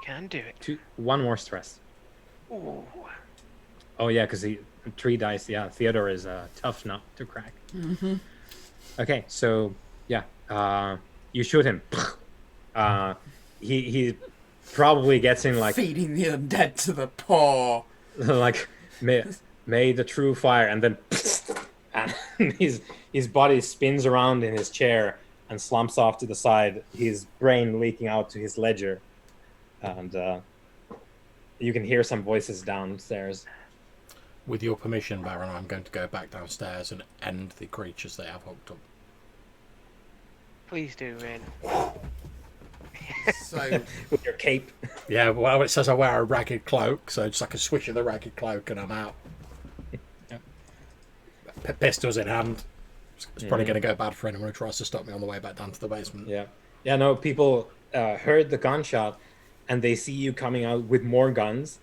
Can do it. 1 more stress. Ooh. Oh yeah, because 3 dice. Yeah, Theodore is a tough nut to crack. Okay, so yeah, you shoot him. He probably gets in like Feeding the undead to the poor. like may the true fire, and then and his body spins around in his chair and slumps off to the side, his brain leaking out to his ledger, and you can hear some voices downstairs. With your permission, Baron, I'm going to go back downstairs and end the creatures they have hooked up. Please do, Rin. So With your cape. Yeah, well, it says I wear a ragged cloak, so just like a swish of the ragged cloak and I'm out. Pistols in hand. It's probably going to go bad for anyone who tries to stop me on the way back down to the basement. Yeah, no, people heard the gunshot and they see you coming out with more guns.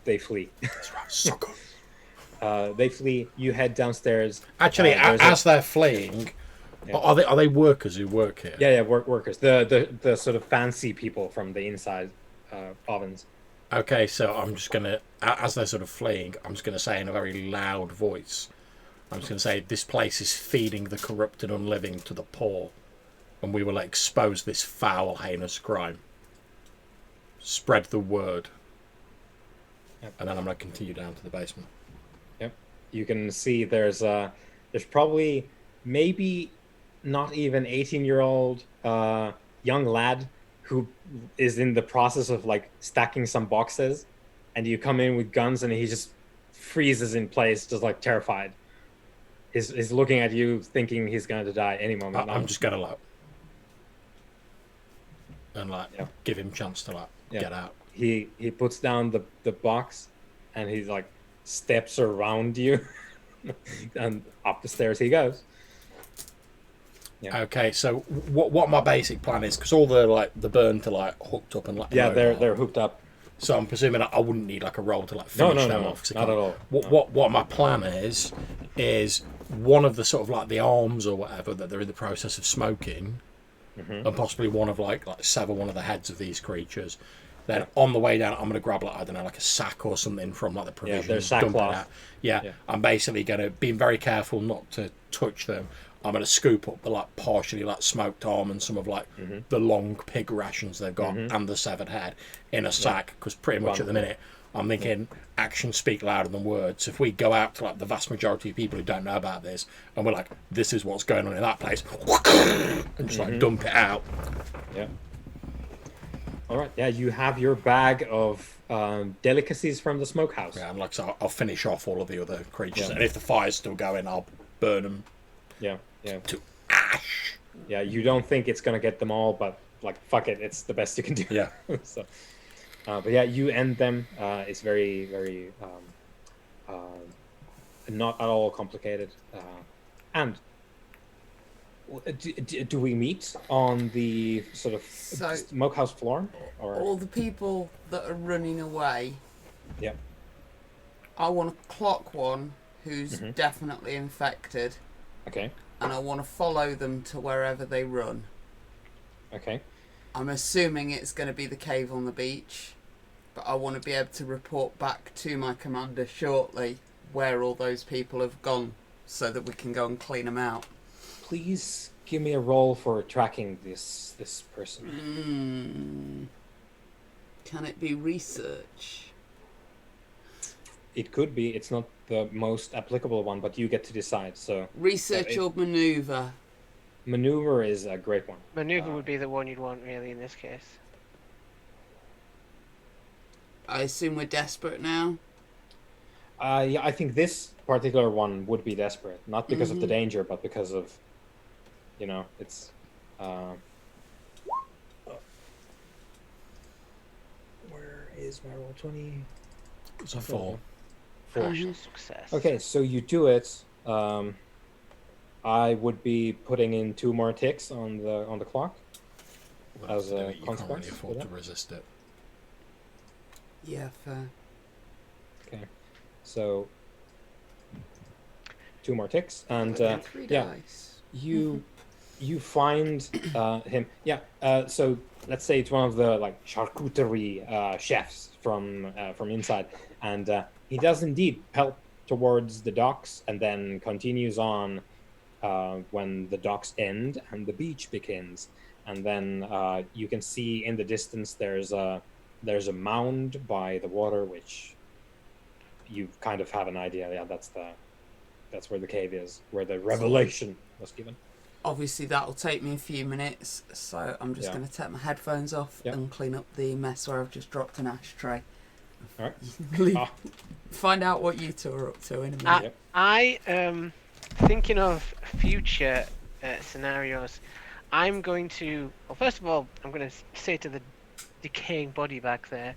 They flee. That's right, sucker. They flee. You head downstairs. Actually, there's as they're fleeing, are they workers who work here? Yeah, workers. The sort of fancy people from the inside ovens. Okay, so I'm just going to, as they're sort of fleeing, I'm just going to say in a very loud voice, I'm just going to say, this place is feeding the corrupt and unliving to the poor, and we will expose this foul, heinous crime. Spread the word. Yep. And then I'm going to continue down to the basement. Yep. You can see there's probably maybe not even 18-year-old young lad who is in the process of like stacking some boxes, and you come in with guns and he just freezes in place, just like terrified. He's looking at you thinking he's going to die any moment. I'm just going to give him a chance to get out. He puts down the box and he like steps around you and up the stairs he goes. Yeah. Okay, so what my basic plan is, because all the burn to hooked up and they're hooked up. So I'm presuming I wouldn't need a roll to finish them off. Not at all. What my plan is one of the sort of the arms or whatever that they're in the process of smoking, and possibly one of sever one of the heads of these creatures. Then on the way down, I'm going to grab a sack or something from the provisions. There's sackcloth. I'm basically going to be very careful not to touch them. I'm going to scoop up the partially smoked arm and some of the long pig rations they've got and the severed head in a sack, because pretty much at the minute I'm thinking actions speak louder than words. If we go out to the vast majority of people who don't know about this and we're this is what's going on in that place, and just dump it out. Yeah. All right. Yeah, you have your bag of delicacies from the smokehouse. Yeah, and so I'll finish off all of the other creatures, and if the fire's still going, I'll burn them. Yeah. To ash. Yeah, you don't think it's gonna get them all, but fuck it, it's the best you can do. Yeah. So, but yeah, you end them. It's very, very not at all complicated. And do we meet on the sort of smokehouse floor? Or all the people that are running away, yeah, I want to clock one who's definitely infected. Okay. And I want to follow them to wherever they run. Okay. I'm assuming it's going to be the cave on the beach, but I want to be able to report back to my commander shortly where all those people have gone, so that we can go and clean them out. Please give me a roll for tracking this person. Can it be research? It could be. It's not the most applicable one, but you get to decide. So research or maneuver? Maneuver is a great one. Maneuver would be the one you'd want, really, in this case. I assume we're desperate now? Yeah, I think this particular one would be desperate. Not because of the danger, but because of, it's Where is my roll 20? It's a 4. Partial success. Okay, so you do it. I would be putting in 2 more ticks on the clock. Well, As a you can't consequence really for afford that? to resist it. Yeah, fair. Okay, so 2 more ticks, and 3 yeah, dice. you find him. Yeah. So let's say it's one of the like charcuterie chefs from inside, and he does indeed pelt towards the docks, and then continues on when the docks end and the beach begins, and then you can see in the distance there's a mound by the water, which you kind of have an idea. Yeah, that's where the cave is, where the revelation was given. Obviously, that'll take me a few minutes, so I'm just going to take my headphones off and clean up the mess where I've just dropped an ashtray. All right. Find out what you two are up to in a minute. I am thinking of future scenarios. I'm going to, well, first of all, I'm going to say to the decaying body back there,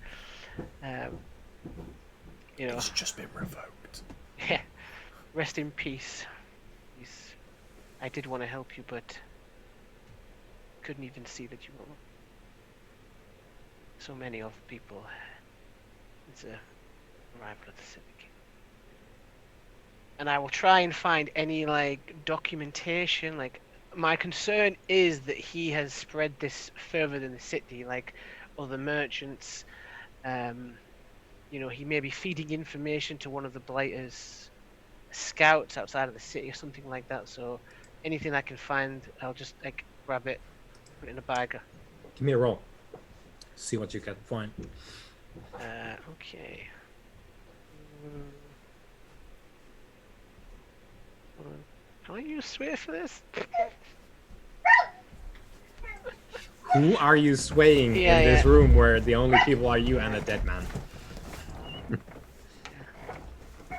you know, It's just been revoked. yeah, rest in peace. I did want to help you, but couldn't even see that you were so many of people. It's a arrival at the Civic. And I will try and find any like documentation. Like, my concern is that he has spread this further than the city, like other merchants. You know, he may be feeding information to one of the Blighters scouts outside of the city or something like that. So anything I can find, I'll just like grab it, put it in a bag. Give me a roll. See what you can find. Okay. Can I use swear for this? Who are you swaying in this room where the only people are you and a dead man? I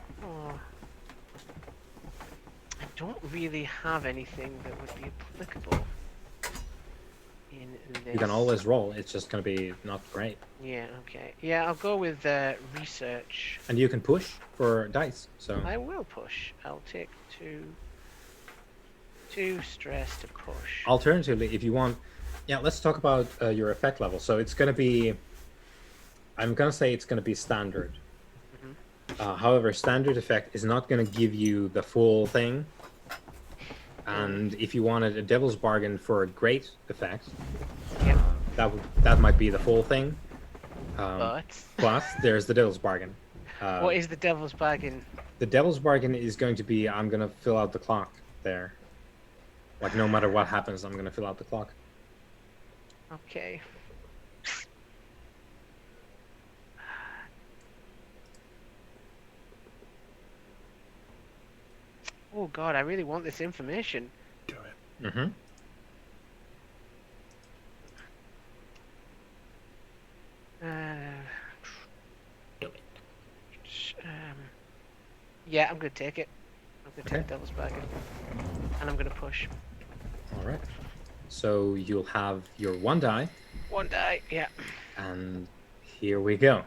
don't really have anything that would be applicable in this. You can always roll. It's just going to be not great. Yeah, okay. Yeah, I'll go with research. And you can push for dice. So I will push. I'll take two stress to push. Alternatively, if you want, let's talk about your effect level. So it's going to be, I'm going to say it's going to be standard. However, standard effect is not going to give you the full thing. And if you wanted a devil's bargain for a great effect, that might be the full thing. But there's the devil's bargain. What is the devil's bargain? The devil's bargain is going to be, I'm going to fill out the clock there. Like, no matter what happens, I'm going to fill out the clock. Okay. Oh god, I really want this information. Do it. Mm-hmm. Do it. Yeah, I'm gonna take it. I'm gonna take Devil's Bargain. And I'm gonna push. Alright. So you'll have your 1 die. 1 die, yeah. And here we go.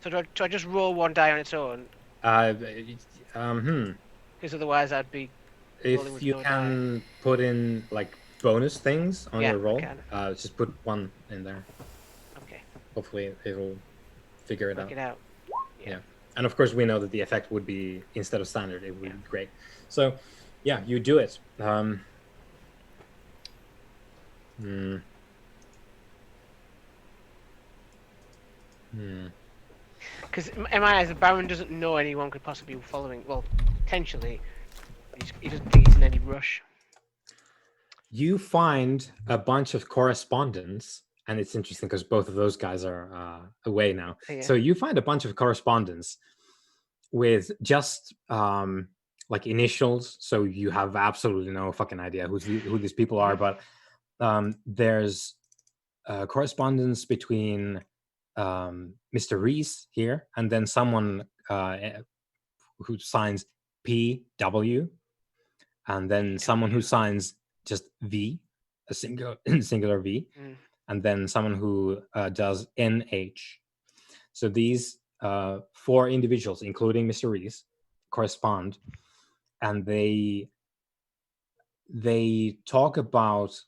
So do I just roll 1 die on its own? Because otherwise I'd be rolling If with you no can put in like bonus things on your roll, I can. just put 1 in there. Okay. Hopefully it'll figure it Work out. it out. Yeah. And of course we know that the effect would be, instead of standard, it would be great. So yeah, you do it. Because MI as the Baron doesn't know anyone could possibly be following. Well, potentially, he doesn't think he's in any rush. You find a bunch of correspondence, and it's interesting because both of those guys are away now. Yeah. So you find a bunch of correspondence with just like initials. So you have absolutely no fucking idea who these people are, but there's correspondence between Mr. Reese here, and then someone who signs PW, and then someone who signs just V, a singular singular V, Mm. and then someone who does NH. So these 4 individuals, including Mr. Reese, correspond, and they talk about,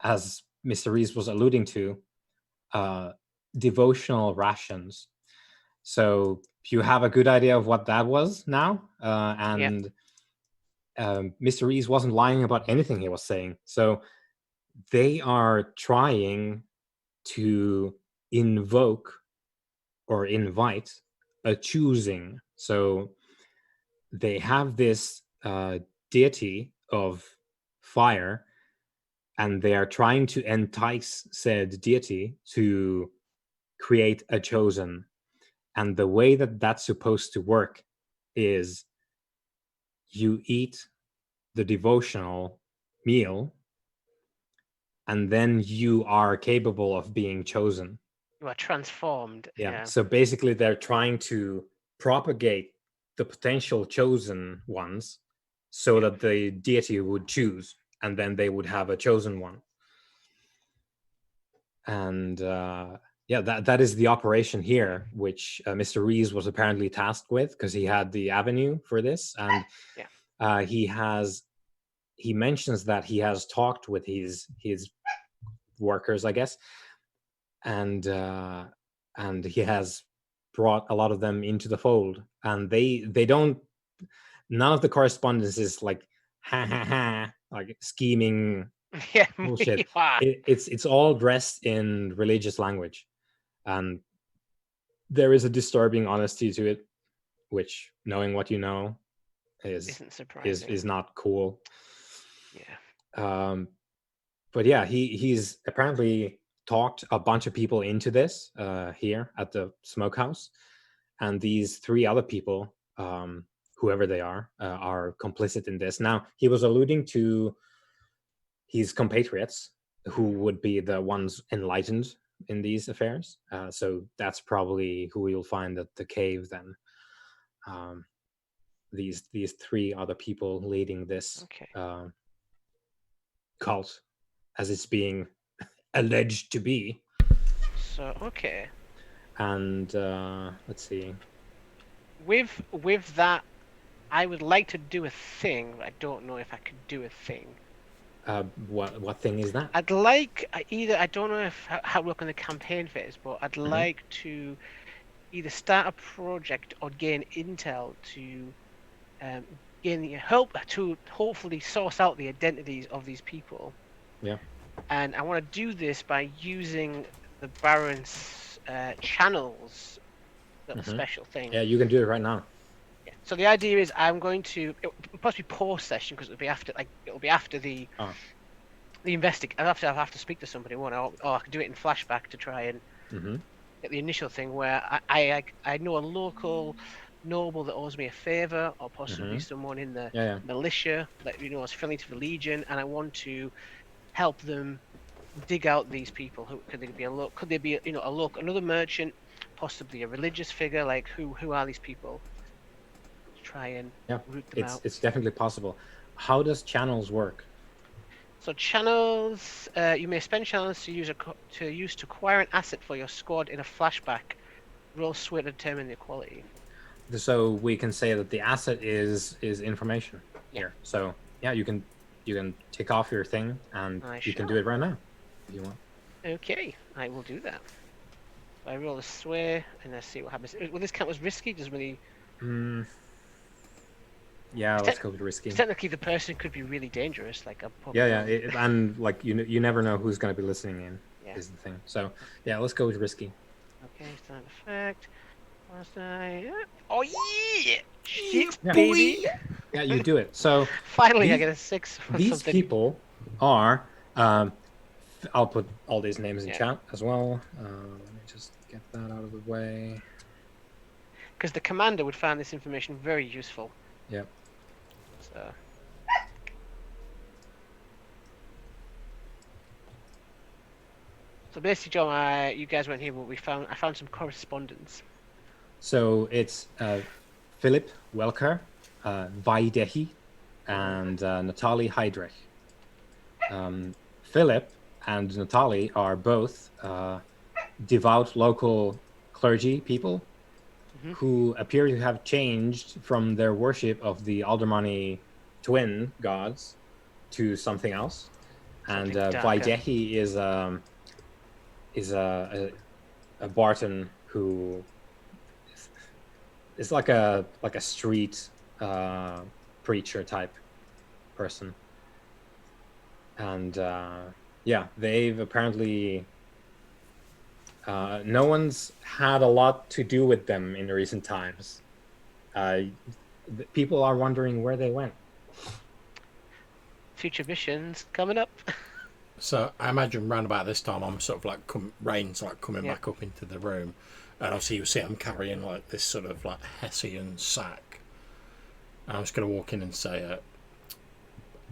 as Mr. Reese was alluding to, devotional rations. So you have a good idea of what that was now, and Mr. Reese wasn't lying about anything he was saying. So they are trying to invoke or invite a choosing. So they have this deity of fire, and they are trying to entice said deity to create a chosen. And the way that that's supposed to work is you eat the devotional meal, and then you are capable of being chosen. You are transformed. Yeah. So basically, they're trying to propagate the potential chosen ones so that the deity would choose, and then they would have a chosen one. And that is the operation here, which Mr. Rees was apparently tasked with, because he had the avenue for this, and he mentions that he has talked with his workers, I guess, and he has brought a lot of them into the fold, and they don't. None of the correspondence is like ha ha ha, like scheming bullshit. It's all dressed in religious language, and there is a disturbing honesty to it, which, knowing what you know, isn't surprising. Is not cool. Yeah. But yeah, he's apparently talked a bunch of people into this here at the smokehouse, and these 3 other people, whoever they are complicit in this. Now, he was alluding to his compatriots, who would be the ones enlightened in these affairs. So that's probably who you'll find at the cave then. These 3 other people leading this cult, as it's being alleged to be. So and let's see. With that, I would like to do a thing, but I don't know if I could do a thing. What thing is that? I'd like I don't know if how we look in the campaign phase, but I'd like to either start a project or gain intel to gain the help to hopefully source out the identities of these people. Yeah. And I want to do this by using the Baron's channels, little special thing. Yeah, you can do it right now. Yeah. So the idea is I'm going to possibly post session, because it'll be after the investigate. I'll have to speak to somebody, or I can do it in flashback to try and get the initial thing where I know a local noble that owes me a favor, or possibly someone in the militia that is friendly to the Legion, and I want to help them dig out these people. Who could they be? Could they be another merchant, possibly a religious figure? Like who are these people? Try and root them out. It's definitely possible. How does channels work? So channels, you may spend channels to use to acquire an asset for your squad in a flashback. Roll sway to determine the quality. So we can say that the asset is information here. So yeah, you can tick off your thing, and you can do it right now if you want. Okay, I will do that. I roll a sway and I see what happens. Will this count as risky? Does really? Yeah, let's go with risky. Technically, the person could be really dangerous. Like and like you never know who's going to be listening in. Is the thing. So yeah, let's go with risky. Okay, standard effect. Oh yeah! Shit, Yeah. baby! Yeah, you do it. So finally, I get a 6. These people are. I'll put all these names in chat as well. Let me just get that out of the way. Because the commander would find this information very useful. Yeah. So basically, John, you guys weren't here, but I found some correspondence. So it's Philip Welker, Vaidehi, and Natalie Heidrich. Philip and Natalie are both devout local clergy people who appear to have changed from their worship of the Aldermani twin gods to something else. And Vaidehi is a Barton who is like a street preacher type person. And they've apparently no one's had a lot to do with them in recent times. People are wondering where they went. Future missions coming up. So I imagine round about this time I'm sort of like Rain's like coming back up into the room, and obviously you see I'm carrying like this sort of like Hessian sack. And I'm just going to walk in and say,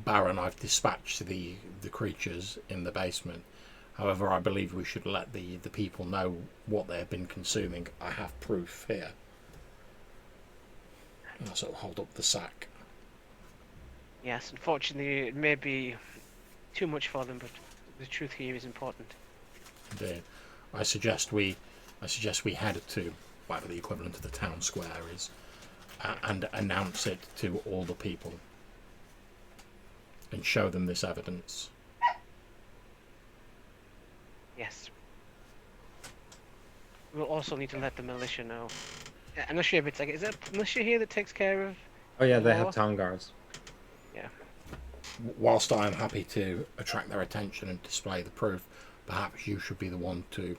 Baron, I've dispatched the creatures in the basement. However, I believe we should let the people know what they have been consuming. I have proof here. And I sort of hold up the sack. Yes, unfortunately, it may be too much for them, but the truth here is important. Indeed. I suggest we head to whatever the equivalent of the town square is, and announce it to all the people, and show them this evidence. Yes. We'll also need to let the militia know. I'm not sure if it's like, is there a militia here that takes care of? Oh yeah, they law? have town guards. Yeah. Whilst I am happy to attract their attention and display the proof, perhaps you should be the one to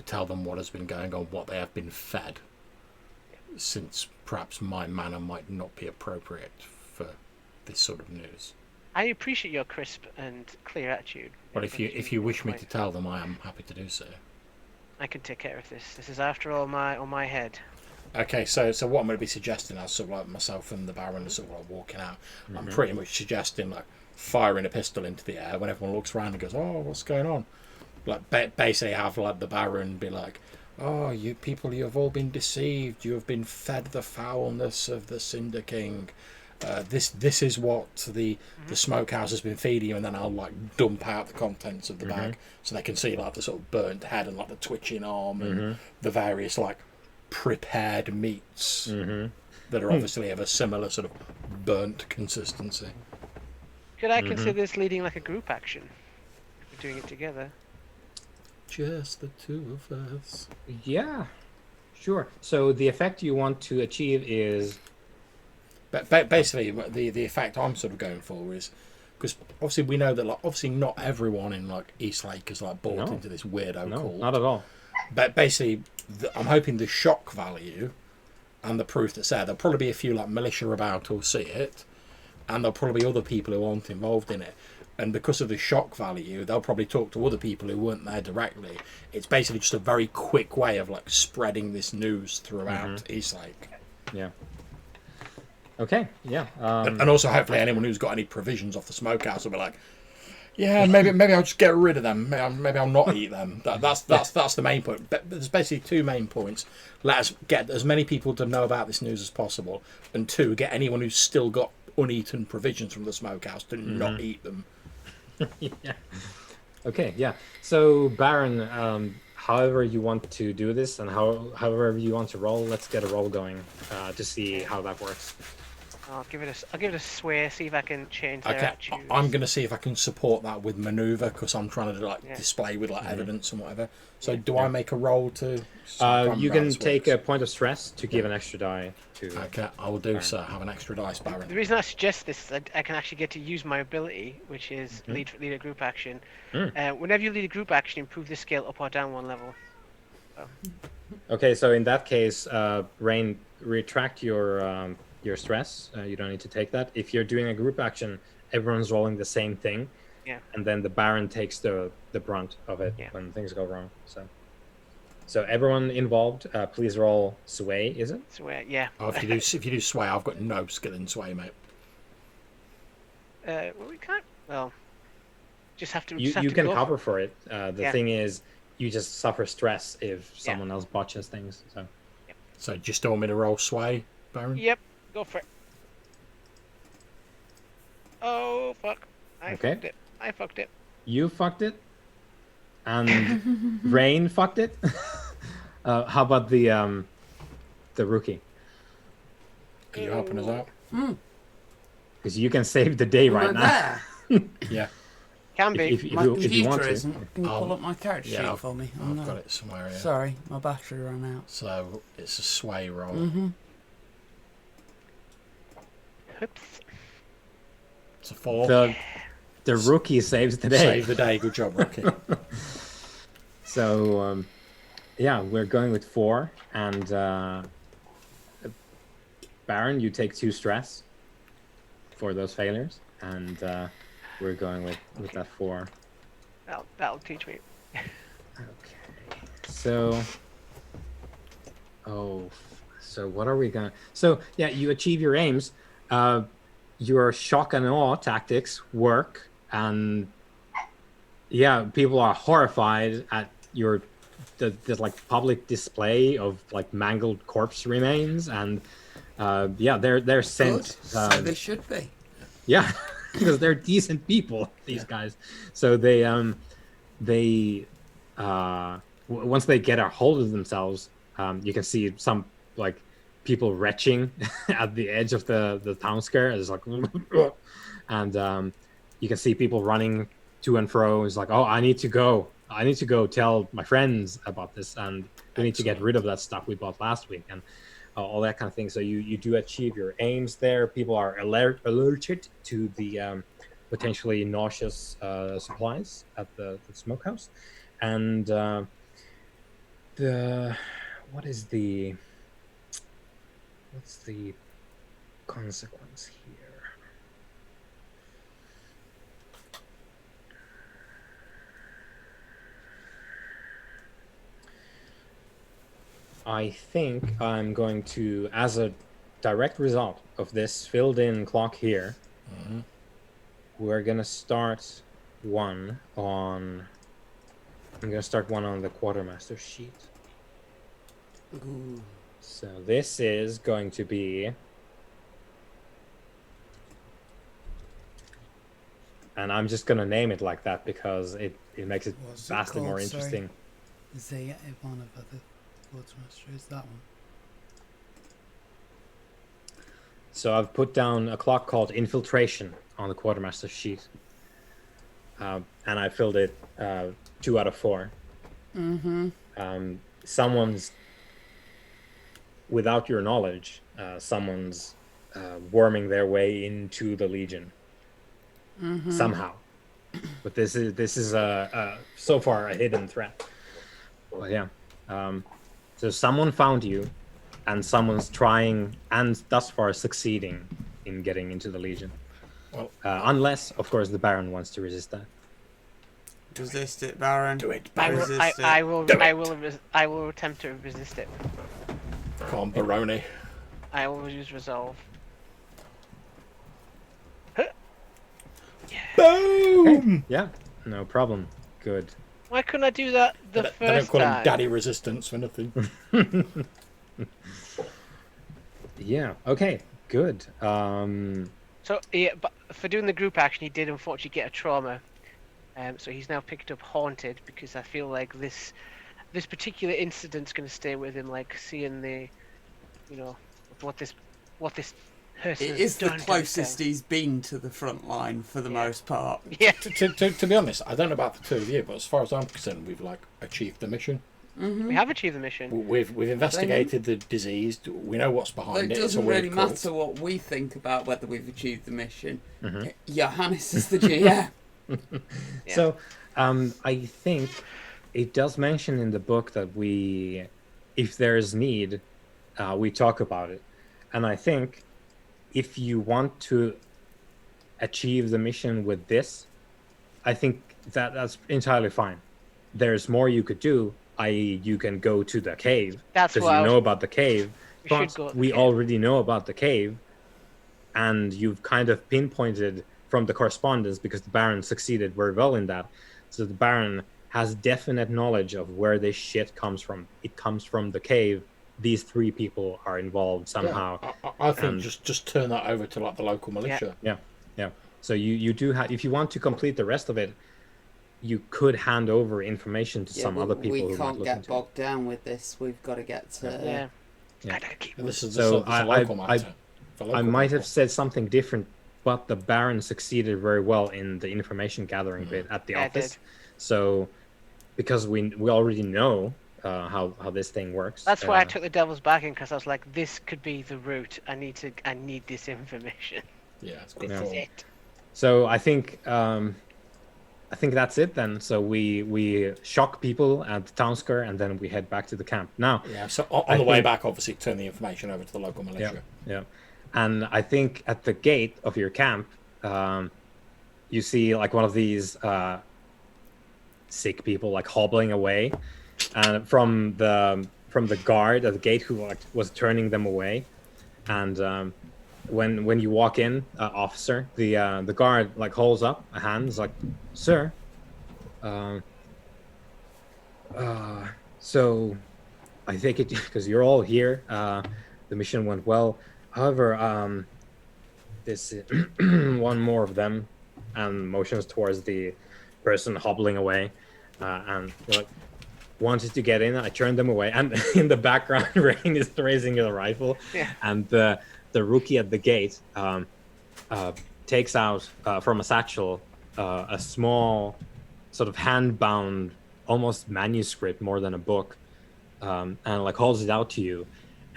tell them what has been going on, what they have been fed, since perhaps my manner might not be appropriate for this sort of news. I appreciate your crisp and clear attitude. But if you wish me to tell them, I am happy to do so. I can take care of this. This is after all on my head. Okay, so what I'm going to be suggesting, as sort of like myself and the Baron are sort of like walking out, I'm pretty much suggesting like firing a pistol into the air when everyone looks around and goes, "Oh, what's going on?" Like basically have like the Baron be like, "Oh, you people, you have all been deceived. You have been fed the foulness of the Cinder King. This is what the smokehouse has been feeding you," and then I'll like dump out the contents of the bag so they can see like the sort of burnt head and like the twitching arm and the various like prepared meats that are obviously of a similar sort of burnt consistency. Could I consider this leading like a group action? If we're doing it together. Just the two of us. Yeah, sure. So the effect you want to achieve is... But basically, the effect I'm sort of going for is, because obviously we know that like obviously not everyone in like Eastlake has like bought into this weirdo cult. Not at all. But basically, I'm hoping the shock value and the proof that's there. There'll probably be a few like militia about who'll see it, and there'll probably be other people who aren't involved in it. And because of the shock value, they'll probably talk to other people who weren't there directly. It's basically just a very quick way of like spreading this news throughout Eastlake. Yeah. Okay. Yeah. And also, hopefully, anyone who's got any provisions off the smokehouse will be like, "Yeah, maybe I'll just get rid of them. Maybe I'll not eat them." That's the main point. But there's basically two main points. Let us get as many people to know about this news as possible, and two, get anyone who's still got uneaten provisions from the smokehouse to not eat them. Yeah. Okay. Yeah. So Baron, however you want to do this and however you want to roll, let's get a roll going to see how that works. I'll give it a sway, see if I can change their Okay, attitudes. I'm going to see if I can support that with maneuver because I'm trying to like display with like evidence and whatever. So do I make a roll to? You can take a point of stress to give an extra die to. Okay, I will do so. Have an extra dice, Baron. The reason I suggest this is that I can actually get to use my ability, which is lead a group action. Whenever you lead a group action, improve the scale up or down one level. So. Okay, so in that case, Rain, retract your stress. You don't need to take that. If you're doing a group action, everyone's rolling the same thing. Yeah. And then the Baron takes the brunt of it when things go wrong. So everyone involved, please roll sway, is it? Sway, yeah. Oh, if you do sway, I've got no skill in sway, mate. Well, we can't. Well, just have to. You have to can go cover for it. The thing is, you just suffer stress if someone else botches things. So just don't want me to roll sway, Baron? Yep, go for it. Oh fuck! I fucked it. I fucked it. You fucked it, and Rain fucked it. How about the rookie? Can you helping us out? Because you can save the day right Am I now. there? Yeah. Can be. If My you want computer to. isn't. Can you pull up my character sheet Yeah, for me? I've got it somewhere here. Sorry, my battery ran out. So it's a sway roll. Oops. It's a 4. The rookie saves the day. Save the day. Good job, Rocky. So, yeah, we're going with 4. And Baron, you take 2 stress for those failures. And we're going with that 4. That'll teach me. Okay. So, so what are we gonna? So yeah, you achieve your aims. Your shock and awe tactics work, and yeah, people are horrified at the like public display of like mangled corpse remains, and yeah, they're sent. So they should be. Yeah, because they're decent people, these guys. So once they get a hold of themselves, you can see some like people retching at the edge of the town square. It's like, and you can see people running to and fro. It's like, oh, I need to go tell my friends about this, and we need to get rid of that stuff we bought last week, and all that kind of thing. So you do achieve your aims there. People are alerted to the potentially nauseous supplies at the smokehouse, and what's the consequence here? I think I'm going to, as a direct result of this filled in clock here, we're gonna start one on. I'm gonna start one on the quartermaster sheet. Ooh. So this is going to be, and I'm just gonna name it like that because it makes it What's it vastly more called, sorry? interesting. Is there one of the quartermaster? Is that one? So I've put down a clock called Infiltration on the quartermaster sheet, and I filled it 2 out of 4. Someone's, without your knowledge, someone's worming their way into the Legion somehow. But this is so far a hidden threat. But yeah, so someone found you, and someone's trying and thus far succeeding in getting into the Legion. Well, unless, of course, the Baron wants to resist that. Resist it, Baron. Do it, I Baron. will. I will attempt to resist it. Come on, Baroni. I will use resolve. Boom! Yeah, no problem. Good. Why couldn't I do that the They first don't call him time? Daddy Resistance for nothing. Yeah. Okay. Good. So yeah, but for doing the group action, he did unfortunately get a trauma. So he's now picked up Haunted because I feel like this particular incident's going to stay with him, like seeing the, what this person It has is the done to closest himself. he's been to the front line for the most part. Yeah. to be honest, I don't know about the two of you, but as far as I'm concerned, we've achieved the mission. We have achieved the mission. We've investigated the disease. We know what's But behind it it. It's a doesn't weird really cult. matter what we think about whether we've achieved the mission. Johannes is the GM. Yeah. So, I think it does mention in the book that if there is need, we talk about it, and I think if you want to achieve the mission with this, I think that's entirely fine. There's more you could do, i.e., you can go to the cave That's because what you know about the cave. We But should go to the we cave. already know about the cave, and you've kind of pinpointed from the correspondence because the Baron succeeded very well in that. So the Baron has definite knowledge of where this shit comes from. It comes from the cave. These 3 people are involved somehow. I think And- just turn that over to the local militia. Yeah. So you do have, if you want to complete the rest of it, you could hand over information to some other people we who might can't look get into bogged down with this. We've got to get to. Yeah. Yeah. Gotta keep And this is So a local I matter. For I local might people. have said something different, but the Baron succeeded very well in the information gathering bit at the Yeah, I office. did. So because we already know how this thing works. That's why I took the devil's bargain, because I was like, this could be the route. I need this information. Yeah, it's good This call. is it. So I think that's it then. So we shock people at the town square, and then we head back to the camp. Now, Yeah, so on the way back, obviously, turn the information over to the local militia. yeah, and I think at the gate of your camp, you see like one of these sick people like hobbling away, and from the guard at the gate who like was turning them away, and when you walk in, officer, the guard like holds up a hand, is like, sir, so I think it because you're all here. The mission went well. However, this one more of them, and motions towards the person hobbling away, and like wanted to get in. I turned them away, and in the background, Rain is raising a rifle, and the rookie at the gate takes out from a satchel a small sort of hand-bound, almost manuscript more than a book, and like holds it out to you,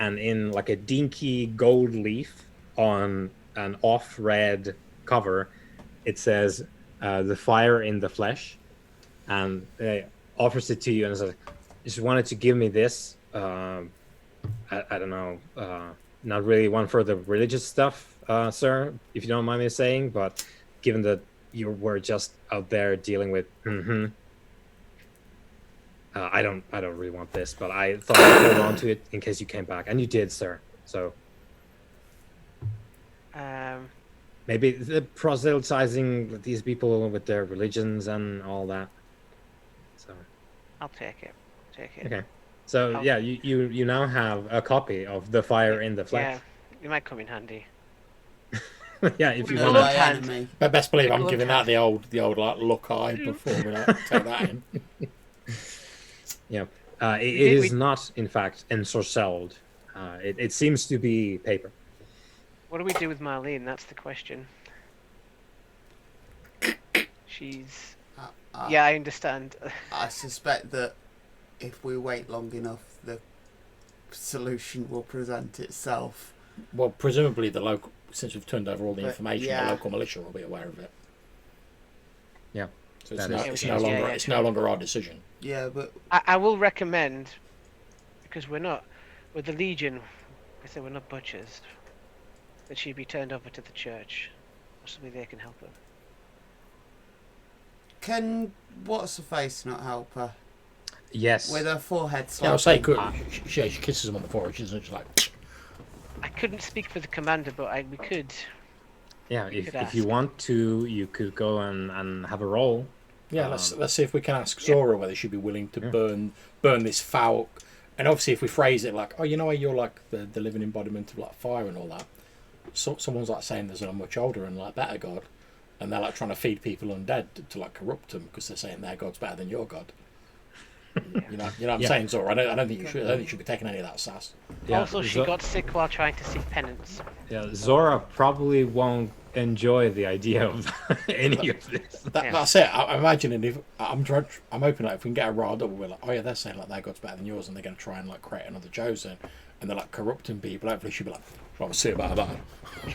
and in like a dinky gold leaf on an off-red cover, it says "The Fire in the Flesh," and offers it to you and says, "Just wanted to give me this. I don't know, not really one for the religious stuff, sir, if you don't mind me saying, but given that you were just out there dealing with, I don't really want this, but I thought I'd hold on to it in case you came back, and you did, sir. So maybe the proselytizing these people with their religions and all that. So I'll take it. okay. So yeah, you now have a copy of The Fire in the Flesh. Yeah, it might come in handy. Yeah, if you No, want my to. enemy. But best believe I'm Look giving that the old like look eye before we like, take that in. Yeah, it is not in fact ensorcelled. It seems to be paper. What do we do with Marlene? That's the question. She's. Yeah, I understand. I suspect that if we wait long enough, the solution will present itself. Well, presumably the local, since we've turned over all the But, information, yeah. the local militia will be aware of it. Yeah. So That it's is- no longer Yeah. it's no longer our decision. Yeah, but I will recommend, because we're not, with the Legion, I say we're not butchers, that she be turned over to the church. Possibly they can help her. can what's her face not help her Yes. with her forehead Yeah, I'll say slapping? good. She kisses him on the forehead. She's just like, I couldn't speak for the commander, but we could. Yeah, You could if you ask. want to, you could go and have a roll. yeah. Let's see if we can ask Zora whether she'd be willing to burn this foul. And obviously, if we phrase it like, oh, you know, you're like the living embodiment of like fire and all that. So someone's like saying there's a much older and like better god, and they're like trying to feed people undead to like corrupt them because they're saying their god's better than your god. You know what I'm saying, Zora? I don't think you should. I don't think you should be taking any of that sass. Yeah, Also, she got sick while trying to seek penance. Yeah, Zora probably won't enjoy the idea of any of this. That's it. I'm imagining if I'm hoping like if we can get a riled up, we're like, oh yeah, they're saying like their god's better than yours, and they're going to try and like create another chosen, and they're like corrupting people. Hopefully, she'll be like, well, we'll see about that.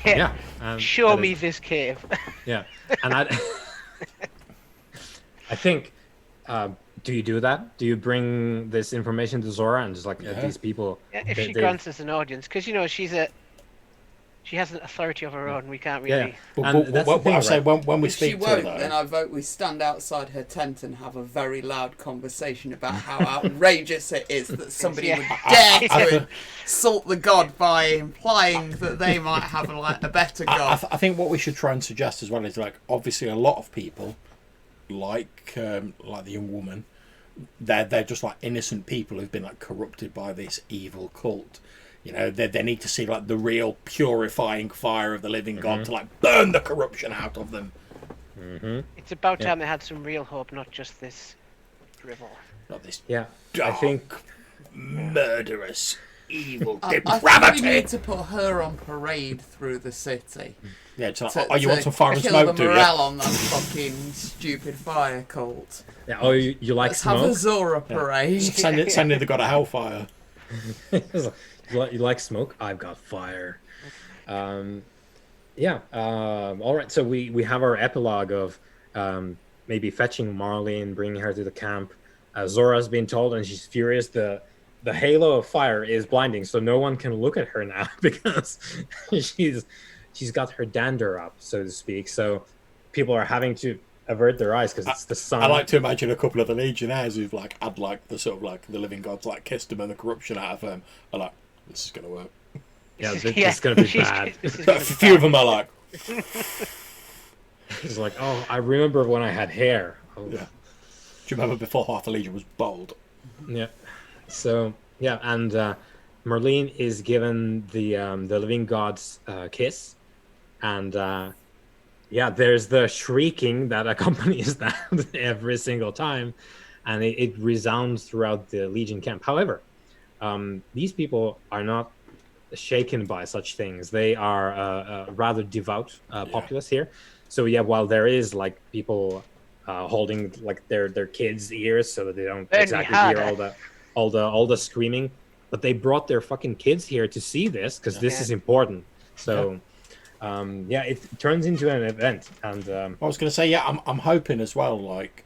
Yeah. Show that me is- this cave. Yeah, and I think. Do you do that? Do you bring this information to Zora and just like Yeah. these people? Yeah, if they- she they- grants us an audience, because you know she has an authority of her own. We can't Yeah. really. And that's the thing, I'll say right? when we If she speak to her, won't, though, then I vote we stand outside her tent and have a very loud conversation about how outrageous it is that somebody Yeah. would dare I- to insult the god by implying that they might have like a better god. I think what we should try and suggest as well is like obviously a lot of people like the young woman, they're just like innocent people who've been like corrupted by this evil cult. You know, they need to see like the real purifying fire of the living God to like burn the corruption out of them. It's about time they had some real hope, not just this drivel. Not this Yeah, dark, I think murderous, evil I think depravity. we need to put her on parade through the city. Yeah, it's like, oh, you want some fire and kill smoke, the do you? morale on that fucking stupid fire cult. yeah. Oh, you like Let's have smoke? a Zora parade. Send in the god of hellfire. You like smoke? I've got fire. Yeah. All right. So we have our epilogue of maybe fetching Marlene, bringing her to the camp. Zora's been told, and she's furious. The halo of fire is blinding, so no one can look at her now because she's got her dander up, so to speak. So people are having to avert their eyes because it's the sun. I like to imagine a couple of the legionnaires who've like had like the sort of like the living gods like kissed them and the corruption out of them are like, this is gonna work. Yeah, this is gonna be bad. A few of them are like, It's like, oh, I remember when I had hair. Oh. yeah. Do you remember before half the legion was bold? Yeah. So yeah, and Marlene is given the living god's kiss, and yeah, there's the shrieking that accompanies that every single time, and it resounds throughout the Legion camp. However, these people are not shaken by such things. They are a rather devout populace here. So yeah, while there is like people holding like their kids' ears so that they don't exactly hear all the screaming, but they brought their fucking kids here to see this because this is important. So yeah, it turns into an event. And I was going to say, yeah, I'm hoping as well, like,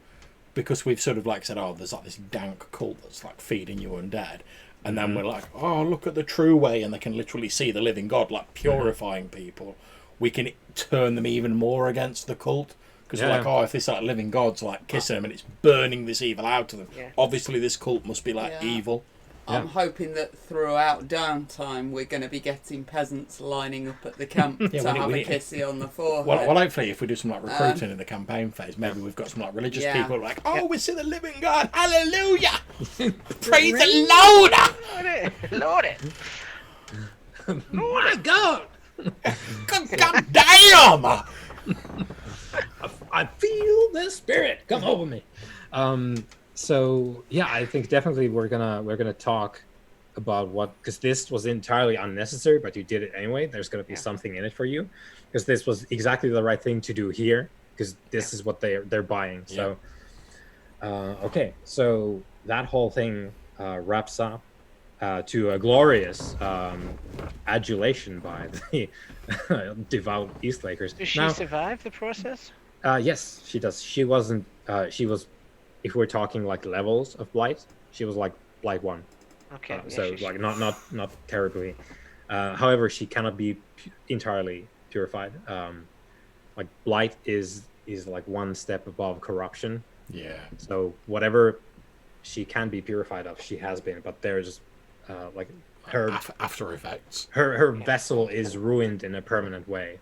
because we've sort of like said, oh, there's like this dank cult that's like feeding you undead, and then we're like, oh, look at the true way, and they can literally see the living God like purifying people. We can turn them even more against the cult. Because we're like, oh, if this like living god's like kissing them and it's burning this evil out of them, obviously this cult must be like evil. I'm hoping that throughout downtime we're going to be getting peasants lining up at the camp to have a kissy on the forehead. Well, hopefully if we do some like recruiting in the campaign phase, maybe we've got some like religious people like, oh, we see the living God, hallelujah, praise the Lord, Lord it. my God, God damn. I feel the spirit come over me. So yeah, I think definitely we're gonna talk about what, because this was entirely unnecessary, but you did it anyway. There's gonna be something in it for you, because this was exactly the right thing to do here, because this is what they're buying. So okay, so that whole thing wraps up to a glorious adulation by the devout Eastlakers. Does she survive the process? Yes, she does. She wasn't. She was. If we're talking like levels of blight, she was like blight 1. Okay. So like not terribly. However, she cannot be entirely purified. Like blight is like one step above corruption. Yeah. So whatever she can be purified of, she has been. But there's like her after effects. Her vessel is ruined in a permanent way.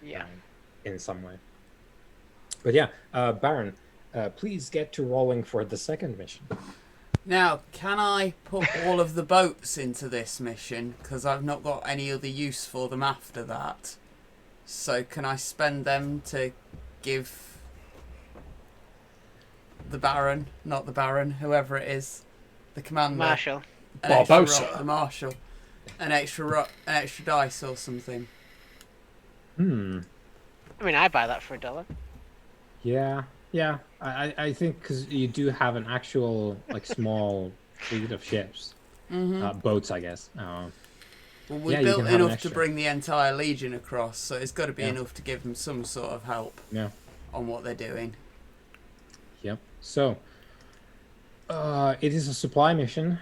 Yeah. In some way. But yeah, Baron, please get to rolling for the second mission. Now, can I put all of the boats into this mission? Because I've not got any other use for them after that. So can I spend them to give the Baron, not the Baron, whoever it is, the commander, Marshal, Barbosa, the Marshal, an extra dice or something? I mean, I buy that for $1. Yeah. I think because you do have an actual like small fleet of ships, boats, I guess. Well, we built enough to bring the entire Legion across, so it's got to be enough to give them some sort of help on what they're doing. Yep. So, it is a supply mission.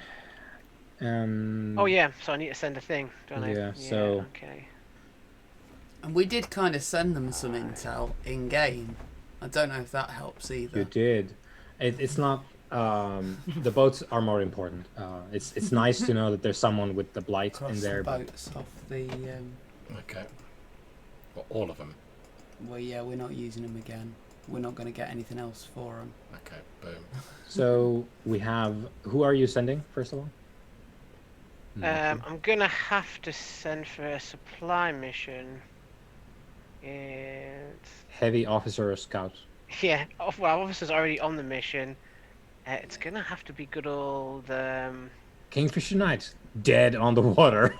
Oh yeah, so I need to send a thing, don't I? Yeah. So. Okay. And we did kind of send them some intel in game. I don't know if that helps either. You did. It's not. The boats are more important. It's nice to know that there's someone with the blight in there. Boats off the. Okay. Well, all of them. Well, yeah, we're not using them again. We're not going to get anything else for them. Okay. Boom. So we have. Who are you sending first of all? I'm gonna have to send for a supply mission. And Heavy officer or scout. yeah, well, officer's already on the mission. It's gonna have to be good old. Kingfisher Knight, dead on the water.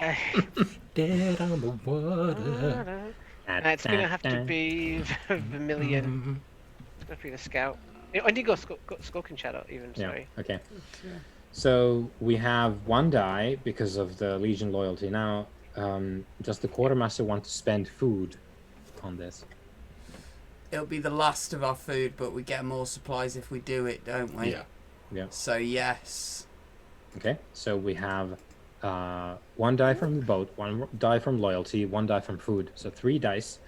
Dead on the water. It's gonna have to be Vermilion. It's gonna be the scout. I did go Skulking Shadow even. Yeah. Sorry. Okay. So we have one die because of the Legion loyalty. Now, does the quartermaster want to spend food on this? It'll be the last of our food, but we get more supplies if we do it, don't we? Yeah. Yeah. So yes. Okay. So we have one die from the boat, one die from loyalty, one die from food. So 3 dice.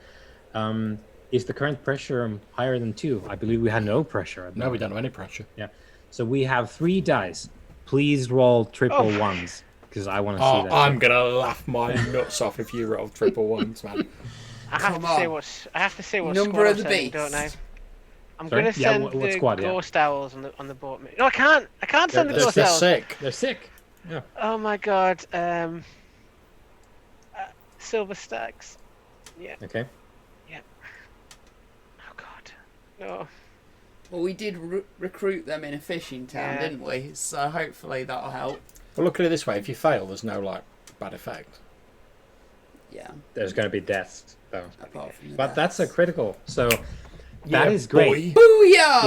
Is the current pressure higher than 2? I believe we had no pressure. No, we don't have any pressure. Yeah. So we have 3 dice. Please roll triple ones because I want to see that. I'm gonna laugh my nuts off if you roll triple ones, man. I have to say what Number squad of I'm the sending, beast. don't I? I'm Sorry? gonna Yeah, send what the squad, yeah. ghost owls on the boat. No, I can't. I can't send the They're ghost owls. sick. They're sick. Yeah. Oh my god. Silver stacks. Yeah. Okay. Oh god. No. Well, we did recruit them in a fishing town, Yeah. didn't we? So hopefully that'll help. Well, look at it this way: if you fail, there's no bad effect. Yeah. There's going to be deaths though. Apart from the But that's a deaths. critical. So that Yeah, is great boy. Booyah!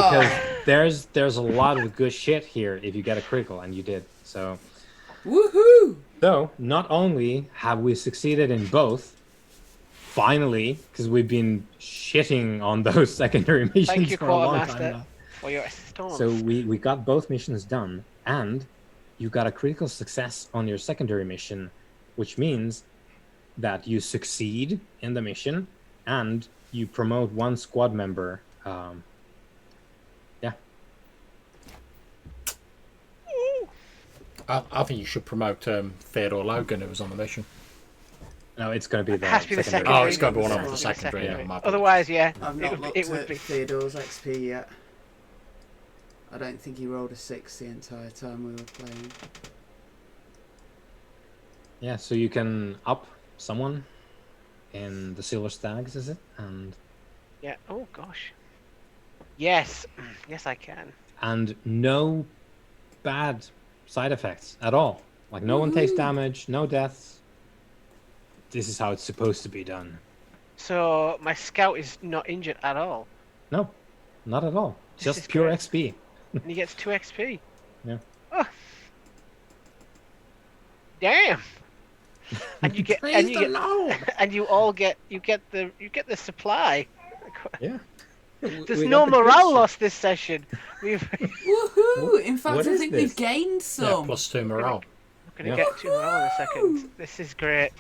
because there's a lot of good shit here if you get a critical, and you did. So Woohoo! not only have we succeeded in both, finally, because we've been shitting on those secondary missions Thank you, for a long time Quartermaster, now. for your assistance. So we got both missions done, and you got a critical success on your secondary mission, which means that you succeed in the mission and you promote 1 squad member. Yeah. I think you should promote Theodore Logan, who was on the mission. No, it's going to be the It has to be the secondary. secondary. Oh, it's got to be one of the Secondary. secondary. Yeah, my bad. Otherwise, yeah, I've it not would, looked it would at be. Theodore's XP yet. I don't think he rolled a 6 the entire time we were playing. Yeah, so you can up someone in the Silver Stags, is it? And Yeah. Oh gosh. Yes. Yes, I can. no bad side effects at all. Like no one takes damage, no deaths. This is how it's supposed to be done. So my scout is not injured at all, No, not at all. This Just is pure great. XP. and he gets 2 XP. Yeah. Oh. Damn. And you get and you all get the supply. Yeah. There's no morale loss this session. We've Woohoo! In fact, What I is think this? we've gained Yeah, some. +2 morale, We're gonna get 2 morale in a second. This is great.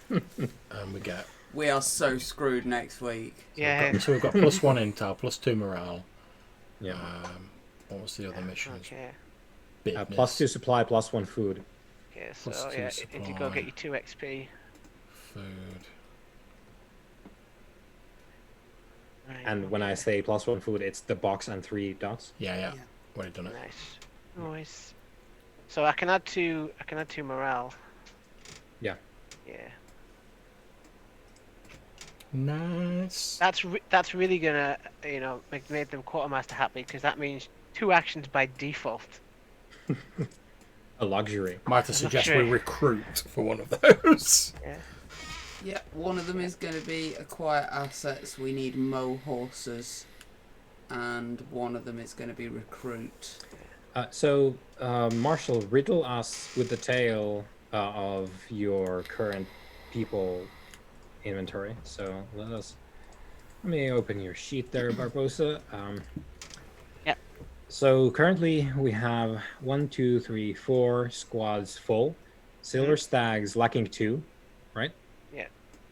and we get. We are so screwed next week. Yeah. So we've got +1 intel, +2 morale. Yeah. What was the other missions? Okay. Business. +2 supply, +1 food. Okay. So Plus 2 yeah, if you go supply. get your 2 XP. Food. Right, And when I okay. say +1 food, it's the box and 3 dots. Yeah. Yeah. Already done it. Nice. Nice. So I can add 2. I can add 2 morale. Yeah. Yeah. Nice. That's really gonna make the quartermaster happy because that means 2 actions by default. A luxury. Might I suggest we sure. recruit for one of those? Yeah. Yeah, one of them is going to be acquire assets. We need mow horses. And one of them is going to be recruit. So, Marshall, riddle us with the tale of your current people inventory. So let me open your sheet there, Barbosa. Yep. So currently we have 1, 2, 3, 4 squads full. Silver Stags lacking 2, right? Yeah.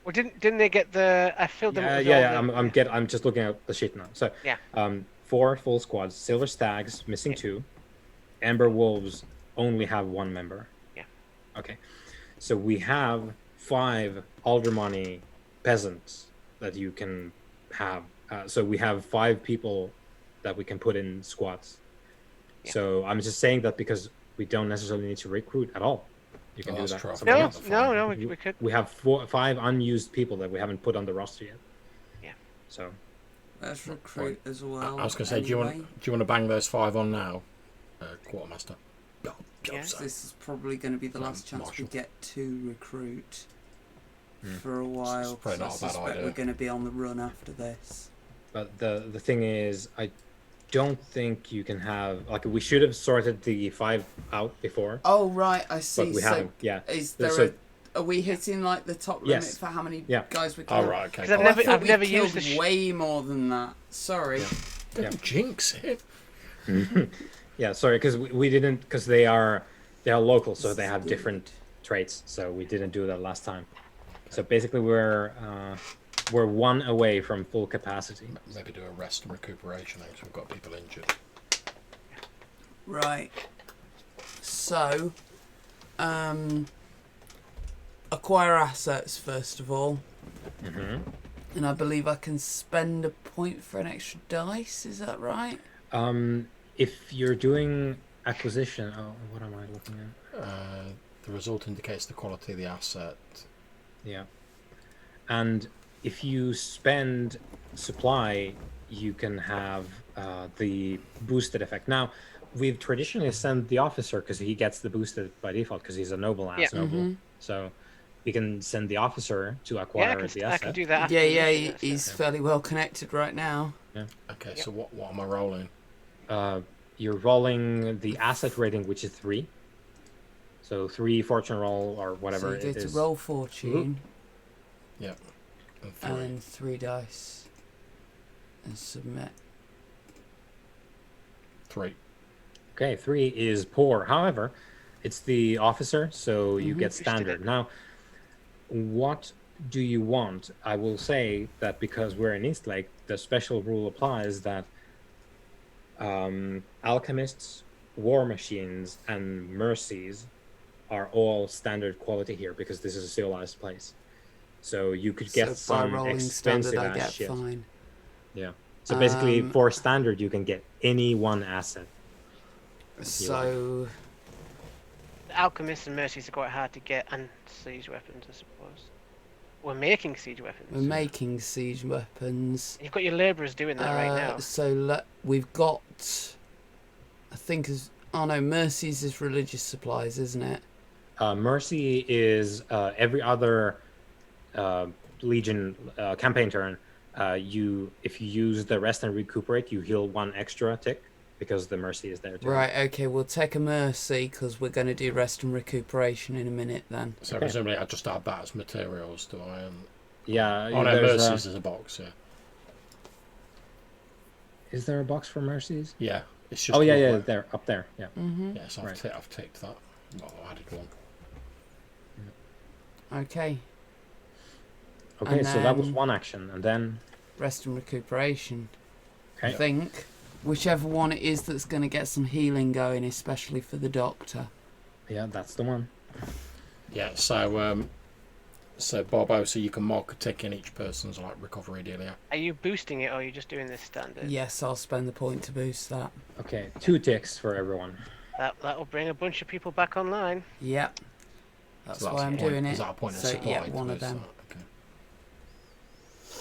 Well, didn't they get the? I filled them. Yeah, with all the- I'm just looking at the sheet now. So Yeah. 4 full squads. Silver Stags missing Yeah. 2. Amber Wolves only have 1 member. Yeah. Okay. So we have 5 Aldermoney peasants that you can have. So we have 5 people that we can put in squads. Yeah. So I'm just saying that because we don't necessarily need to recruit at all. You can Oh, do that's that. true. something No, else. no, we could. We have 5 unused people that we haven't put on the roster yet. Yeah. So Let's recruit as well. I was going to say, anyway. do you want to bang those 5 on now, Quartermaster? Go, Yeah. sir. This is probably going to be the last chance Marshall. we get to recruit Hmm. for a while. probably 'Cause I not a bad suspect idea. we're going to be on the run after this. but the thing is, I don't think you can have like we should have sorted the 5 out before, Oh right, I see. but we so haven't. Yeah. is There's there are we hitting like the top limit Yes. for how many Yeah. guys we can? Oh, right, okay. Because Oh, I thought I've we never killed used the. way more than that. Sorry. Yeah. Don't jinx it. Yeah, sorry, because we didn't, because they are local, so they have different traits. So we didn't do that last time. So basically, we're 1 away from full capacity. Maybe do a rest and recuperation because we've got people injured. Right. So, acquire assets first of all, Mm-hmm. and I believe I can spend a point for an extra dice. Is that right? If you're doing acquisition, what am I looking at? The result indicates the quality of the asset. Yeah, and if you spend supply, you can have the boosted effect. Now, we've traditionally sent the officer because he gets the boosted by default because he's a noble ass Yeah. noble. Mhm. So we can send the officer to Yeah, acquire the I asset. can do that. Yeah, after yeah. the mission, He's so- fairly well connected right now. Okay, Yep. so what am I rolling? You're rolling the asset rating, which is 3. So 3 fortune roll or whatever So you it go to is. roll fortune And 3. and 3 dice and submit. 3. Okay, 3 is poor. However, it's the officer, so you get Boosted standard. it. Now, what do you want? I will say that because we're in Eastlake, the special rule applies that alchemists, war machines, and mercies are all standard quality here because this is a civilized place. So you could get so by some rolling expensive standard, I ass get shit. fine. Yeah. So basically, Um, for standard, you can get any one asset. So Alchemists and mercies are quite hard to get, and siege weapons, I suppose. We're making siege weapons. we're making siege weapons. You've got your labourers doing that right now. So we've got, I think, oh no, mercies is religious supplies, isn't it? Mercy is every other Legion campaign turn. If you use the rest and recuperate, you heal 1 extra tick because the mercy is there too. Right. Okay. We'll take a mercy because we're going to do rest and recuperation in a minute. Then. So Okay. presumably I just add that as materials, do I? Yeah. Oh no, there's mercies is a box, yeah. Is there a box for mercies? Yeah, it's just. Oh yeah, lovely. there, up there. Yeah. Mhm. Yes, Right. I've ticked that. Well, I added 1. Okay. Okay, And so that was then- 1 action, and then Rest and recuperation. I okay. think whichever one it is that's going to get some healing going, especially for the doctor. Yeah, that's the one. Yeah, so Bobo, so you can mark a tick in each person's like recovery dealer. Are you boosting it, or are you just doing this standard? Yes, I'll spend the point to boost that. Okay, 2 ticks for everyone. That'll bring a bunch of people back online. Yep. That's So why I'm a point, doing it. Is that a point of So supply? yeah, to one of boost them. that? Okay.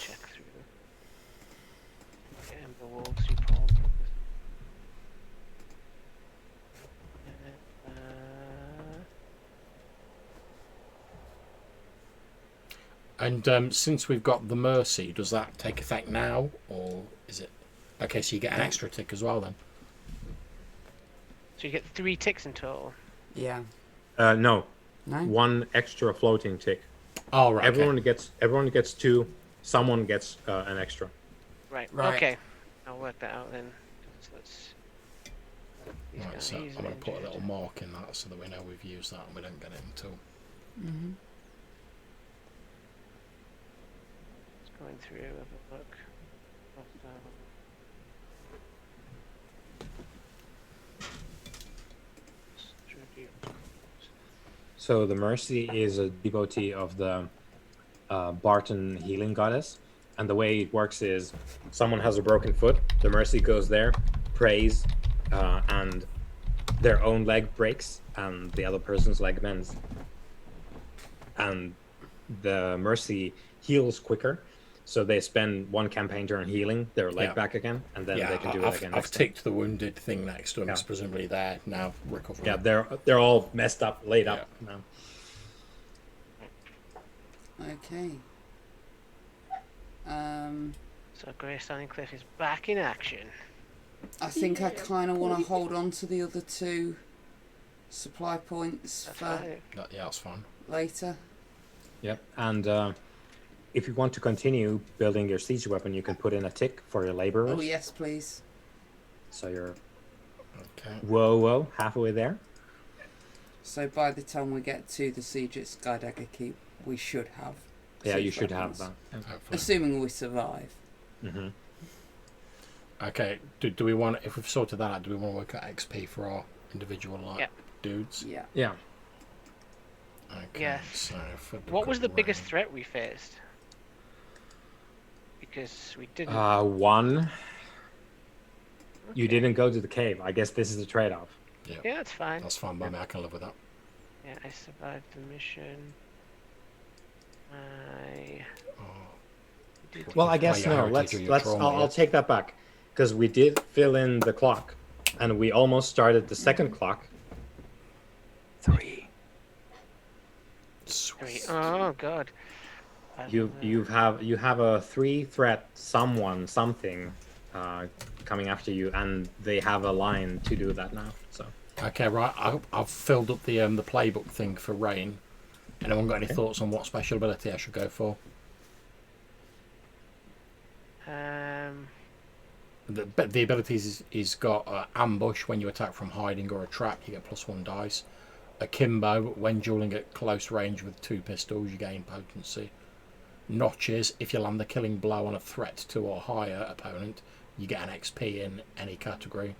Check through them. Get Ember Wolves, you Paul. And since we've got the mercy, does that take effect now, or is it? Okay, so you get an extra tick as well then. So you get 3 ticks in total. Yeah. No, No. 1 extra floating tick. Oh right. Everyone Okay. gets 2. Someone gets an extra. Right. Right. Okay. I'll work that out then. So let's. These Right, guys so I'm easily going to put a injured. little mark in that so that we know we've used that and we don't get it until. Mhm. Just going through, have a look. So the mercy is a devotee of the Barton healing goddess, and the way it works is someone has a broken foot, the mercy goes there, prays, and their own leg breaks, and the other person's leg mends. and the Mercy heals quicker. So they spend one campaign turn healing their leg back again, and then they can do it again. I've ticked the wounded thing next to them. It's presumably they're now recovering. Yeah, they're all messed up, laid up now. Okay. So Grey Standing Cliff is back in action. I think I kind of want to hold on to the other 2 supply points That's for fine. Yeah, that's fine. later. Yep, and if you want to continue building your siege weapon, you can put in a tick for your laborers. Oh yes, please. So you're Okay. halfway there. So by the time we get to the siege at Skydagger Keep, we should have. Yeah, siege you should weapons. have that. Hopefully. Assuming we survive. Mm-hmm. Okay. Do we want, if we've sorted that out, do we want to work out XP for our individual dudes? Yeah. Yeah. Okay. Yes. So if we What look was at the biggest range- threat we faced? Because we didn't. One. You Okay. didn't go to the cave. I guess this is the trade-off. Yeah, that's fine. That's fine by me. I can live with that. Yeah, I survived the mission. I Oh, did. Well, I By guess your no. heritage or your Let's. trauma, I'll take that back, because we did fill in the clock, and we almost started the second clock. 3. Sweet. Oh God. You have a 3 threat something coming after you, and they have a line to do that now. So Okay, right. I've filled up the playbook thing for Rain. Anyone got any thoughts on what special ability I should go for? The abilities is got ambush when you attack from hiding or a trap, you get +1 dice. Akimbo, when dueling at close range with 2 pistols, you gain potency. Notches, if you land the killing blow on a threat 2 or higher opponent, you get an XP in any category.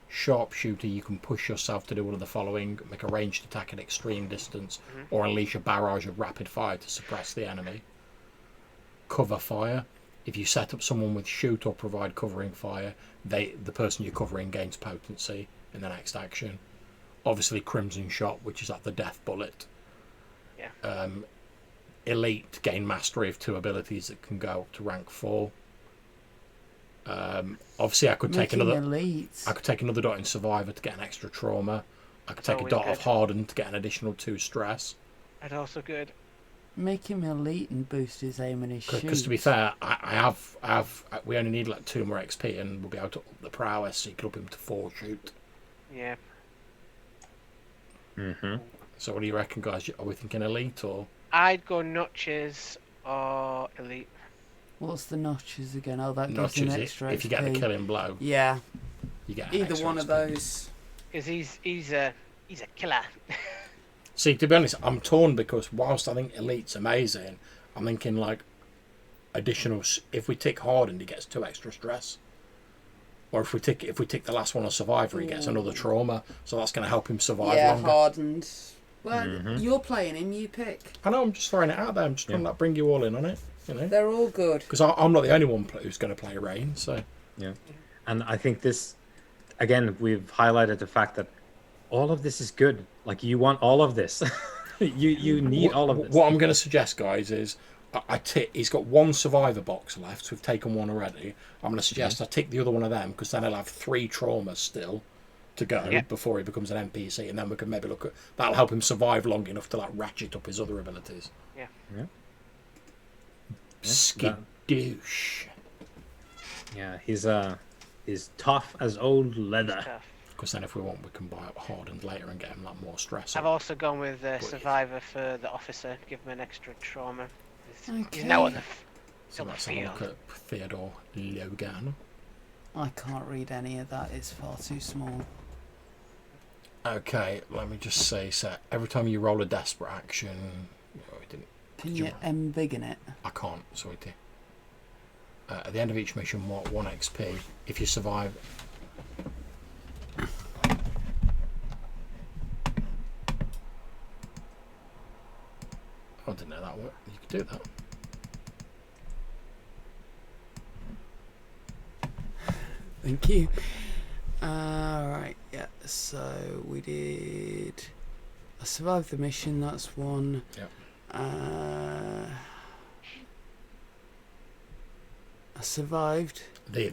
Sharpshooter, you can push yourself to do one of the following: make a ranged attack at extreme distance, or unleash a barrage of rapid fire to suppress the enemy. Cover fire, if you set up someone with shoot or provide covering fire, the person you're covering gains potency in the next action. Obviously Crimson Shot, which is like the death bullet. Yeah. Elite, gain mastery of 2 abilities that can go up to rank 4. Obviously I could take another elite. I could take another dot in Survivor to get an extra trauma. I could take a Always dot good. of Hardened to get an additional 2 stress. That's also good. Make him elite and boost his aim and his shoot. Because to be fair, we only need like 2 more XP and we'll be able to up the prowess, so you can up him to 4 shoot. Yeah. Mm-hmm. So what do you reckon, guys? Are we thinking elite or? I'd go notches or elite. What's the notches again? Oh, that gives Notches, an extra if you get the XP. killing blow, Yeah, you get an either extra one of XP. those. Because he's a killer. See, to be honest, I'm torn because whilst I think elite's amazing, I'm thinking like additional. If we tick Hardened, he gets 2 extra stress. Or if we tick the last one on Survivor, he gets another trauma. So that's going to help him survive Yeah, longer. Hardened. Well, you're playing him, you pick. I know, I'm just throwing it out there. I'm just trying to bring you all in on it, you know. They're all good. Because I'm not the only one who's going to play Rain, so. Yeah, and I think this, again, we've highlighted the fact that all of this is good. Like, you want all of this. you need all of this. What I'm going to suggest, guys, is he's got 1 Survivor box left, so we've taken 1 already. I'm going to suggest I tick the other one of them, because then he'll have 3 traumas still to go before he becomes an NPC, and then we can maybe look at that'll help him survive long enough to like ratchet up his other abilities. Yeah. Skidoosh. Yeah, he's tough as old leather. Tough. Because then if we want, we can buy up Hardened later and get him like more stress. I've also gone with Survivor for the officer. Give him an extra trauma. He's Okay. now on the So let's have a look at Theodore Logan. I can't read any of that. It's far too small. Okay, let me just say, so every time you roll a desperate action, Can you embiggen it? I can't, sweetie. At the end of each mission, 1 XP. If you survive. I didn't know that worked. You could do that. Thank you. Alright, yeah, so we did... I survived the mission, that's 1. Yep. I survived. The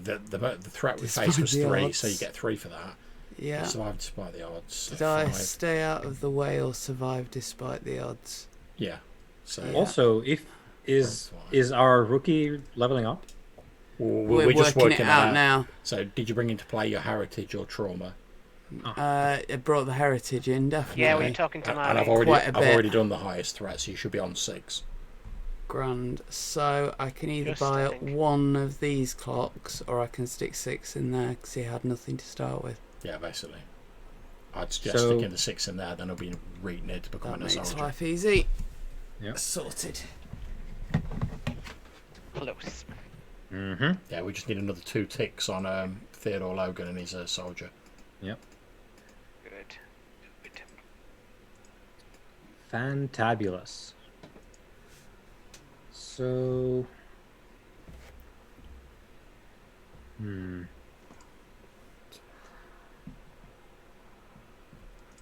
threat we Despite faced was the 3, odds. so you get 3 for that. Yeah. Survived despite the odds. Did So I 5. stay out of the way or survive despite the odds? Yeah. So Yeah. Also, is our rookie leveling up? We're just working it working that out now. So did you bring into play your heritage or trauma? It brought the heritage in, definitely. Yeah, we were talking to And Marty. I've Quite a I've bit. already done the highest threat, so you should be on 6. Grand. So I can either Just, buy I think. one of these clocks, or I can stick 6 in there because he had nothing to start with. Yeah, basically. I'd suggest So- sticking the 6 in there, then it'll be really near to That becoming a makes soldier. life easy. Yep. Sorted. Close. Mm-hmm. Yeah, we just need another 2 ticks on Theodore Logan, and he's a soldier. Yep. Good. Good. Fantabulous. So...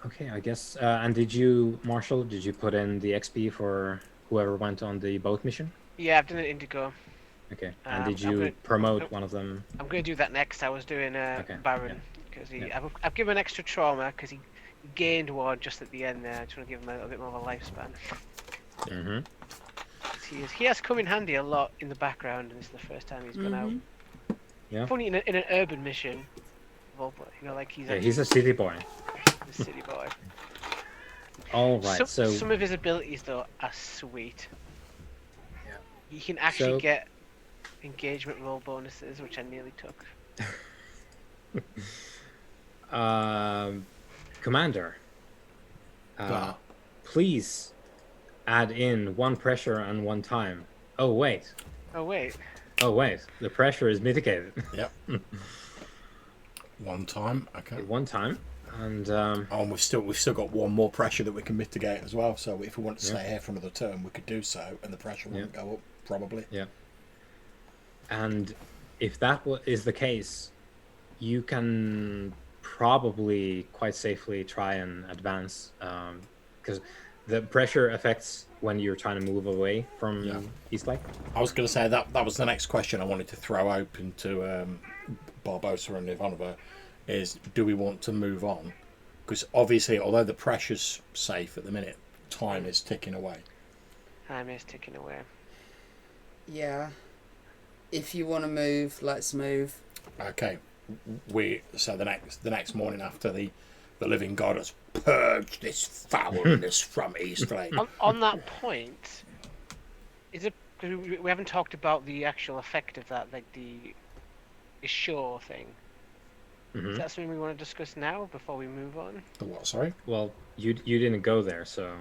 Okay, I guess. And did you, Marshall, did you put in the XP for whoever went on the boat mission? Yeah, I've done an Indigo. Okay. And did I'm you gonna- promote one of them? I'm going to do that next. I was doing Okay, Baron because I've given him an extra trauma because he gained one just at the end there. I just want to give him a bit more of a lifespan. Mm-hmm. He has come in handy a lot in the background, and this is the first time he's gone out. Yeah. Funny in an urban mission. Well, you know, like he's Yeah, he's a city boy. a city boy. All right, so Some of his abilities though are sweet. Yeah. You can actually So- get engagement roll bonuses, which I nearly took. Commander, Ah. please add in 1 pressure and 1 time. Oh wait, Oh wait, the pressure is mitigated. Yep. 1 time, okay. 1 time, and Oh, and we've still got 1 more pressure that we can mitigate as well. So if we want to stay here for another turn, we could do so, and the pressure wouldn't go up probably. yeah. And if that is the case, you can probably quite safely try and advance, because the pressure affects when you're trying to move away from Eastlake. I was going to say that was the next question I wanted to throw open to Barbosa and Ivanova, is do we want to move on? Because obviously, although the pressure's safe at the minute, time is ticking away. time is ticking away. Yeah. If you want to move, let's move. Okay, so the next morning after the living god has purged this foulness from Eastlake. On that point, is it? 'Cause we haven't talked about the actual effect of that, like the shore thing. Mhm. Is that something we want to discuss now before we move on? The what? Sorry. Well, you didn't go there, so,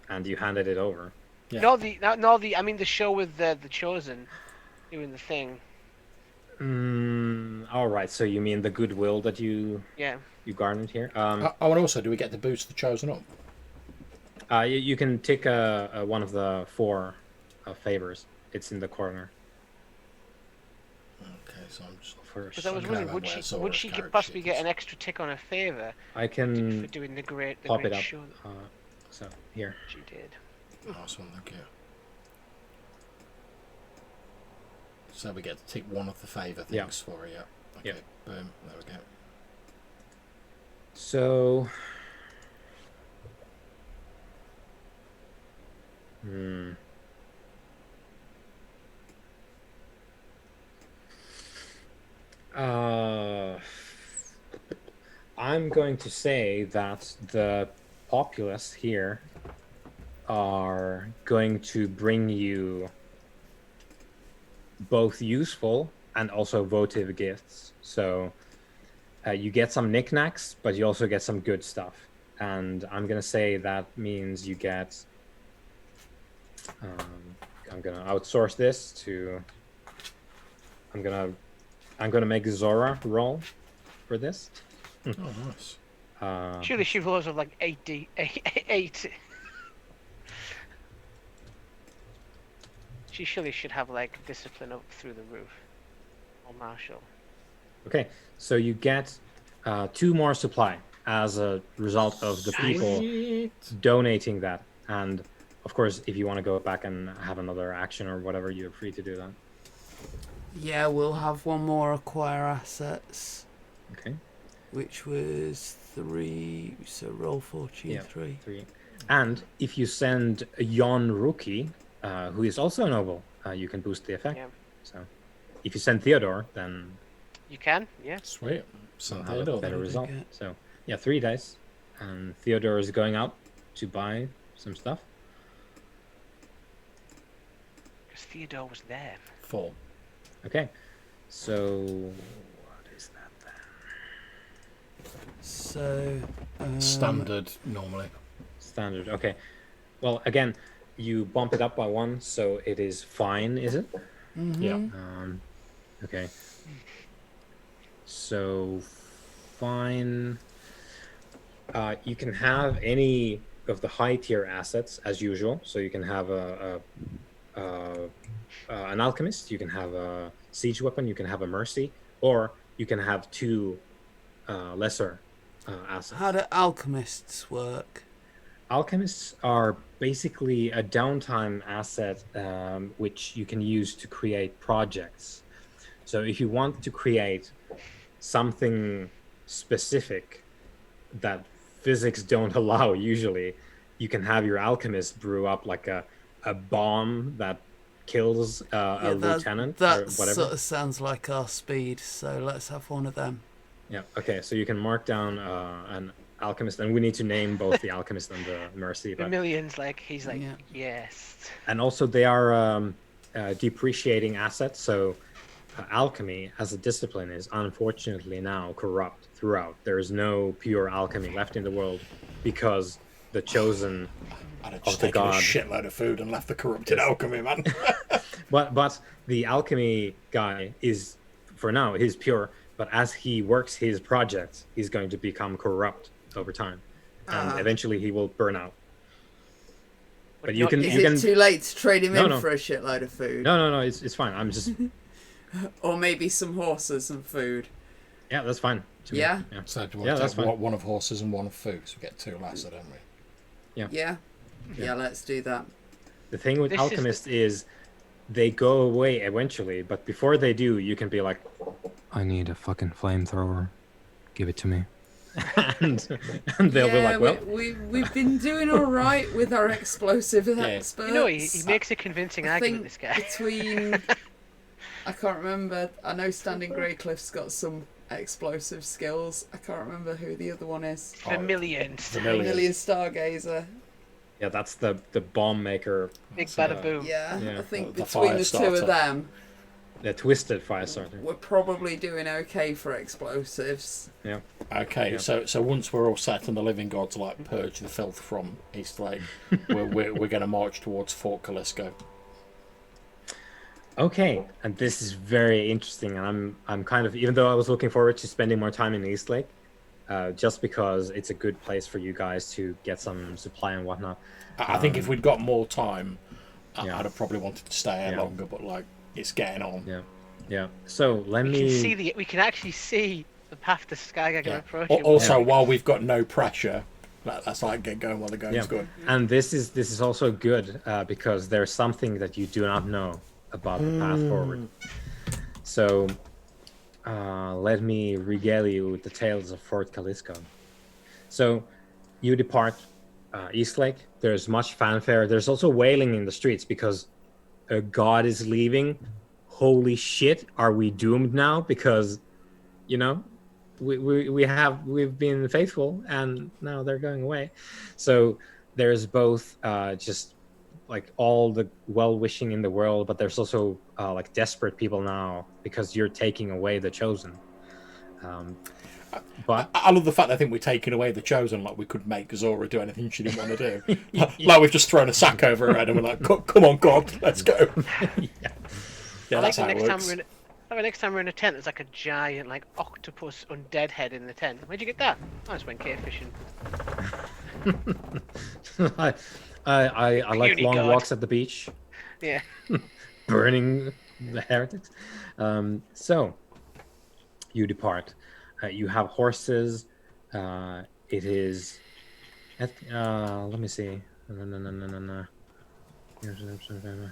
and you handed it over. Yeah. I mean the show with the Chosen doing the thing. All right. So you mean the goodwill that you Yeah. garnered here? Oh, and also, do we get to boost the chosen up? You can tick one of the 4 favors. It's in the corner Okay, so I'm just first. Because I was Okay, wondering, then would where's she Zora's could character possibly sheet? get an extra tick on her favor I for can doing the great pop it up. show that So here. she did? Awesome, thank you. So we get to tick one of the favour things Yeah. for it, yeah. Okay, Yeah. boom, there we go. So. I'm going to say that the populace here are going to bring you both useful and also votive gifts. So you get some knickknacks, but you also get some good stuff. And I'm going to say that means you get... I'm going to outsource this to... I'm going to make Zora roll for this. Oh, nice. Surely she rolls of like 8. She surely should have like discipline up through the roof. Or Marshall. Okay, so you get 2 more supply as a result of the people donating that. And of course, if you want to go back and have another action or whatever, you're free to do that. Yeah, we'll have one more acquire assets, Okay. which was 3. So roll 14, Yeah. 3. 3. And if you send Jon Rookie, who is also a noble, you can boost the effect. Yeah. So if you send Theodore, then You can, yeah. Sweet. So you'll there have you a go. better What did I result. get? So yeah, 3 dice. And Theodore is going out to buy some stuff. Because Theodore was there. 4. Okay. So what is that then? So Standard normally. Standard. Okay. Well, again, you bump it up by 1, so it is fine, is it? Yeah. Okay. So fine. You can have any of the high tier assets as usual. So you can have an alchemist, you can have a siege weapon, you can have a mercy, or you can have 2 lesser assets. how do alchemists work? Alchemists are basically a downtime asset which you can use to create projects. So if you want to create something specific that physics don't allow usually, you can have your alchemist brew up like a bomb that kills a lieutenant that or whatever. sort of sounds like our speed, so let's have one of them. Yeah, okay, so you can mark down an alchemist, and we need to name both the alchemist and the mercy. The But... millions, he's like, Yeah. yes. And also they are depreciating assets, so alchemy as a discipline is unfortunately now corrupt throughout. There is no pure alchemy left in the world because the chosen I'd have of just the taken a god. shitload of food and left the corrupted alchemy, man. But the alchemy guy is, for now, he's pure, but as he works his projects, he's going to become corrupt over time, and eventually he will burn out. But you can Is you it can too late to trade him in No. for a shitload of food? no, it's fine. I'm just Or maybe some horses and food? yeah, that's fine. to me. Yeah? Yeah. So do you Yeah, want that's to fine. take one of horses and one of food? So we get 2 lesser, don't we? Yeah? Yeah, let's do that. The thing with This is the- alchemists is they go away eventually, but before they do, you can be like, I need a fucking flamethrower. Give it to me. and they'll be like, well, we've been doing all right with our explosive experts. You know, he makes a convincing I argument, think this guy. between... I can't remember. I know Standing Greycliff's got some explosive skills. I can't remember who the other one is. Millions. Million Stargazer. yeah, that's the bomb maker. Big bada boom. Yeah, Yeah. I think The between the two Firestarter. of them, The twisted fire starter. we're probably doing okay for explosives. Yeah. Okay, Yeah. so once we're all set and the living gods purge the filth from Eastlake, we're going to march towards Fort Callisto. Okay, and this is very interesting, and I'm kind of, even though I was looking forward to spending more time in Eastlake, just because it's a good place for you guys to get some supply and whatnot. I think if we'd got more time, Yeah. I'd have probably wanted to stay here Yeah. longer. But it's getting on. Yeah. So let me. We can actually see the path to Skygaga Yeah. approaching. Also, while we've got no pressure, let's get going while the going's good. And this is also good because there's something that you do not know about the path forward. So let me regale you with the tales of Fort Callisto. So you depart Eastlake. There's much fanfare. There's also wailing in the streets because a god is leaving. Holy shit, are we doomed now? Because, we've been faithful and now they're going away. So there's both just like all the well-wishing in the world, but there's also like desperate people now because you're taking away the chosen. But I love the fact that I think we're taking away the chosen. Like we could make Zora do anything she didn't want to do. Like we've just thrown a sack over her head and we're like, "Come on, God, let's go." Yeah, that's how it works. Next time we're in a tent, there's like a giant octopus undead head in the tent. Where'd you get that? I just went cave fishing. I like Puny long god. walks at the beach, Yeah. burning the heretics. So you depart. You have horses. It is. Let me see. No. On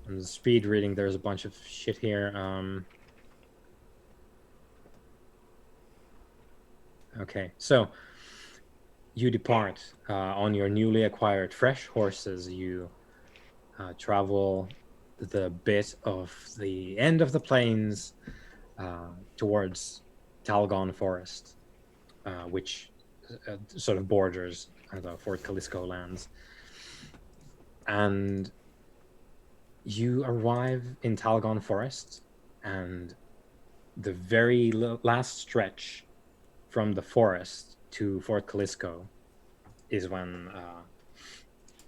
the speed reading, there's a bunch of shit here. Okay, so you depart on your newly acquired fresh horses. You travel the bit of the end of the plains towards Talgon Forest, which sort of borders the Fort Callisto lands. And you arrive in Talgon Forest, and the very last stretch from the forest to Fort Callisto is when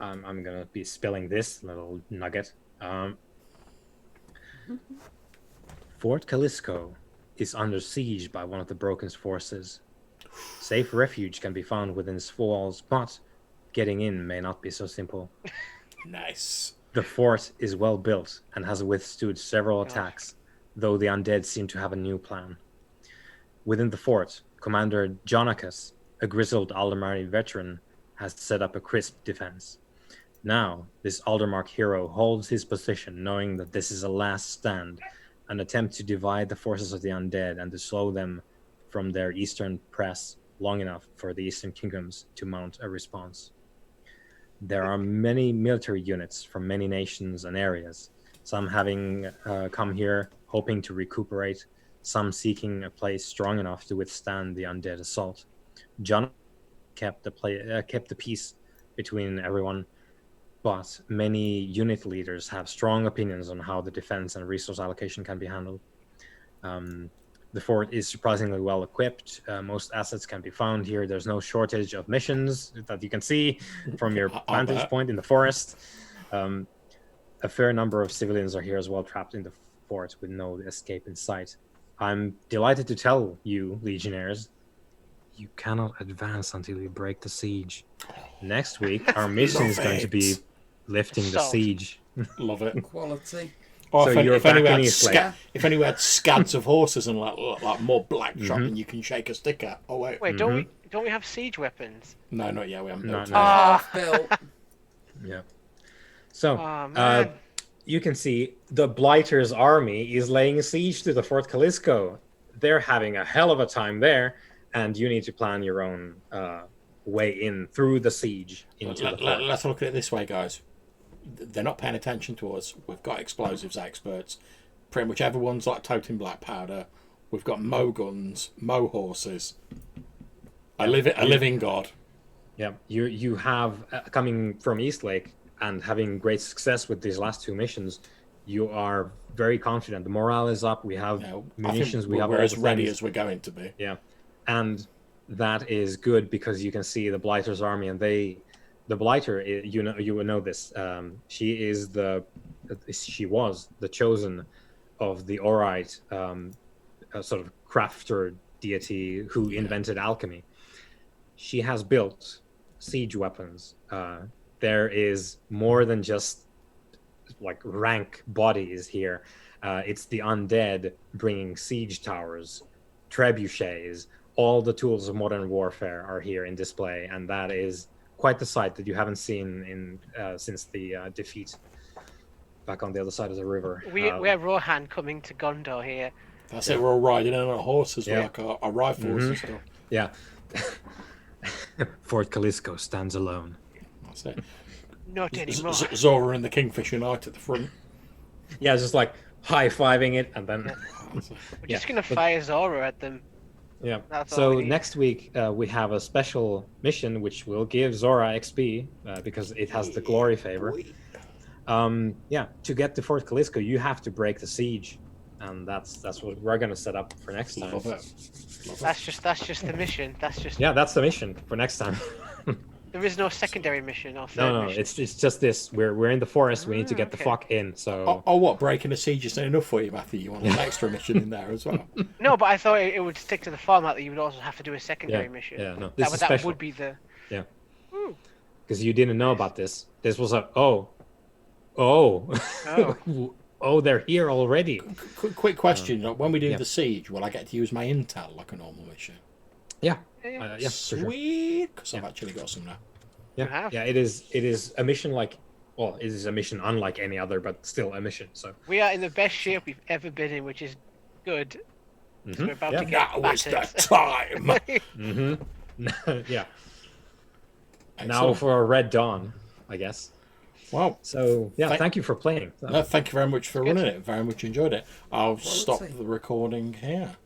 I'm gonna be spilling this little nugget. Fort Callisto is under siege by one of the Broken's forces. Safe refuge can be found within its walls, but getting in may not be so simple. Nice. The fort is well built and has withstood several attacks, though the undead seem to have a new plan. Within the fort, Commander Jonacus, a grizzled Aldermari veteran, has set up a crisp defense. Now, this Aldermark hero holds his position, knowing that this is a last stand, an attempt to divide the forces of the undead and to slow them from their eastern press long enough for the Eastern Kingdoms to mount a response. There are many military units from many nations and areas, some having come here hoping to recuperate, some seeking a place strong enough to withstand the undead assault. John kept the peace between everyone, but many unit leaders have strong opinions on how the defense and resource allocation can be handled. The fort is surprisingly well equipped. Most assets can be found here. There's no shortage of missions that you can see from your vantage point in the forest. A fair number of civilians are here as well, trapped in the fort with no escape in sight. I'm delighted to tell you, Legionnaires, you cannot advance until you break the siege. Next week, our mission is going to be lifting the siege. Love it. Quality. Or So if anyone had Eastlake. scads of horses and like more black dropping, you can shake a stick at. Oh wait. Wait, don't we have siege weapons? No, not yet. We haven't built. No. Half built. Yeah. So, Oh, man. you can see the Blighter's army is laying siege to the Fort Callisto. They're having a hell of a time there, and you need to plan your own way in through the siege into the fort. Let's look at it this way, guys. They're not paying attention to us. We've got explosives experts. Pretty much everyone's like toting black powder. We've got Mo guns, Mo horses. A living god. Yeah, you have coming from Eastlake and having great success with these last two missions. You are very confident. The morale is up. We have munitions. We have we're all as the ready things. as we're going to be. Yeah, and that is good because you can see the Blighter's army, and the Blighter. You will know this. She was the chosen of the Orite sort of crafter deity who invented alchemy. She has built siege weapons. There is more than just like rank bodies here. It's the undead bringing siege towers, trebuchets, all the tools of modern warfare are here in display, and that is quite the sight that you haven't seen in since the defeat back on the other side of the river. We have Rohan coming to Gondor here. That's it. We're all riding on our horses with Yeah. like our rifles and stuff. Yeah. Fort Callisto stands alone. That's it. Not anymore. Zora and the Kingfisher Knight at the front. Yeah, just like high-fiving it, and then We're just gonna fire Zora at them. yeah. That's all So we need. next week we have a special mission which will give Zora XP because it has the glory favor. To get to Fort Callisto, you have to break the siege, and that's what we're gonna set up for next time. Love it. That's just the mission. That's just. Yeah, that's the mission for next time. There is no secondary mission or third No, mission. it's just this. We're in the forest. We need to get the okay. fuck in. So What? Breaking a siege isn't enough for you, Matthew? You want an extra mission in there as well? No, but I thought it would stick to the format that you would also have to do a secondary yeah, mission. yeah, no, this is that special. would be the. Yeah, because you didn't know about this. This was a oh, they're here already. Quick question: when we do the siege, will I get to use my intel like a normal mission? Yeah, Yeah. yeah, for sure. Sweet, because I've actually got some now. Yeah, have. yeah. It is a mission like well, it is a mission unlike any other, but still a mission. So We are in the best shape we've ever been in, which is good. So we're about to get Now is the battered. time. yeah. Now Excellent. for Red Dawn, I guess. Well, So yeah, thank you for playing. no, thank you very much for running it. Very much enjoyed it. I'll stop Quality. the recording here.